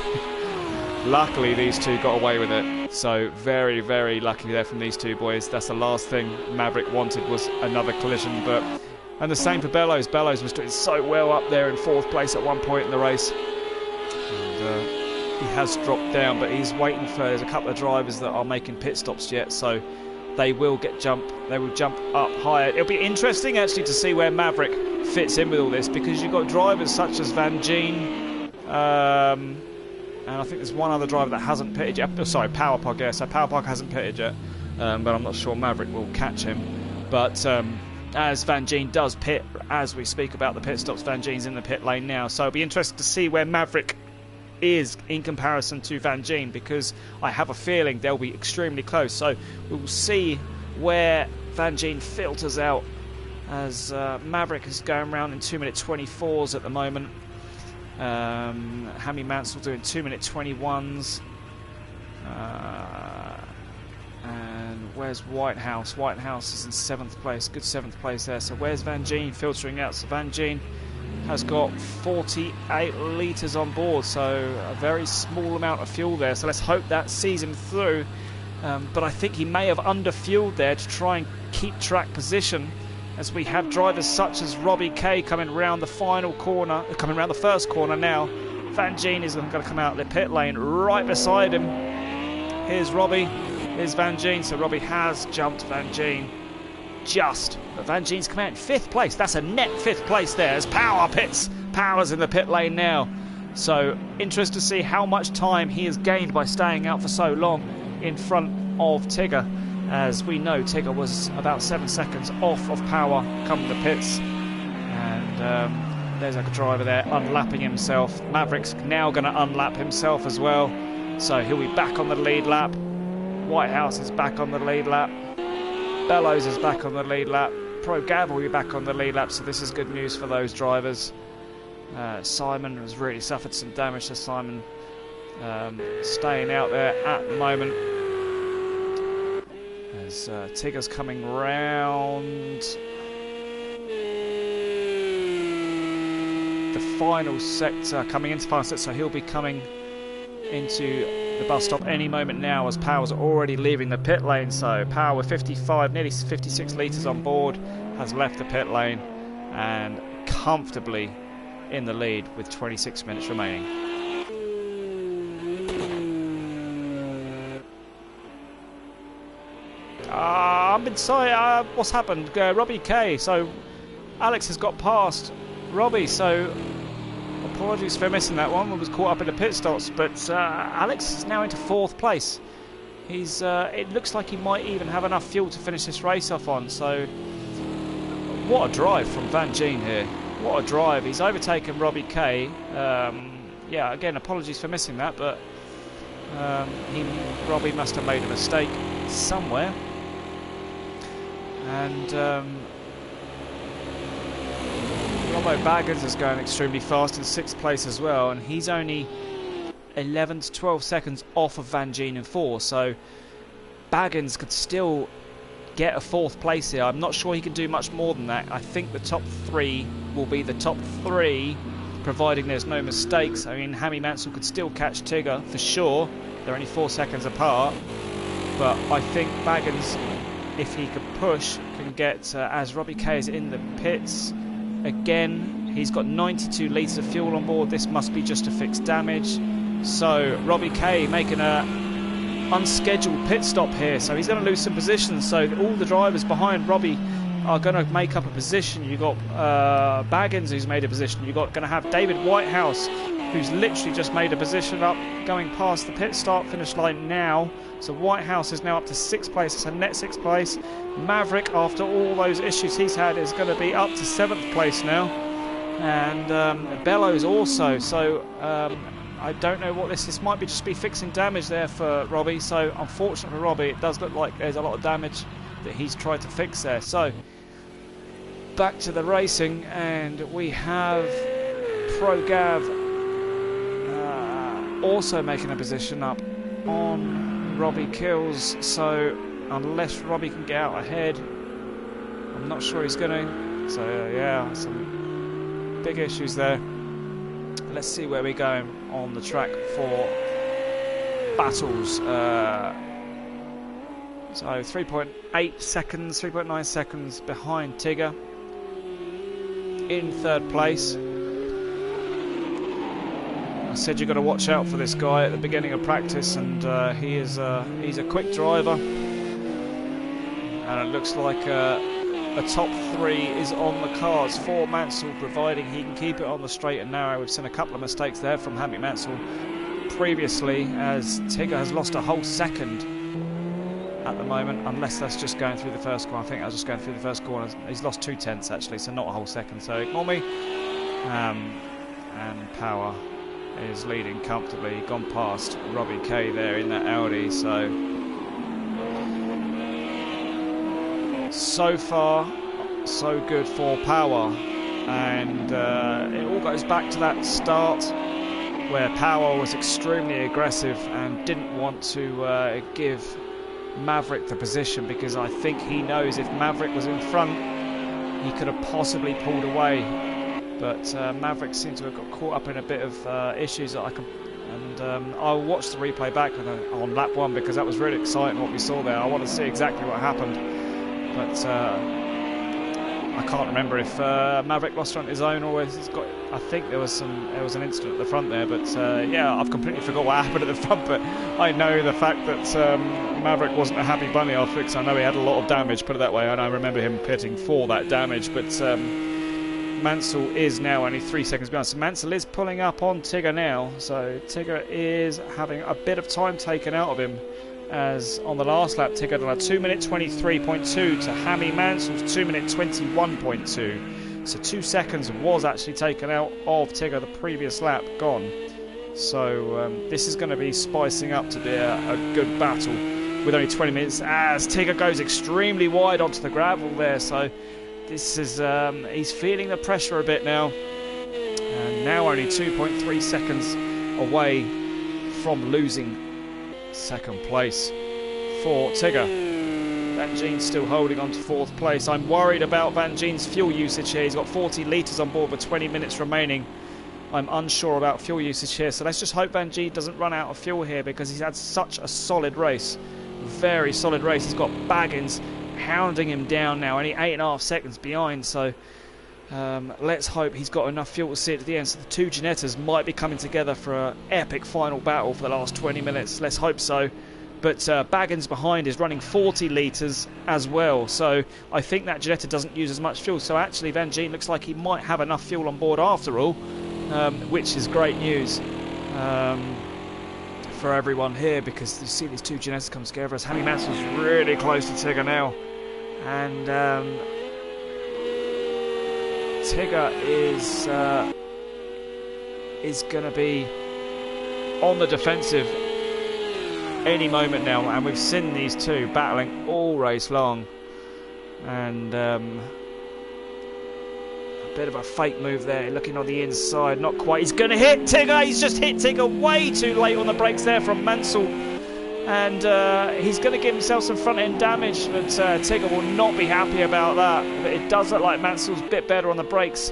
these two got away with it. So very, very lucky there from these two boys. That's the last thing Maverick wanted, was another collision. And the same for Bellows. Bellows was doing so well up there in 4th place at one point in the race. And he has dropped down, but he's waiting for, there's a couple of drivers that are making pit stops yet, so they will jump up higher. It'll be interesting actually to see where Maverick fits in with all this, because you've got drivers such as Van Gien, and I think there's one other driver that hasn't pitted yet. Oh, sorry, Power Park, yeah, so Power Park hasn't pitted yet, but I'm not sure Maverick will catch him. But as Van Gien does pit, as we speak about the pit stops, Van Gien's in the pit lane now, so it'll be interesting to see where Maverick is in comparison to Van Gien, because I have a feeling they'll be extremely close. So we'll see where Van Gien filters out, as Maverick is going around in 2-minute 24s at the moment. Hammy Mansell doing 2-minute 21s. And where's Whitehouse? Whitehouse is in 7th place, good 7th place there. So where's Van Gien filtering out? So Van Gien has got 48 litres on board, so a very small amount of fuel there. So let's hope that sees him through. But I think he may have under-fueled there to try and keep track position, as we have drivers such as Robbie Kay coming round the final corner, coming round the first corner now. Van Gien is going to come out of the pit lane right beside him. Here's Robbie, here's Van Gien. So Robbie has jumped Van Gien just, but Van Gien's come out in 5th place. That's a net 5th place there as Power pits. Power's in the pit lane now, so interested to see how much time he has gained by staying out for so long in front of Tigger, as we know Tigger was about 7 seconds off of Power coming the pits. And there's a driver there unlapping himself. Maverick's now going to unlap himself as well, so he'll be back on the lead lap. Whitehouse is back on the lead lap. Bellows is back on the lead lap. Pro Gav will be back on the lead lap, so this is good news for those drivers. Simon has really suffered some damage, so Simon staying out there at the moment. As Tigger's coming round the final sector, coming into the final sector, so he'll be coming into the bus stop any moment now, as Power's already leaving the pit lane. So Power with 55, nearly 56 litres on board, has left the pit lane and comfortably in the lead with 26 minutes remaining. I'm inside. What's happened? Robbie Kay. So Alex has got past Robbie, so apologies for missing that one. We was caught up in the pit stops, but Alex is now into 4th place. He's. It looks like he might even have enough fuel to finish this race off on. So, what a drive from Van Gien here. What a drive. He's overtaken Robbie Kay. Yeah, again, apologies for missing that, but Robbie must have made a mistake somewhere. And Robbo Baggins is going extremely fast in 6th place as well, and he's only 11 to 12 seconds off of Van Gien in 4, so Baggins could still get a 4th place here. I'm not sure he can do much more than that. I think the top 3 will be the top 3, providing there's no mistakes. I mean, Hammy Mansell could still catch Tigger for sure. They're only 4 seconds apart, but I think Baggins, if he could push, can get, as Robbie Kay is in the pits again. He's got 92 litres of fuel on board. This must be just to fix damage. So Robbie Kay making a unscheduled pit stop here, so he's going to lose some positions. So all the drivers behind Robbie are going to make up a position. You've got Baggins, who's made a position. You've got going to have David Whitehouse, who's literally just made a position up, going past the pit start finish line now. So Whitehouse is now up to 6th place. It's a net 6th place. Maverick, after all those issues he's had, is going to be up to 7th place now. And Bellows also. So I don't know what this might be, just be fixing damage there for Robbie. So unfortunately for Robbie, it does look like there's a lot of damage that he's tried to fix there. So back to the racing, and we have Pro Gav also making a position up on Robbie Kills. So unless Robbie can get out ahead, I'm not sure he's going to. So yeah, some big issues there. Let's see where we're going on the track for battles. So 3.8 seconds, 3.9 seconds behind Tigger in 3rd place. I said you've got to watch out for this guy at the beginning of practice, and he's a quick driver, and it looks like a top 3 is on the cards for Mansell, providing he can keep it on the straight and narrow. We've seen a couple of mistakes there from Hammy Mansell previously, as Tigger has lost a whole second at the moment, unless that's just going through the first corner. I think I was just going through the first corner. He's lost 2/10 actually, so not a whole second, so ignore me. And Power is leading comfortably, gone past Robbie K there in that Audi. So far so good for Power, and it all goes back to that start where Power was extremely aggressive and didn't want to give Maverick the position, because I think he knows if Maverick was in front he could have possibly pulled away, but Maverick seemed to have got caught up in a bit of issues that I can, and I'll watch the replay back on lap 1, because that was really exciting what we saw there. I want to see exactly what happened, but I can't remember if Maverick lost on his own or he's got. I think there was an incident at the front there, but yeah, I've completely forgot what happened at the front. But I know the fact that Maverick wasn't a happy bunny after it, because I know he had a lot of damage, put it that way, and I remember him pitting for that damage. But Mansell is now only 3 seconds behind, so Mansell is pulling up on Tigger now. So Tigger is having a bit of time taken out of him, as on the last lap Tigger done a 2-minute 23.2 to Hammy Mansell's 2-minute 21.2. So 2 seconds was actually taken out of Tigger the previous lap, gone. So this is going to be spicing up to be a good battle with only 20 minutes, as Tigger goes extremely wide onto the gravel there. So this is he's feeling the pressure a bit now, and now only 2.3 seconds away from losing second place for Tigger. Van Geen's still holding on to 4th place. I'm worried about Van Geen's fuel usage here. He's got 40 litres on board with 20 minutes remaining. I'm unsure about fuel usage here, so let's just hope Van Geen doesn't run out of fuel here, because he's had such a solid race. Very solid race. He's got Baggins hounding him down now, only 8.5 seconds behind, so let's hope he's got enough fuel to see it to the end. So the two Ginettas might be coming together for an epic final battle for the last 20 minutes. Let's hope so. But Baggins behind is running 40 litres as well, so I think that Ginetta doesn't use as much fuel. So actually Van Geen looks like he might have enough fuel on board after all, which is great news for everyone here, because you see these two Ginettas come together as Hammy Mansell's really close to Tigger now, and Tigger is going to be on the defensive any moment now, and we've seen these two battling all race long, and a bit of a fake move there, looking on the inside, not quite. He's going to hit Tigger. He's just hit Tigger way too late on the brakes there from Mansell, and he's going to give himself some front end damage, but Tigger will not be happy about that. But it does look like Mansell's a bit better on the brakes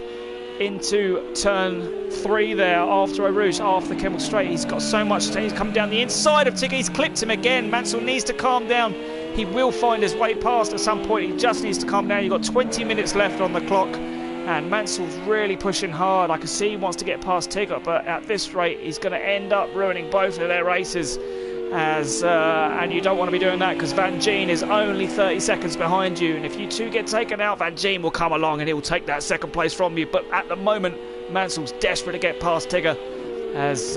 into turn 3 there after Eau Rouge, after the Kemmel Straight. He's got so much, he's come down the inside of Tigger. He's clipped him again. Mansell needs to calm down. He will find his way past at some point. He just needs to calm down. You've got 20 minutes left on the clock, and Mansell's really pushing hard. I can see he wants to get past Tigger, but at this rate he's going to end up ruining both of their races, and you don't want to be doing that, because Van Geen is only 30 seconds behind you, and if you two get taken out, Van Geen will come along and he'll take that second place from you. But at the moment Mansell's desperate to get past Tigger, as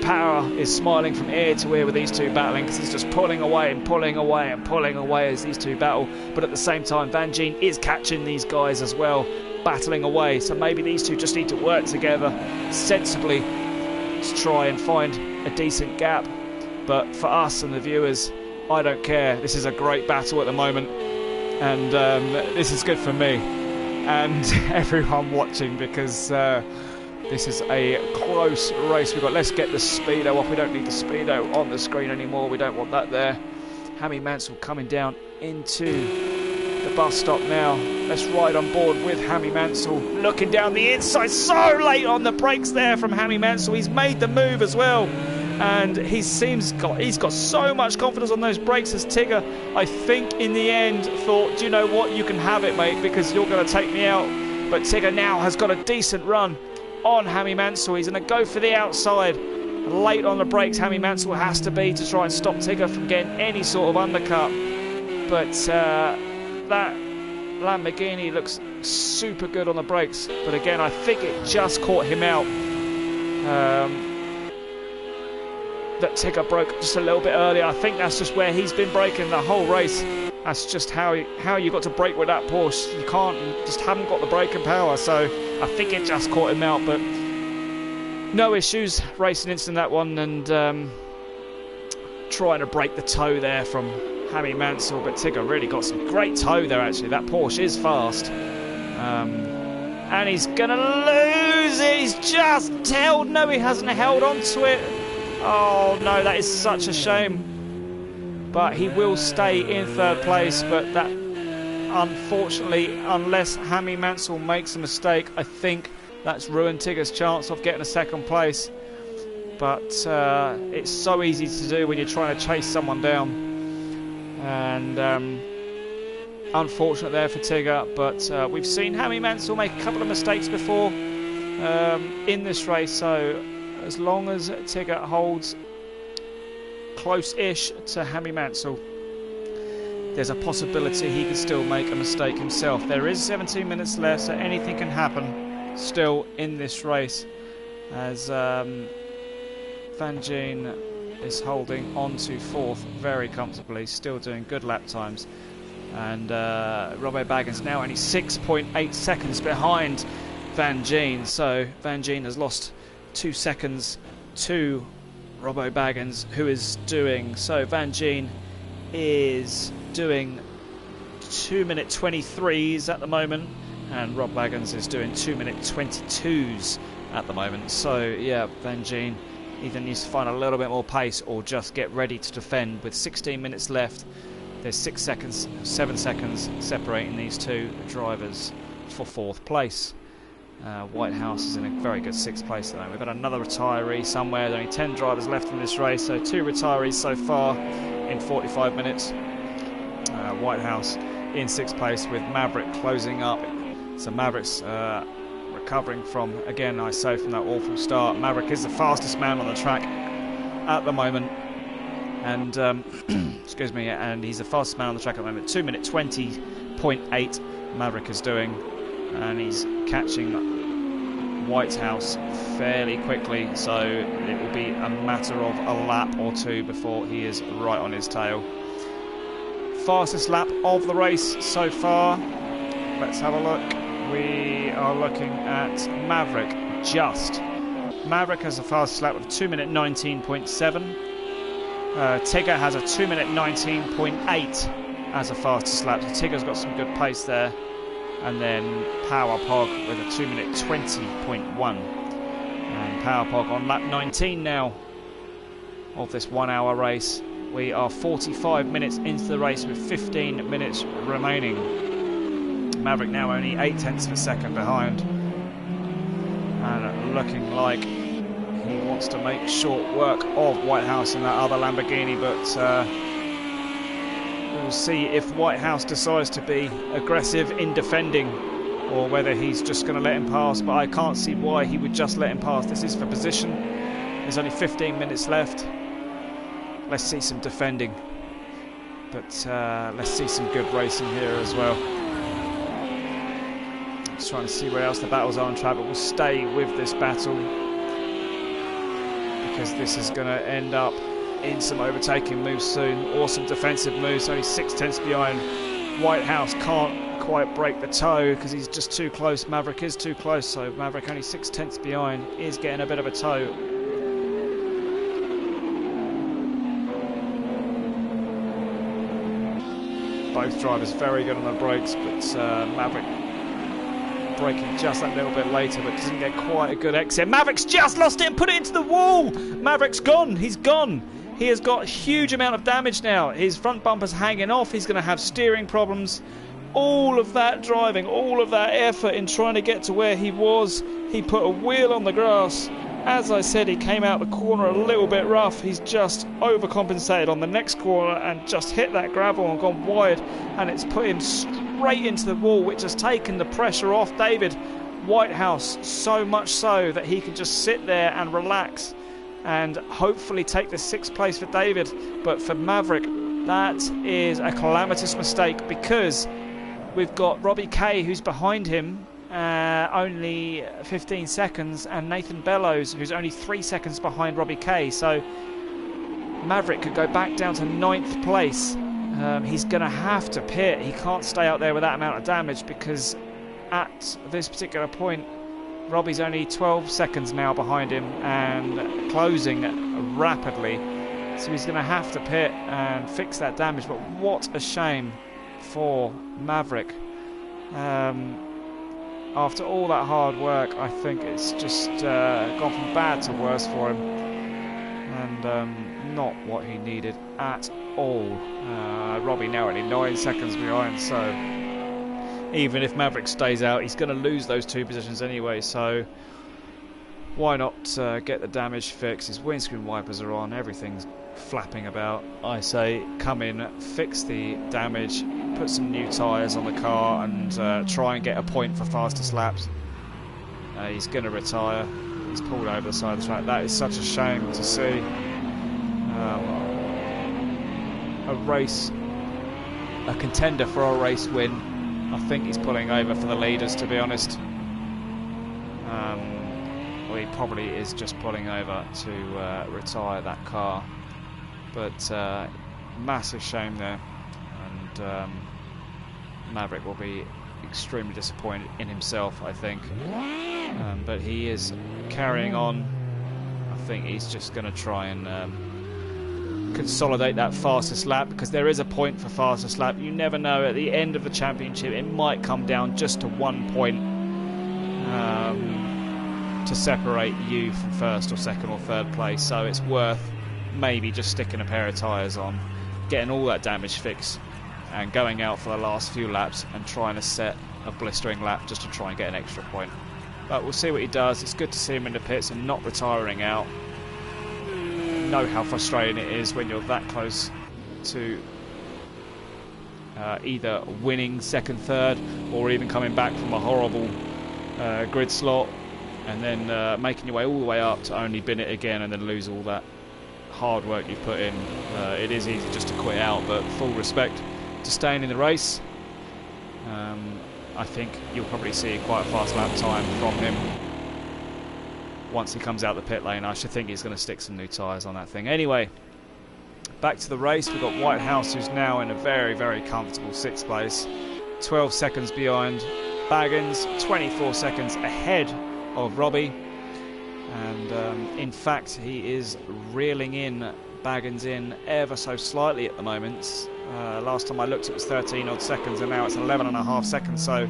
Power is smiling from ear to ear with these two battling, because he's just pulling away and pulling away and pulling away as these two battle. But at the same time Van Geen is catching these guys as well, battling away, so maybe these two just need to work together sensibly to try and find a decent gap. But for us and the viewers, I don't care. This is a great battle at the moment, and this is good for me and everyone watching, because this is a close race. Let's get the speedo off. We don't need the speedo on the screen anymore. We don't want that there. Hammy Mansell coming down into the bus stop now. Let's ride on board with Hammy Mansell, looking down the inside. So late on the brakes there from Hammy Mansell. He's made the move as well, and he's got so much confidence on those brakes, as Tigger, I think in the end thought, do you know what, you can have it, mate, because you're going to take me out. But Tigger now has got a decent run on Hammy Mansell. He's going to go for the outside. Late on the brakes, Hammy Mansell has to be to try and stop Tigger from getting any sort of undercut. But that Lamborghini looks super good on the brakes. But again, I think it just caught him out. That Tigger broke just a little bit earlier. I think that's just where he's been braking the whole race. That's just how you got to brake with that Porsche. You just haven't got the braking power. So I think it just caught him out. But no issues racing into that one, and trying to break the toe there from Hammy Mansell. But Tigger really got some great toe there actually. That Porsche is fast. And he's going to lose it. He's just held. No, he hasn't held on to it. Oh no, that is such a shame. But he will stay in third place. But that, unfortunately, unless Hammy Mansell makes a mistake, I think that's ruined Tigger's chance of getting a second place. But it's so easy to do when you're trying to chase someone down. And unfortunate there for Tigger. But we've seen Hammy Mansell make a couple of mistakes before in this race. So as long as Tigger holds close-ish to Hammy Mansell, there's a possibility he could still make a mistake himself. There is 17 minutes left, so anything can happen still in this race, as Van Gien is holding on to fourth very comfortably, still doing good lap times. And Robbo Baggins now only 6.8 seconds behind Van Gien, so Van Gien has lost 2 seconds to Robbo Baggins, who is doing, so Van Gien is doing 2-minute 23s at the moment, and Rob Baggins is doing 2-minute 22s at the moment. So yeah, Van Gien either needs to find a little bit more pace or just get ready to defend. With 16 minutes left, there's 7 seconds separating these two drivers for fourth place. Whitehouse is in a very good 6th place at the moment. We've got another retiree somewhere. There are only 10 drivers left in this race, so 2 retirees so far in 45 minutes. Whitehouse in 6th place with Maverick closing up. So Maverick's recovering from, again, I say, from that awful start. Maverick is the fastest man on the track at the moment, and excuse me, and he's the fastest man on the track at the moment. 2-minute 20.8 Maverick is doing, and he's catching Whitehouse fairly quickly, so it will be a matter of a lap or two before he is right on his tail. Fastest lap of the race so far. Let's have a look. We are looking at Maverick. Maverick has the fastest lap of 2-minute 19.7. Tigger has a 2-minute 19.8 as a fastest lap. So Tigger's got some good pace there. And then Power Pog with a 2-minute 20.1. And Power Pog on lap 19 now of this 1 hour race. We are 45 minutes into the race with 15 minutes remaining. Maverick now only 0.8 of a second behind. And looking like he wants to make short work of Whitehouse in that other Lamborghini, but we'll see if Whitehouse decides to be aggressive in defending or whether he's just going to let him pass. But I can't see why he would just let him pass. This is for position. There's only 15 minutes left. Let's see some defending, but let's see some good racing here as well. Just trying to see where else the battles are on track, but we'll stay with this battle because this is going to end up in some overtaking moves soon. Awesome defensive moves, only 0.6 behind. Whitehouse can't quite break the toe because he's just too close. Maverick is too close, so Maverick only 0.6 behind is getting a bit of a toe. Both drivers very good on the brakes, but Maverick braking just that little bit later, but doesn't get quite a good exit. Maverick's just lost it and put it into the wall. Maverick's gone. He's gone. He has got a huge amount of damage now. His front bumper's hanging off. He's going to have steering problems. All of that driving, all of that effort in trying to get to where he was. He put a wheel on the grass. As I said, he came out the corner a little bit rough. He's just overcompensated on the next corner and just hit that gravel and gone wide, and it's put him straight into the wall, which has taken the pressure off David Whitehouse, so much so that he can just sit there and relax and hopefully take the 6th place for David. But for Maverick, that is a calamitous mistake, because we've got Robbie Kay, who's behind him, only 15 seconds, and Nathan Bellows, who's only 3 seconds behind Robbie Kay. So Maverick could go back down to 9th place. He's going to have to pit. He can't stay out there with that amount of damage, because at this particular point, Robbie's only 12 seconds now behind him and closing rapidly. So he's going to have to pit and fix that damage. But what a shame for Maverick. After all that hard work, I think it's just gone from bad to worse for him. And not what he needed at all. Robbie now only 9 seconds behind, so even if Maverick stays out, he's going to lose those 2 positions anyway, so why not get the damage fixed? His windscreen wipers are on, everything's flapping about. I say come in, fix the damage, put some new tyres on the car, and try and get a point for fastest laps. He's going to retire. He's pulled over the side of the track. That is such a shame to see. A race, a contender for a race win. I think he's pulling over for the leaders, to be honest. Well, he probably is just pulling over to retire that car. But massive shame there. And Maverick will be extremely disappointed in himself, I think. But he is carrying on. I think he's just going to try and consolidate that fastest lap, because there is a point for fastest lap. You never know, at the end of the championship it might come down just to 1 point to separate you from 1st or 2nd or 3rd place. So it's worth maybe just sticking a pair of tyres on, getting all that damage fixed, and going out for the last few laps and trying to set a blistering lap just to try and get an extra point. But we'll see what he does. It's good to see him in the pits and not retiring out. Know how frustrating it is when you're that close to either winning 2nd, 3rd, or even coming back from a horrible grid slot and then making your way all the way up to only bin it again and then lose all that hard work you've put in. It is easy just to quit out, but full respect to staying in the race. I think you'll probably see quite a fast lap time from him once he comes out the pit lane. I should think he's going to stick some new tyres on that thing. Anyway, back to the race. We've got Whitehouse, who's now in a very, very comfortable 6th place. 12 seconds behind Baggins, 24 seconds ahead of Robbie. And in fact, he is reeling in Baggins in ever so slightly at the moment. Last time I looked, it was 13 odd seconds, and now it's 11.5 seconds. So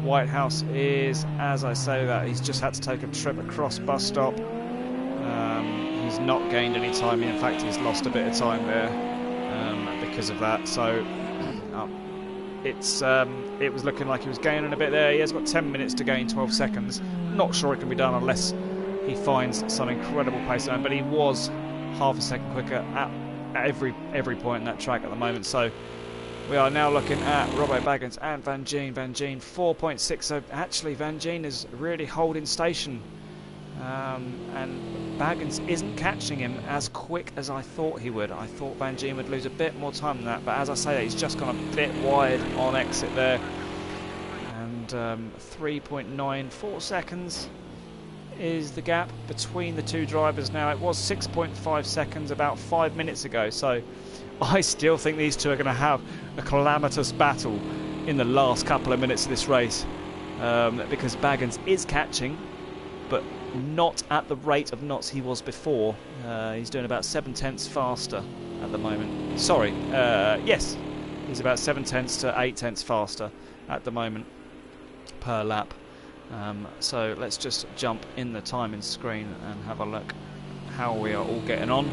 Whitehouse is, as I say that, he's just had to take a trip across bus stop. He's not gained any time. In fact, he's lost a bit of time there because of that. So it was looking like he was gaining a bit there. He has got 10 minutes to gain 12 seconds. Not sure it can be done unless he finds some incredible pace zone, but he was half a second quicker at every point in that track at the moment. So we are now looking at Robbo Baggins and Van Gien. Van Gien 4.6. So actually Van Gien is really holding station, and Baggins isn't catching him as quick as I thought he would. I thought Van Gien would lose a bit more time than that, but as I say, he's just gone a bit wide on exit there. And 3.94 seconds is the gap between the two drivers now. It was 6.5 seconds about 5 minutes ago, so I still think these two are going to have a calamitous battle in the last couple of minutes of this race, because Baggins is catching, but not at the rate of knots he was before. He's doing about 7/10 faster at the moment. Sorry, yes, he's about 7/10 to 8/10 faster at the moment per lap. So let's just jump in the timing screen and have a look how we are all getting on.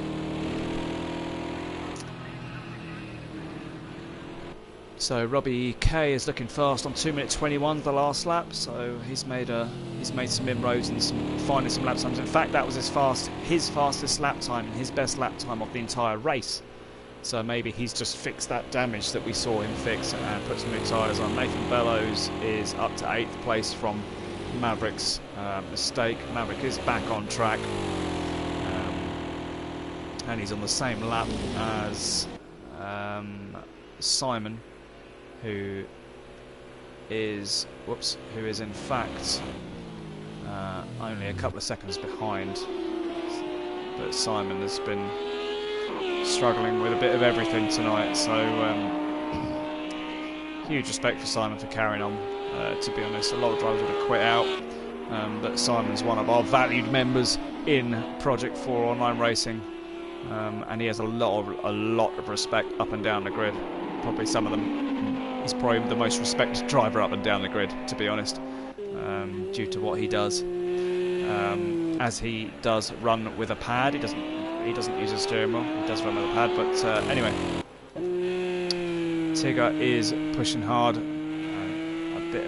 So Robbie Kay is looking fast on 2:21 the last lap. So he's made some inroads and finding some lap times. In fact, that was his fastest lap time, his best lap time of the entire race. So maybe he's just fixed that damage that we saw him fix and put some new tyres on. Nathan Bellows is up to 8th place from Maverick's mistake. Maverick is back on track, and he's on the same lap as Simon, who is in fact only a couple of seconds behind. But Simon has been struggling with a bit of everything tonight, so huge respect for Simon for carrying on. To be honest, a lot of drivers would have quit out, but Simon's one of our valued members in Project 4 online racing, and he has a lot of respect up and down the grid. Probably some of them, he's probably the most respected driver up and down the grid, to be honest, due to what he does. As he does run with a pad, he doesn't use a steering wheel. He does run with a pad, but anyway, Tigger is pushing hard. A bit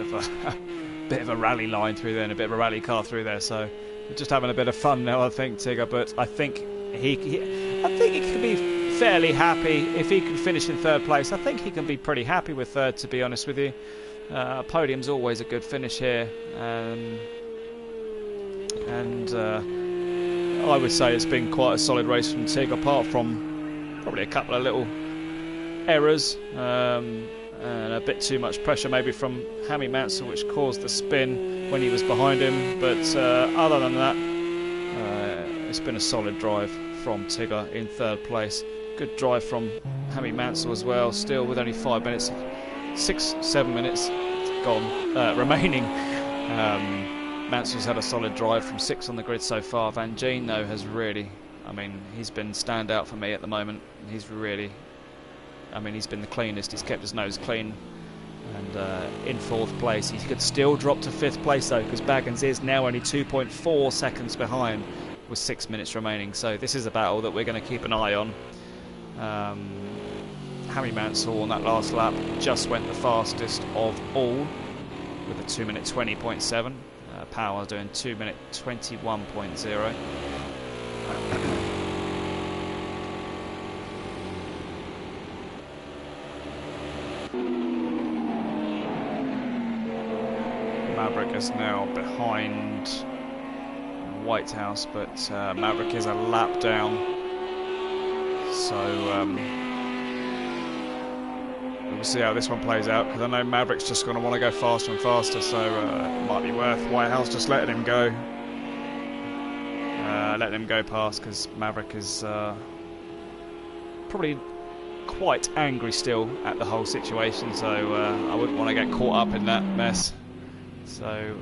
of a rally line through there, and a bit of a rally car through there. So we're just having a bit of fun now, I think, Tigger. But I think he can be fairly happy if he can finish in third place. I think he can be pretty happy with third, to be honest with you. Podium's always a good finish here. And I would say it's been quite a solid race from Tig, apart from probably a couple of little errors and a bit too much pressure maybe from Hammy Mansell, which caused the spin when he was behind him. But other than that, it's been a solid drive from Tigger in third place. Good drive from Hammy Mansell as well, still with only 5 minutes, 6-7 minutes gone remaining. Mansell's had a solid drive from 6 on the grid so far. Van Geen, though, has really, I mean, he's been standout for me at the moment. He's really, I mean, he's been the cleanest. He's kept his nose clean. And in 4th place, he could still drop to 5th place, though, because Baggins is now only 2.4 seconds behind with 6 minutes remaining. So this is a battle that we're going to keep an eye on. Hammy Mansell on that last lap just went the fastest of all with a 2-minute 20.7. Power doing 2-minute 21.0. Maverick is now behind Whitehouse, but Maverick is a lap down, so we'll see how this one plays out, because I know Maverick's just going to want to go faster and faster, so it might be worth Whitehouse just letting him go. Letting him go past, because Maverick is probably quite angry still at the whole situation, so I wouldn't want to get caught up in that mess. So,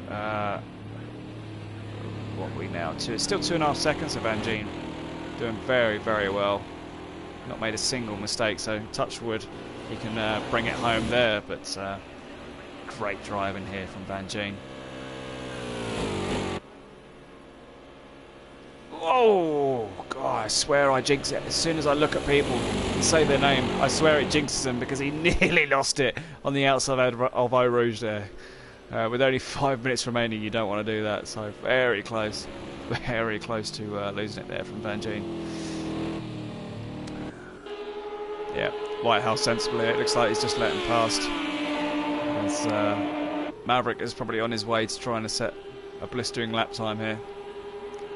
what are we now? It's still 2.5 seconds of Van Geen. Doing very, very well. Not made a single mistake, so touch wood. He can bring it home there, but great driving here from Van Geen. Oh, God, I swear I jinx it. As soon as I look at people and say their name, I swear it jinxes them, because he nearly lost it on the outside of Eau Rouge there. With only 5 minutes remaining, you don't want to do that, so very close to losing it there from Van Geen. Yeah, Whitehouse sensibly, it looks like he's just letting past. As Maverick is probably on his way to trying to set a blistering lap time here.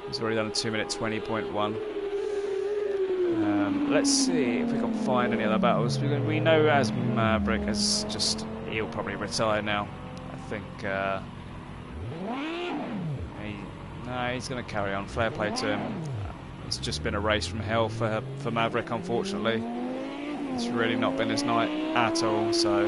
He's already done a 2-minute 20.1. Let's see if we can find any other battles. We know as Maverick has just, he'll probably retire now. I think he's going to carry on. Fair play to him. It's just been a race from hell for Maverick, unfortunately. It's really not been his night at all, so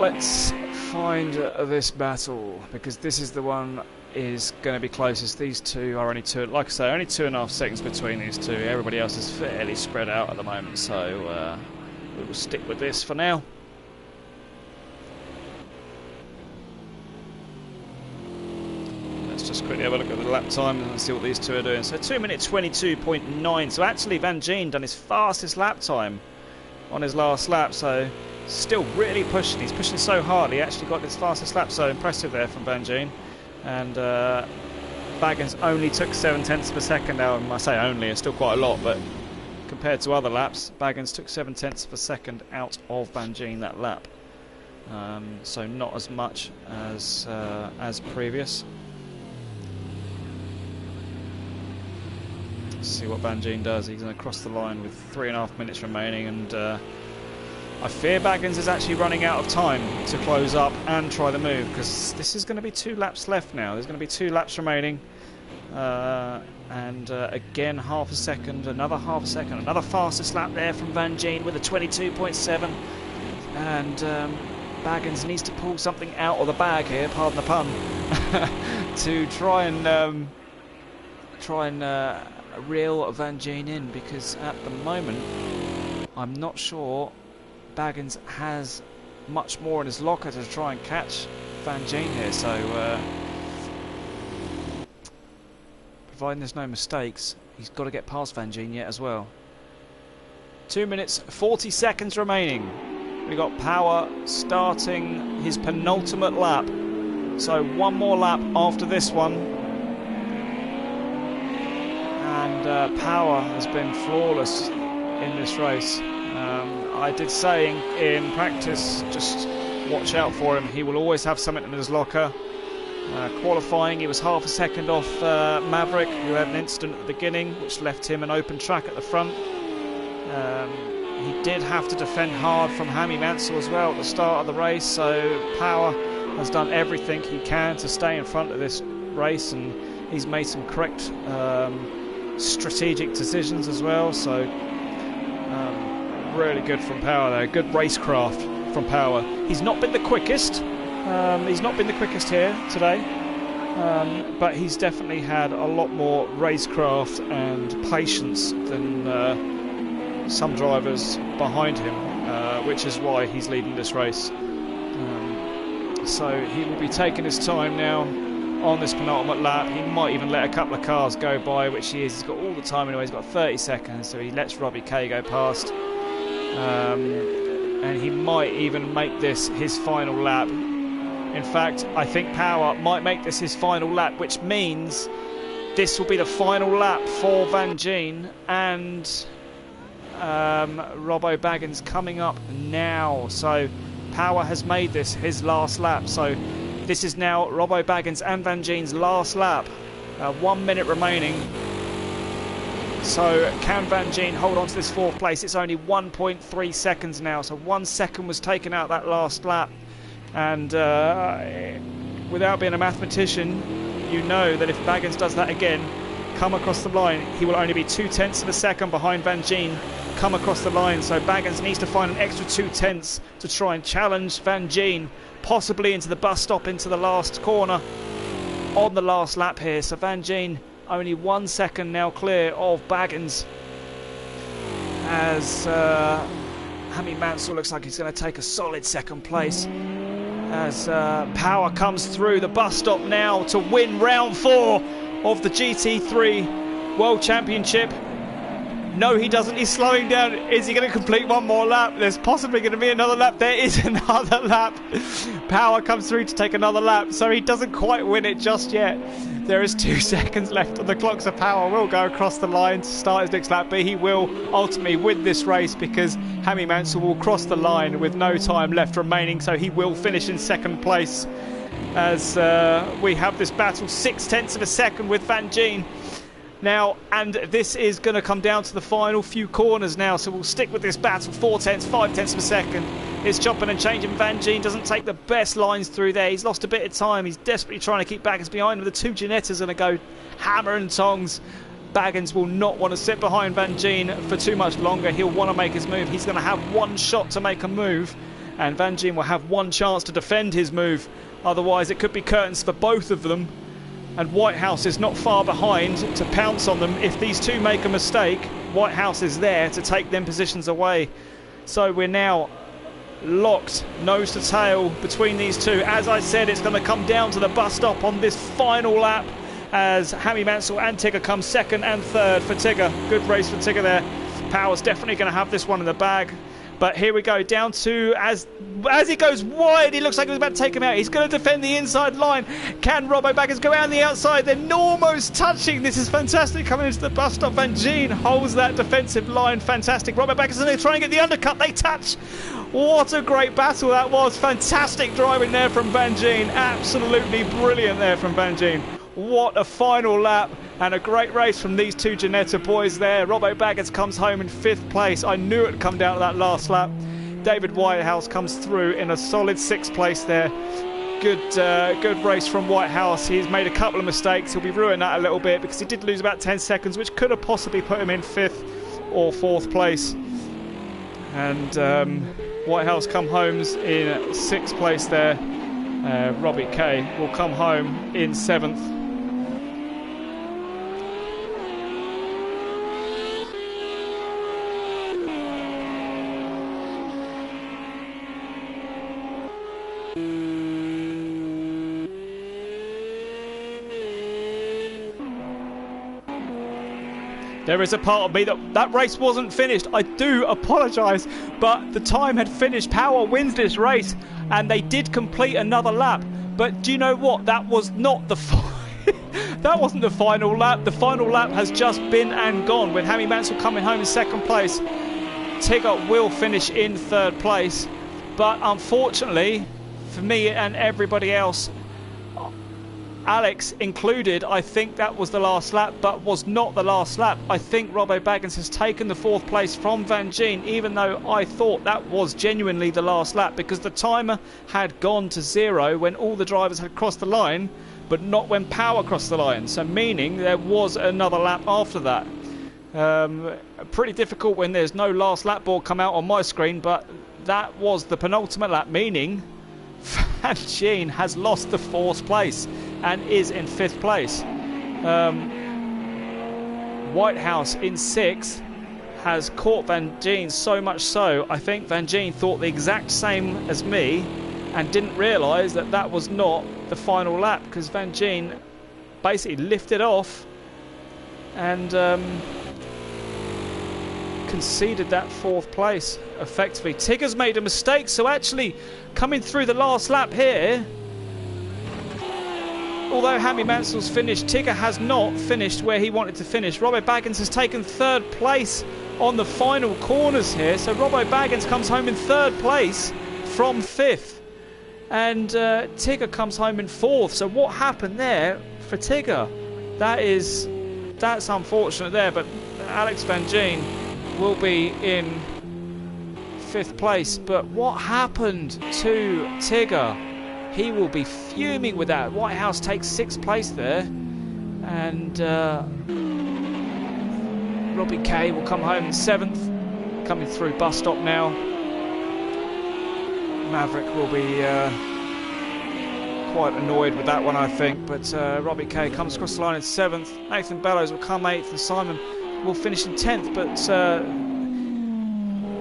let's find this battle, because this is the one is going to be closest. These two are only like I say, only 2.5 seconds between these two. Everybody else is fairly spread out at the moment, so we will stick with this for now. Let's just quickly have a look at the lap time and see what these two are doing. So 2-minute 22.9. So actually Van Geen done his fastest lap time on his last lap. So still really pushing. He's pushing so hard. He actually got his fastest lap. So impressive there from Van Geen. And Baggins only took 0.7 of a second out. I say only, it's still quite a lot, but compared to other laps, Baggins took 0.7 of a second out of Van Geen that lap. so not as much as previous. Let's see what Van Gien does. He's going to cross the line with 3.5 minutes remaining, and I fear Baggins is actually running out of time to close up and try the move, because this is going to be 2 laps left now. There's going to be 2 laps remaining, and again half a second, another half a second, another fastest lap there from Van Gien with a 22.7, and Baggins needs to pull something out of the bag here, pardon the pun, to try and reel Van Gien in, because at the moment I'm not sure Baggins has much more in his locker to try and catch Van Gien here, so providing there's no mistakes, he's got to get past Van Gien yet as well. 2 minutes 40 seconds remaining. We got Power starting his penultimate lap, so 1 more lap after this one, and Power has been flawless in this race. I did say in practice, just watch out for him. He will always have something in his locker. Qualifying, he was half a second off Maverick, who had an incident at the beginning, which left him an open track at the front. He did have to defend hard from Hammy Mansell as well at the start of the race, so Power has done everything he can to stay in front of this race, and he's made some correct strategic decisions as well, so really good from Power there. Good racecraft from Power. He's not been the quickest. He's not been the quickest here today, but he's definitely had a lot more racecraft and patience than some drivers behind him, which is why he's leading this race. So he will be taking his time now on this penultimate lap. He might even let a couple of cars go by, which he is. He's got all the time anyway. He's got 30 seconds, so he lets Robbie Kay go past. And he might even make this his final lap. In fact, I think Power might make this his final lap, which means this will be the final lap for Van Gien, and Robbo Baggins coming up now. So Power has made this his last lap. So this is now Robbo Baggins and Van Gien's last lap. 1 minute remaining. So can Van Gien hold on to this 4th place? It's only 1.3 seconds now. So 1 second was taken out that last lap. And without being a mathematician, you know that if Baggins does that again, come across the line, he will only be 0.2 of a second behind Van Gien come across the line. So Baggins needs to find an extra 0.2 to try and challenge Van Gien, possibly into the bus stop, into the last corner on the last lap here. So Van Gien only 1 second now clear of Baggins, as Hammy Mansell looks like he's going to take a solid 2nd place, as Power comes through the bus stop now to win round 4 of the GT3 World Championship. No, he doesn't. He's slowing down. Is he going to complete 1 more lap? There's possibly going to be another lap. There is another lap. Power comes through to take another lap, so he doesn't quite win it just yet. There is 2 seconds left on the clock, so Power will go across the line to start his next lap, but he will ultimately win this race, because Hammy Mansell will cross the line with no time left remaining, so he will finish in 2nd place, as we have this battle 0.6 of a second with Van Gien now, and this is going to come down to the final few corners now, so we'll stick with this battle. 0.4, 0.5 of a second. It's chopping and changing. Van Gien doesn't take the best lines through there. He's lost a bit of time. He's desperately trying to keep Baggins behind him. The 2 Ginettas are going to go hammer and tongs. Baggins will not want to sit behind Van Gien for too much longer. He'll want to make his move. He's going to have 1 shot to make a move, and Van Gien will have 1 chance to defend his move. Otherwise, it could be curtains for both of them. And Whitehouse is not far behind to pounce on them. If these 2 make a mistake, Whitehouse is there to take them positions away. So we're now locked nose to tail between these 2. As I said, it's going to come down to the bus stop on this final lap, as Hammy Mansell and Tigger come 2nd and 3rd for Tigger. Good race for Tigger there. Power's definitely going to have this one in the bag. But here we go, down to, as he goes wide, he looks like he's about to take him out. He's going to defend the inside line. Can Robbo Baggins go around the outside? They're almost touching. This is fantastic, coming into the bus stop. Van Gien holds that defensive line. Fantastic. Robbo Baggins is going to try and get the undercut. They touch. What a great battle that was. Fantastic driving there from Van Gien. Absolutely brilliant there from Van Gien. What a final lap and a great race from these two Ginetta boys there. Robbo Baggins comes home in 5th place. I knew it would come down to that last lap. David Whitehouse comes through in a solid 6th place there. Good race from Whitehouse. He's made a couple of mistakes. He'll be ruining that a little bit because he did lose about 10 seconds, which could have possibly put him in 5th or 4th place. And Whitehouse come home in 6th place there. Robbie Kay will come home in 7th. There is a part of me that race wasn't finished. I do apologise, but the time had finished. Power wins this race, and they did complete another lap. But do you know what? That was not the that wasn't the final lap. The final lap has just been and gone, with Hammy Mansell coming home in 2nd place. Tigger will finish in 3rd place, but unfortunately for me and everybody else, Alex included, I think that was the last lap, but was not the last lap. I think Robbo Baggins has taken the 4th place from Van Gien, even though I thought that was genuinely the last lap, because the timer had gone to 0 when all the drivers had crossed the line, but not when Power crossed the line. So meaning there was another lap after that. Pretty difficult when there's no last lap board come out on my screen, but that was the penultimate lap, meaning Van Gien has lost the 4th place and is in 5th place. Whitehouse in 6th has caught Van Gien, so much so I think Van Gien thought the exact same as me and didn't realise that that was not the final lap, because Van Gien basically lifted off and conceded that 4th place effectively. Tigger's made a mistake, so actually coming through the last lap here, although Hammy Mansell's finished, Tigger has not finished where he wanted to finish. Robbo Baggins has taken 3rd place on the final corners here, so Robbo Baggins comes home in 3rd place from 5th, and Tigger comes home in 4th. So what happened there for Tigger? That's unfortunate there, but Alex Van Gien will be in 5th place. But what happened to Tigger? He will be fuming with that. Whitehouse takes 6th place there, and Robbie Kay will come home in 7th, coming through bus stop now. Maverick will be quite annoyed with that one, I think, but Robbie Kay comes across the line in 7th. Nathan Bellows will come 8th, and Simon will finish in 10th. But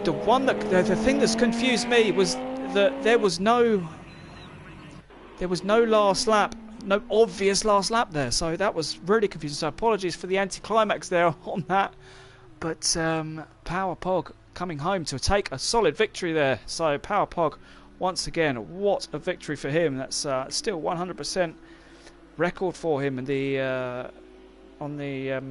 the thing that's confused me was that there was no last lap, no obvious last lap there, so that was really confusing. So apologies for the anticlimax there on that, but Power Pog coming home to take a solid victory there. So Power Pog, once again, what a victory for him. That's still 100% record for him in the on the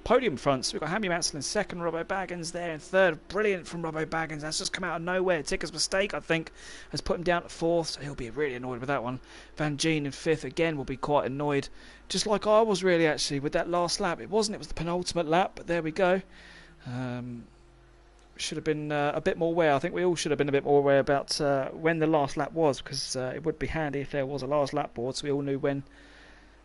podium front. So we've got Hammy Mansell in 2nd, Robbo Baggins there in 3rd. Brilliant from Robbo Baggins. That's just come out of nowhere. Tigger's mistake, I think, has put him down to 4th, so he'll be really annoyed with that one. Van Gien in 5th again will be quite annoyed, just like I was really actually with that last lap. It was the penultimate lap, but there we go. Should have been a bit more aware. I think we all should have been a bit more aware about when the last lap was, because it would be handy if there was a last lap board so we all knew when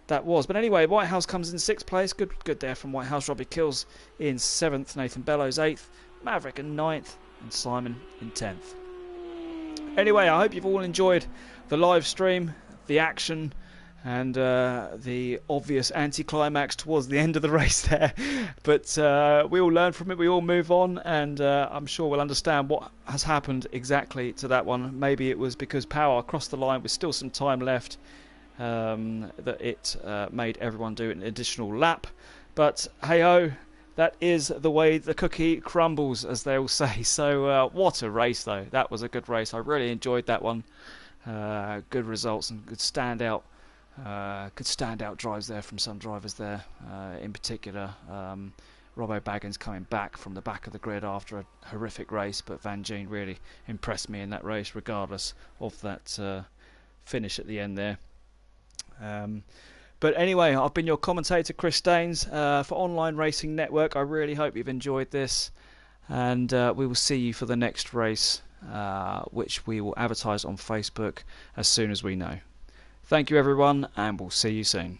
that was. But anyway, Whitehouse comes in 6th place. Good there from Whitehouse. Robbie Kills in 7th. Nathan Bellows 8th. Maverick in 9th. And Simon in 10th. Anyway, I hope you've all enjoyed the live stream, the action, and the obvious anticlimax towards the end of the race there. But we all learn from it. We all move on, and I'm sure we'll understand what has happened exactly to that one. Maybe it was because Power crossed the line with still some time left, that it made everyone do an additional lap. But hey-ho, that is the way the cookie crumbles, as they all say. So what a race, though. That was a good race. I really enjoyed that one. Good results and good standout drives there from some drivers there, in particular. Robbo Baggins coming back from the back of the grid after a horrific race, but Van Gien really impressed me in that race regardless of that finish at the end there. But anyway, I've been your commentator, Chris Staines, for Online Racing Network. I really hope you've enjoyed this, and we will see you for the next race, which we will advertise on Facebook as soon as we know. Thank you everyone, and we'll see you soon.